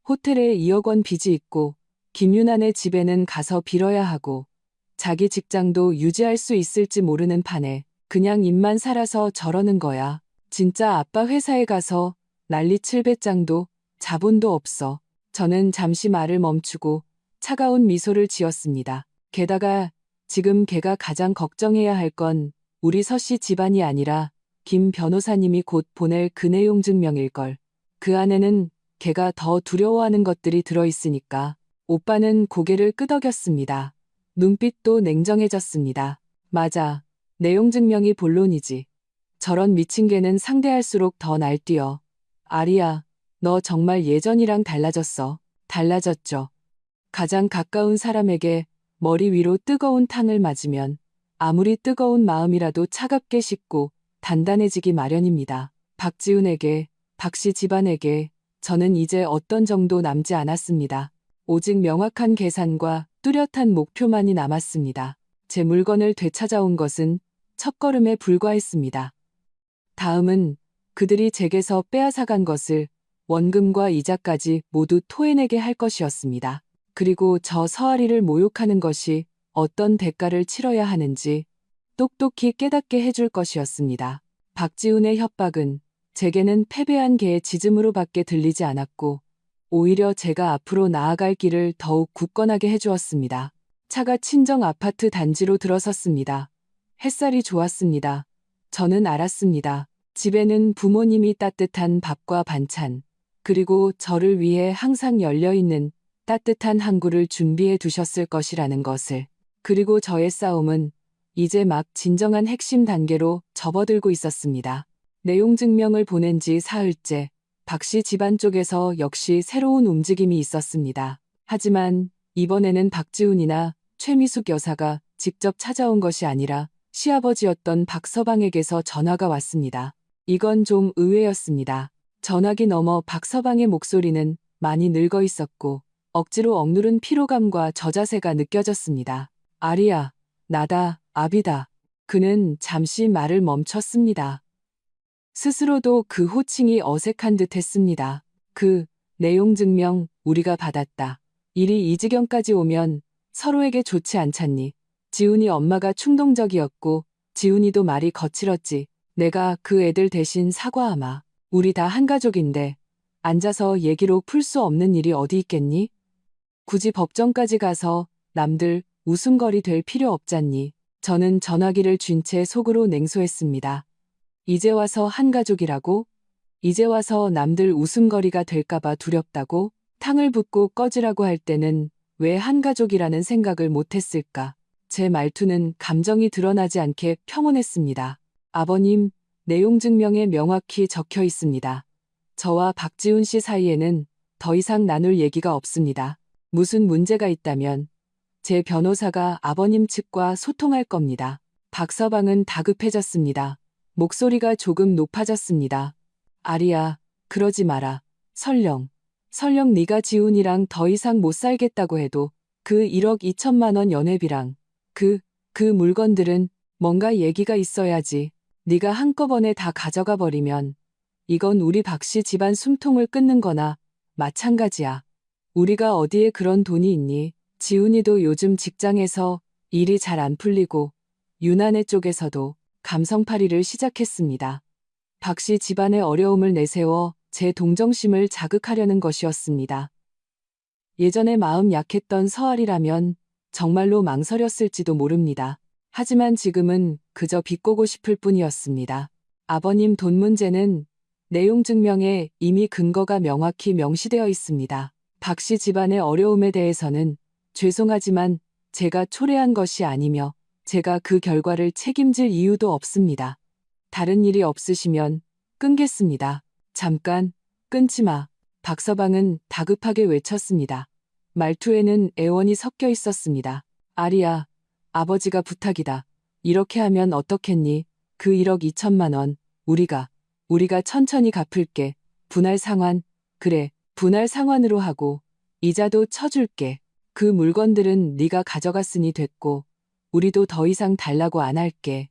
Speaker 1: 호텔에 2억 원 빚이 있고 김윤환의 집에는 가서 빌어야 하고 자기 직장도 유지할 수 있을지 모르는 판에 그냥 입만 살아서 저러는 거야. 진짜 아빠 회사에 가서 난리 칠 배짱도 자본도 없어. 저는 잠시 말을 멈추고 차가운 미소를 지었습니다. 게다가 지금 걔가 가장 걱정해야 할 건 우리 서씨 집안이 아니라 김 변호사님이 곧 보낼 그 내용 증명일걸. 그 안에는 걔가 더 두려워하는 것들이 들어있으니까. 오빠는 고개를 끄덕였습니다. 눈빛도 냉정해졌습니다. 맞아. 내용 증명이 본론이지. 저런 미친 개는 상대할수록 더 날뛰어. 아리야, 너 정말 예전이랑 달라졌어. 달라졌죠. 가장 가까운 사람에게 머리 위로 뜨거운 탕을 맞으면 아무리 뜨거운 마음이라도 차갑게 식고 단단해지기 마련입니다. 박지훈에게, 박씨 집안에게 저는 이제 어떤 정도 남지 않았습니다. 오직 명확한 계산과 뚜렷한 목표만이 남았습니다. 제 물건을 되찾아온 것은 첫걸음에 불과했습니다. 다음은 그들이 제게서 빼앗아간 것을 원금과 이자까지 모두 토해내게 할 것이었습니다. 그리고 저 서아리를 모욕하는 것이 어떤 대가를 치러야 하는지 똑똑히 깨닫게 해줄 것이었습니다. 박지훈의 협박은 제게는 패배한 개의 짖음으로밖에 들리지 않았고 오히려 제가 앞으로 나아갈 길을 더욱 굳건하게 해주었습니다. 차가 친정 아파트 단지로 들어섰습니다. 햇살이 좋았습니다. 저는 알았습니다. 집에는 부모님이 따뜻한 밥과 반찬, 그리고 저를 위해 항상 열려있는 따뜻한 항구를 준비해 두셨을 것이라는 것을. 그리고 저의 싸움은 이제 막 진정한 핵심 단계로 접어들고 있었습니다. 내용 증명을 보낸 지 사흘째, 박씨 집안 쪽에서 역시 새로운 움직임이 있었습니다. 하지만 이번에는 박지훈이나 최미숙 여사가 직접 찾아온 것이 아니라 시아버지였던 박서방에게서 전화가 왔습니다. 이건 좀 의외였습니다. 전화기 너머 박서방의 목소리는 많이 늙어 있었고 억지로 억누른 피로감과 저자세가 느껴졌습니다. 아리야, 나다, 아비다. 그는 잠시 말을 멈췄습니다. 스스로도 그 호칭이 어색한 듯 했습니다. 내용 증명 우리가 받았다. 일이 이 지경까지 오면 서로에게 좋지 않잖니. 지훈이 엄마가 충동적이었고 지훈이도 말이 거칠었지. 내가 그 애들 대신 사과하마. 우리 다 한 가족인데 앉아서 얘기로 풀 수 없는 일이 어디 있겠니? 굳이 법정까지 가서 남들 웃음거리 될 필요 없잖니. 저는 전화기를 쥔 채 속으로 냉소했습니다. 이제 와서 한 가족이라고? 이제 와서 남들 웃음거리가 될까봐 두렵다고? 탕을 붓고 꺼지라고 할 때는 왜 한 가족이라는 생각을 못했을까? 제 말투는 감정이 드러나지 않게 평온했습니다. 아버님, 내용 증명에 명확히 적혀 있습니다. 저와 박지훈 씨 사이에는 더 이상 나눌 얘기가 없습니다. 무슨 문제가 있다면 제 변호사가 아버님 측과 소통할 겁니다. 박서방은 다급해졌습니다. 목소리가 조금 높아졌습니다. 아리야, 그러지 마라. 설령 네가 지훈이랑 더 이상 못 살겠다고 해도 그 1억 2천만 원 연회비랑 그 물건들은 뭔가 얘기가 있어야지. 네가 한꺼번에 다 가져가 버리면 이건 우리 박씨 집안 숨통을 끊는 거나 마찬가지야. 우리가 어디에 그런 돈이 있니? 지훈이도 요즘 직장에서 일이 잘 안 풀리고 유난의 쪽에서도 감성팔이를 시작했습니다. 박 씨 집안의 어려움을 내세워 제 동정심을 자극하려는 것이었습니다. 예전에 마음 약했던 서아리라면 정말로 망설였을지도 모릅니다. 하지만 지금은 그저 비꼬고 싶을 뿐이었습니다. 아버님 돈 문제는 내용 증명에 이미 근거가 명확히 명시되어 있습니다. 박 씨 집안의 어려움에 대해서는 죄송하지만 제가 초래한 것이 아니며 제가 그 결과를 책임질 이유도 없습니다. 다른 일이 없으시면 끊겠습니다. 잠깐, 끊지 마. 박서방은 다급하게 외쳤습니다. 말투에는 애원이 섞여 있었습니다. 아리야, 아버지가 부탁이다. 이렇게 하면 어떻겠니? 그 1억 2천만 원, 우리가 천천히 갚을게. 분할 상환, 그래, 분할 상환으로 하고, 이자도 쳐줄게. 그 물건들은 네가 가져갔으니 됐고, 우리도 더 이상 달라고 안 할게.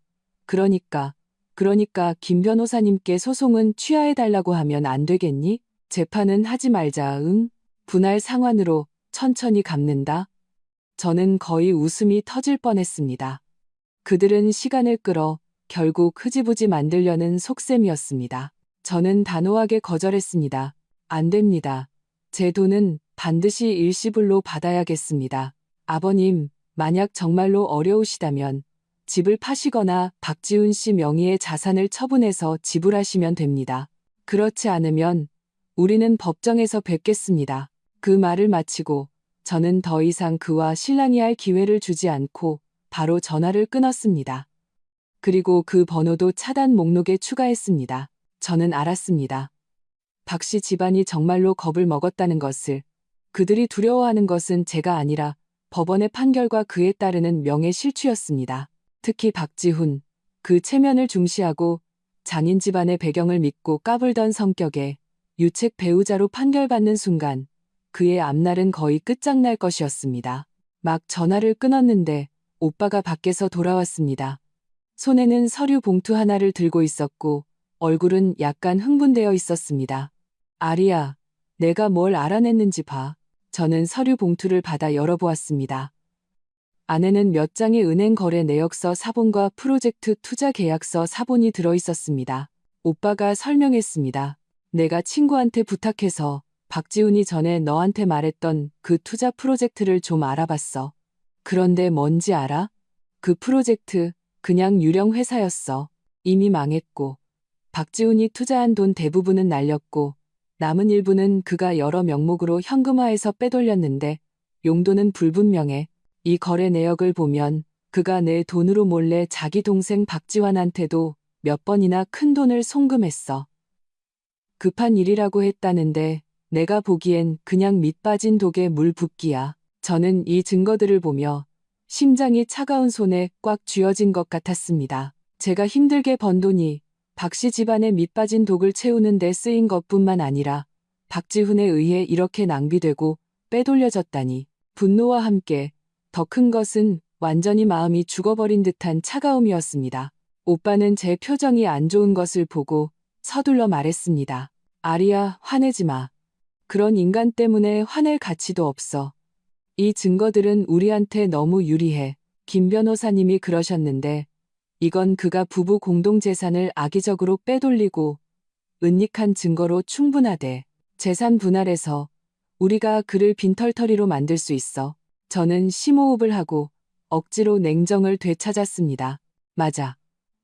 Speaker 1: 그러니까 김 변호사님께 소송은 취하해달라고 하면 안 되겠니? 재판은 하지 말자, 응? 분할 상환으로 천천히 갚는다. 저는 거의 웃음이 터질 뻔했습니다. 그들은 시간을 끌어 결국 흐지부지 만들려는 속셈이었습니다. 저는 단호하게 거절했습니다. 안 됩니다. 제 돈은 반드시 일시불로 받아야겠습니다. 아버님, 만약 정말로 어려우시다면 집을 파시거나 박지훈 씨 명의의 자산을 처분해서 지불하시면 됩니다. 그렇지 않으면 우리는 법정에서 뵙겠습니다. 그 말을 마치고 저는 더 이상 그와 실랑이 할 기회를 주지 않고 바로 전화를 끊었습니다. 그리고 그 번호도 차단 목록에 추가했습니다. 저는 알았습니다. 박 씨 집안이 정말로 겁을 먹었다는 것을. 그들이 두려워하는 것은 제가 아니라 법원의 판결과 그에 따르는 명예 실추였습니다. 특히 박지훈, 그 체면을 중시하고 장인 집안의 배경을 믿고 까불던 성격에 유책 배우자로 판결받는 순간 그의 앞날은 거의 끝장날 것이었습니다. 막 전화를 끊었는데 오빠가 밖에서 돌아왔습니다. 손에는 서류 봉투 하나를 들고 있었고 얼굴은 약간 흥분되어 있었습니다. 아리야, 내가 뭘 알아냈는지 봐. 저는 서류 봉투를 받아 열어보았습니다. 안에는 몇 장의 은행 거래 내역서 사본과 프로젝트 투자 계약서 사본이 들어있었습니다. 오빠가 설명했습니다. 내가 친구한테 부탁해서 박지훈이 전에 너한테 말했던 그 투자 프로젝트를 좀 알아봤어. 그런데 뭔지 알아? 그 프로젝트 그냥 유령 회사였어. 이미 망했고 박지훈이 투자한 돈 대부분은 날렸고 남은 일부는 그가 여러 명목으로 현금화해서 빼돌렸는데 용도는 불분명해. 이 거래 내역을 보면 그가 내 돈으로 몰래 자기 동생 박지환한테도 몇 번이나 큰 돈을 송금했어. 급한 일이라고 했다는데 내가 보기엔 그냥 밑빠진 독에 물 붓기야. 저는 이 증거들을 보며 심장이 차가운 손에 꽉 쥐어진 것 같았습니다. 제가 힘들게 번 돈이 박 씨 집안의 밑빠진 독을 채우는 데 쓰인 것뿐만 아니라 박지훈에 의해 이렇게 낭비되고 빼돌려졌다니. 분노와 함께 더 큰 것은 완전히 마음이 죽어버린 듯한 차가움이었습니다. 오빠는 제 표정이 안 좋은 것을 보고 서둘러 말했습니다. 아리야, 화내지 마. 그런 인간 때문에 화낼 가치도 없어. 이 증거들은 우리한테 너무 유리해. 김 변호사님이 그러셨는데 이건 그가 부부 공동재산을 악의적으로 빼돌리고 은닉한 증거로 충분하대. 재산 분할해서 우리가 그를 빈털터리로 만들 수 있어. 저는 심호흡을 하고 억지로 냉정을 되찾았습니다. 맞아.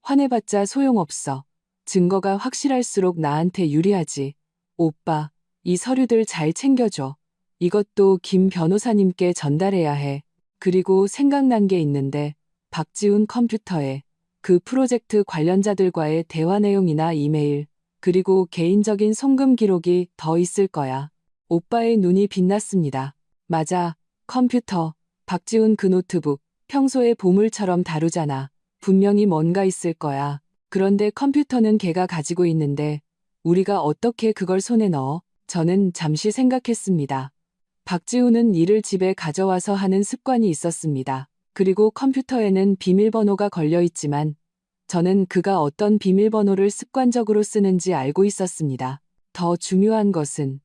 Speaker 1: 화내봤자 소용없어. 증거가 확실할수록 나한테 유리하지. 오빠, 이 서류들 잘 챙겨줘. 이것도 김 변호사님께 전달해야 해. 그리고 생각난 게 있는데 박지훈 컴퓨터에 그 프로젝트 관련자들과의 대화 내용이나 이메일, 그리고 개인적인 송금 기록이 더 있을 거야. 오빠의 눈이 빛났습니다. 맞아. 컴퓨터, 박지훈 그 노트북, 평소에 보물처럼 다루잖아. 분명히 뭔가 있을 거야. 그런데 컴퓨터는 걔가 가지고 있는데 우리가 어떻게 그걸 손에 넣어? 저는 잠시 생각했습니다. 박지훈은 이를 집에 가져와서 하는 습관이 있었습니다. 그리고 컴퓨터에는 비밀번호가 걸려 있지만 저는 그가 어떤 비밀번호를 습관적으로 쓰는지 알고 있었습니다. 더 중요한 것은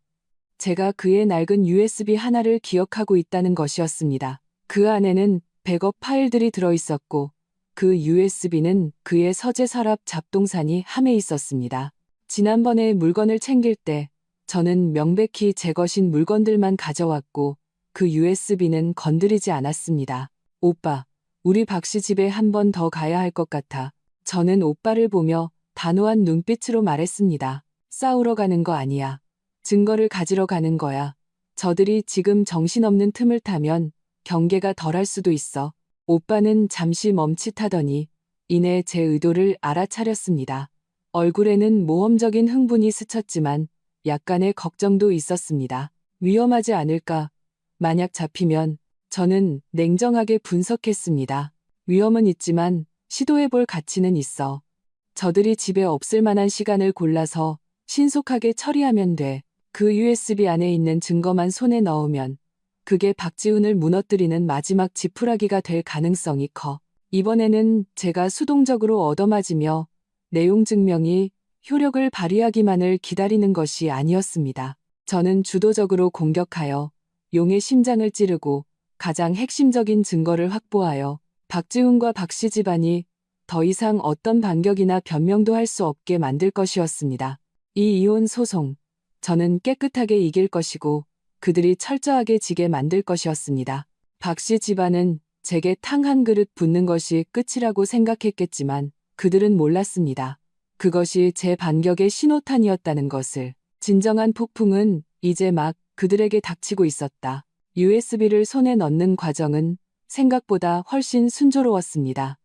Speaker 1: 제가 그의 낡은 USB 하나를 기억하고 있다는 것이었습니다. 그 안에는 백업 파일들이 들어있었고 그 USB는 그의 서재 서랍 잡동사니 함에 있었습니다. 지난번에 물건을 챙길 때 저는 명백히 제 것인 물건들만 가져왔고 그 USB는 건드리지 않았습니다. 오빠, 우리 박씨 집에 한 번 더 가야 할 것 같아. 저는 오빠를 보며 단호한 눈빛으로 말했습니다. 싸우러 가는 거 아니야. 증거를 가지러 가는 거야. 저들이 지금 정신없는 틈을 타면 경계가 덜할 수도 있어. 오빠는 잠시 멈칫하더니 이내 제 의도를 알아차렸습니다. 얼굴에는 모험적인 흥분이 스쳤지만 약간의 걱정도 있었습니다. 위험하지 않을까? 만약 잡히면 저는 냉정하게 분석했습니다. 위험은 있지만 시도해볼 가치는 있어. 저들이 집에 없을 만한 시간을 골라서 신속하게 처리하면 돼. 그 USB 안에 있는 증거만 손에 넣으면 그게 박지훈을 무너뜨리는 마지막 지푸라기가 될 가능성이 커. 이번에는 제가 수동적으로 얻어맞으며 내용 증명이 효력을 발휘하기만을 기다리는 것이 아니었습니다. 저는 주도적으로 공격하여 용의 심장을 찌르고 가장 핵심적인 증거를 확보하여 박지훈과 박씨 집안이 더 이상 어떤 반격이나 변명도 할 수 없게 만들 것이었습니다. 이 이혼 소송, 저는 깨끗하게 이길 것이고 그들이 철저하게 지게 만들 것이었습니다. 박씨 집안은 제게 탕 한 그릇 붓는 것이 끝이라고 생각했겠지만 그들은 몰랐습니다. 그것이 제 반격의 신호탄이었다는 것을. 진정한 폭풍은 이제 막 그들에게 닥치고 있었다. USB를 손에 넣는 과정은 생각보다 훨씬 순조로웠습니다.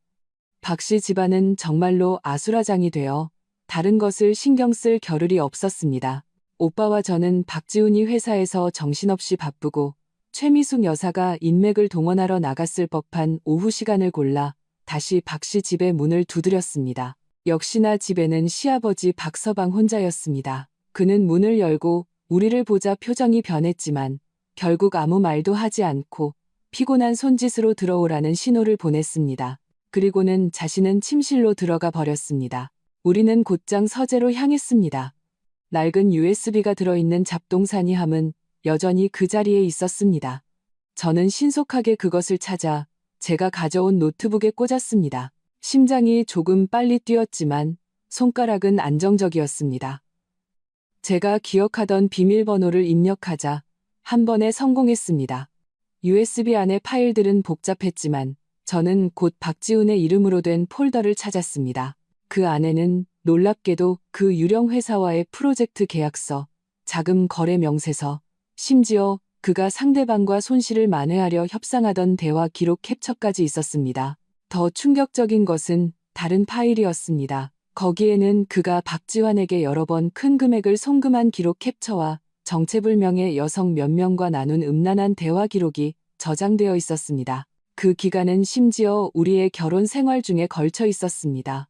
Speaker 1: 박씨 집안은 정말로 아수라장이 되어 다른 것을 신경 쓸 겨를이 없었습니다. 오빠와 저는 박지훈이 회사에서 정신없이 바쁘고 최미숙 여사가 인맥을 동원하러 나갔을 법한 오후 시간을 골라 다시 박씨 집의 문을 두드렸습니다. 역시나 집에는 시아버지 박서방 혼자였습니다. 그는 문을 열고 우리를 보자 표정이 변했지만 결국 아무 말도 하지 않고 피곤한 손짓으로 들어오라는 신호를 보냈습니다. 그리고는 자신은 침실로 들어가 버렸습니다. 우리는 곧장 서재로 향했습니다. 낡은 USB가 들어있는 잡동사니 함은 여전히 그 자리에 있었습니다. 저는 신속하게 그것을 찾아 제가 가져온 노트북에 꽂았습니다. 심장이 조금 빨리 뛰었지만 손가락은 안정적이었습니다. 제가 기억하던 비밀번호를 입력하자 한 번에 성공했습니다. USB 안의 파일들은 복잡했지만 저는 곧 박지훈의 이름으로 된 폴더를 찾았습니다. 그 안에는 놀랍게도 그 유령 회사와의 프로젝트 계약서, 자금 거래 명세서, 심지어 그가 상대방과 손실을 만회하려 협상하던 대화 기록 캡처까지 있었습니다. 더 충격적인 것은 다른 파일이었습니다. 거기에는 그가 박지환에게 여러 번 큰 금액을 송금한 기록 캡처와 정체불명의 여성 몇 명과 나눈 음란한 대화 기록이 저장되어 있었습니다. 그 기간은 심지어 우리의 결혼 생활 중에 걸쳐 있었습니다.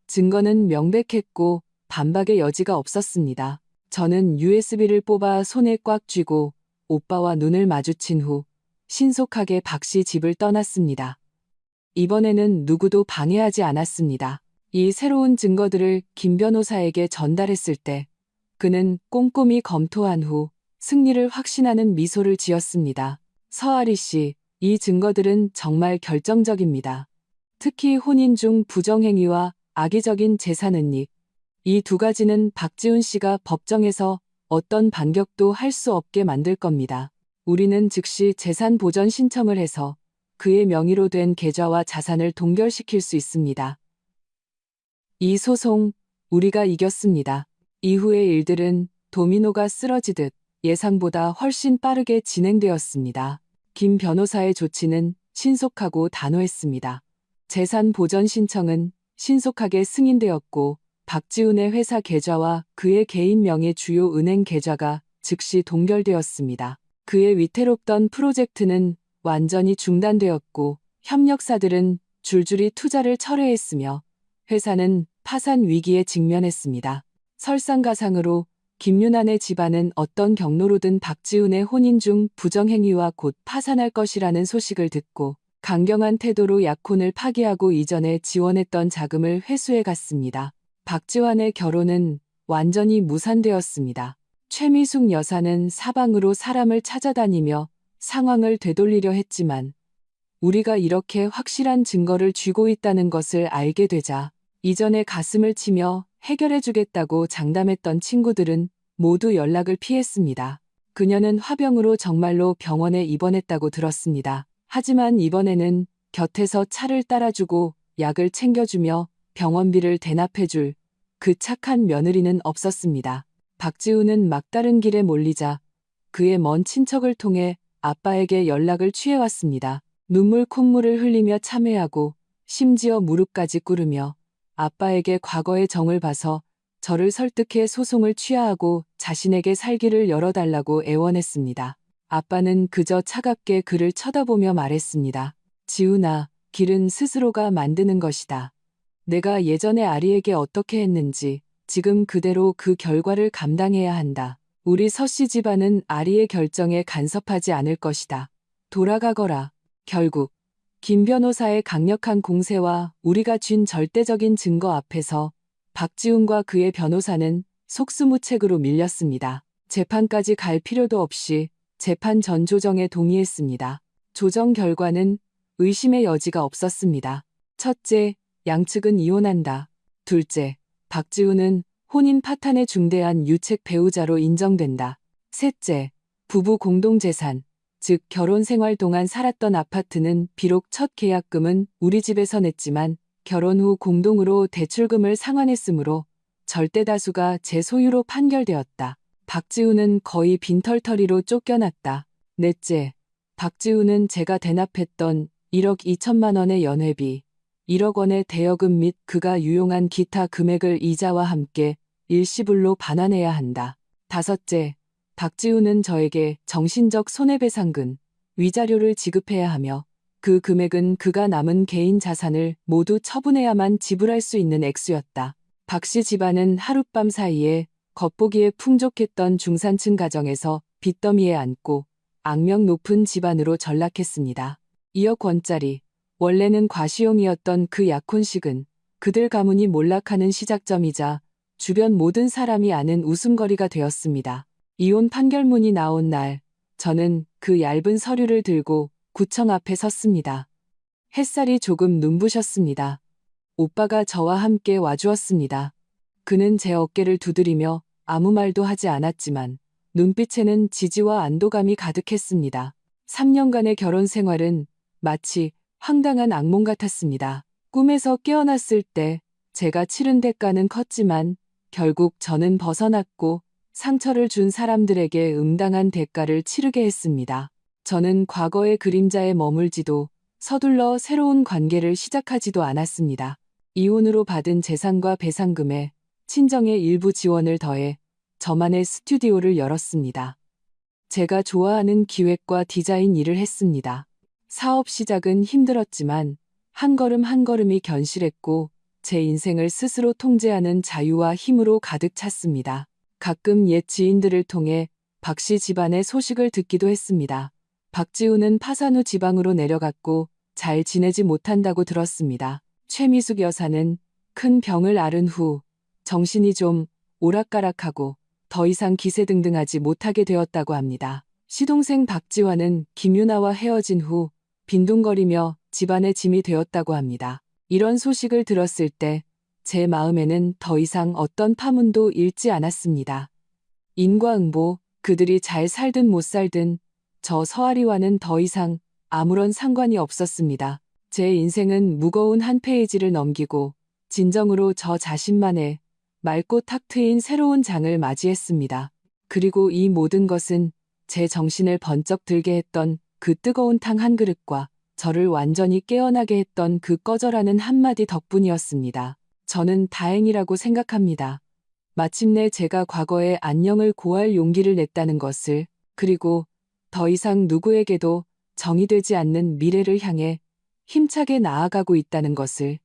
Speaker 1: 증거는 명백했고 반박의 여지가 없었습니다. 저는 USB를 뽑아 손에 꽉 쥐고 오빠와 눈을 마주친 후 신속하게 박씨 집을 떠났습니다. 이번에는 누구도 방해하지 않았습니다. 이 새로운 증거들을 김 변호사에게 전달했을 때 그는 꼼꼼히 검토한 후 승리를 확신하는 미소를 지었습니다. 서아리 씨, 이 증거들은 정말 결정적입니다. 특히 혼인 중 부정행위와 악의적인 재산 은닉, 이 두 가지는 박지훈 씨가 법정에서 어떤 반격도 할 수 없게 만들 겁니다. 우리는 즉시 재산 보전 신청을 해서 그의 명의로 된 계좌와 자산을 동결시킬 수 있습니다. 이 소송, 우리가 이겼습니다. 이후의 일들은 도미노가 쓰러지듯 예상보다 훨씬 빠르게 진행되었습니다. 김 변호사의 조치는 신속하고 단호했습니다. 재산 보전 신청은 신속하게 승인되었고 박지훈의 회사 계좌와 그의 개인 명의 주요 은행 계좌가 즉시 동결되었습니다. 그의 위태롭던 프로젝트는 완전히 중단되었고 협력사들은 줄줄이 투자를 철회했으며 회사는 파산 위기에 직면했습니다. 설상가상으로 김윤환의 집안은 어떤 경로로든 박지훈의 혼인 중 부정행위와 곧 파산할 것이라는 소식을 듣고 강경한 태도로 약혼을 파기하고 이전에 지원했던 자금을 회수해 갔습니다. 박지환의 결혼은 완전히 무산되었습니다. 최미숙 여사는 사방으로 사람을 찾아다니며 상황을 되돌리려 했지만 우리가 이렇게 확실한 증거를 쥐고 있다는 것을 알게 되자 이전에 가슴을 치며 해결해주겠다고 장담했던 친구들은 모두 연락을 피했습니다. 그녀는 화병으로 정말로 병원에 입원했다고 들었습니다. 하지만 이번에는 곁에서 차를 따라주고 약을 챙겨주며 병원비를 대납해줄 그 착한 며느리는 없었습니다. 박지우는 막다른 길에 몰리자 그의 먼 친척을 통해 아빠에게 연락을 취해왔습니다. 눈물 콧물을 흘리며 참회하고 심지어 무릎까지 꿇으며 아빠에게 과거의 정을 봐서 저를 설득해 소송을 취하하고 자신에게 살기를 열어달라고 애원했습니다. 아빠는 그저 차갑게 그를 쳐다보며 말했습니다. 지훈아, 길은 스스로가 만드는 것이다. 내가 예전에 아리에게 어떻게 했는지 지금 그대로 그 결과를 감당해야 한다. 우리 서씨 집안은 아리의 결정에 간섭하지 않을 것이다. 돌아가거라. 결국 김 변호사의 강력한 공세와 우리가 쥔 절대적인 증거 앞에서 박지훈과 그의 변호사는 속수무책으로 밀렸습니다. 재판까지 갈 필요도 없이 재판 전 조정에 동의했습니다. 조정 결과는 의심의 여지가 없었습니다. 첫째, 양측은 이혼한다. 둘째, 박지훈은 혼인 파탄의 중대한 유책 배우자로 인정된다. 셋째, 부부 공동재산, 즉 결혼 생활 동안 살았던 아파트는 비록 첫 계약금은 우리 집에서 냈지만 결혼 후 공동으로 대출금을 상환했으므로 절대 다수가 제 소유로 판결되었다. 박지훈은 거의 빈털터리로 쫓겨났다. 넷째, 박지훈은 제가 대납했던 1억 2천만 원의 연회비, 1억 원의 대여금 및 그가 유용한 기타 금액을 이자와 함께 일시불로 반환해야 한다. 다섯째, 박지훈은 저에게 정신적 손해배상금, 위자료를 지급해야 하며 그 금액은 그가 남은 개인 자산을 모두 처분해야만 지불할 수 있는 액수였다. 박씨 집안은 하룻밤 사이에 겉보기에 풍족했던 중산층 가정에서 빚더미에 앉고 악명 높은 집안으로 전락했습니다. 2억 원짜리, 원래는 과시용이었던 그 약혼식은 그들 가문이 몰락하는 시작점이자 주변 모든 사람이 아는 웃음거리가 되었습니다. 이혼 판결문이 나온 날, 저는 그 얇은 서류를 들고 구청 앞에 섰습니다. 햇살이 조금 눈부셨습니다. 오빠가 저와 함께 와주었습니다. 그는 제 어깨를 두드리며 아무 말도 하지 않았지만 눈빛에는 지지와 안도감이 가득했습니다. 3년간의 결혼 생활은 마치 황당한 악몽 같았습니다. 꿈에서 깨어났을 때 제가 치른 대가는 컸지만 결국 저는 벗어났고 상처를 준 사람들에게 응당한 대가를 치르게 했습니다. 저는 과거의 그림자에 머물지도 서둘러 새로운 관계를 시작하지도 않았습니다. 이혼으로 받은 재산과 배상금에 친정의 일부 지원을 더해 저만의 스튜디오를 열었습니다. 제가 좋아하는 기획과 디자인 일을 했습니다. 사업 시작은 힘들었지만 한 걸음 한 걸음이 견실했고 제 인생을 스스로 통제하는 자유와 힘으로 가득 찼습니다. 가끔 옛 지인들을 통해 박씨 집안의 소식을 듣기도 했습니다. 박지훈은 파산 후 지방으로 내려갔고 잘 지내지 못한다고 들었습니다. 최미숙 여사는 큰 병을 앓은 후 정신이 좀 오락가락하고 더 이상 기세등등하지 못하게 되었다고 합니다. 시동생 박지환은 김유나와 헤어진 후 빈둥거리며 집안의 짐이 되었다고 합니다. 이런 소식을 들었을 때 제 마음에는 더 이상 어떤 파문도 일지 않았습니다. 인과응보, 그들이 잘 살든 못 살든 저 서아리와는 더 이상 아무런 상관이 없었습니다. 제 인생은 무거운 한 페이지를 넘기고 진정으로 저 자신만의 맑고 탁 트인 새로운 장을 맞이했습니다. 그리고 이 모든 것은 제 정신을 번쩍 들게 했던 그 뜨거운 탕 한 그릇과 저를 완전히 깨어나게 했던 그 꺼져라는 한마디 덕분이었습니다. 저는 다행이라고 생각합니다. 마침내 제가 과거의 안녕을 고할 용기를 냈다는 것을, 그리고 더 이상 누구에게도 정의되지 않는 미래를 향해 힘차게 나아가고 있다는 것을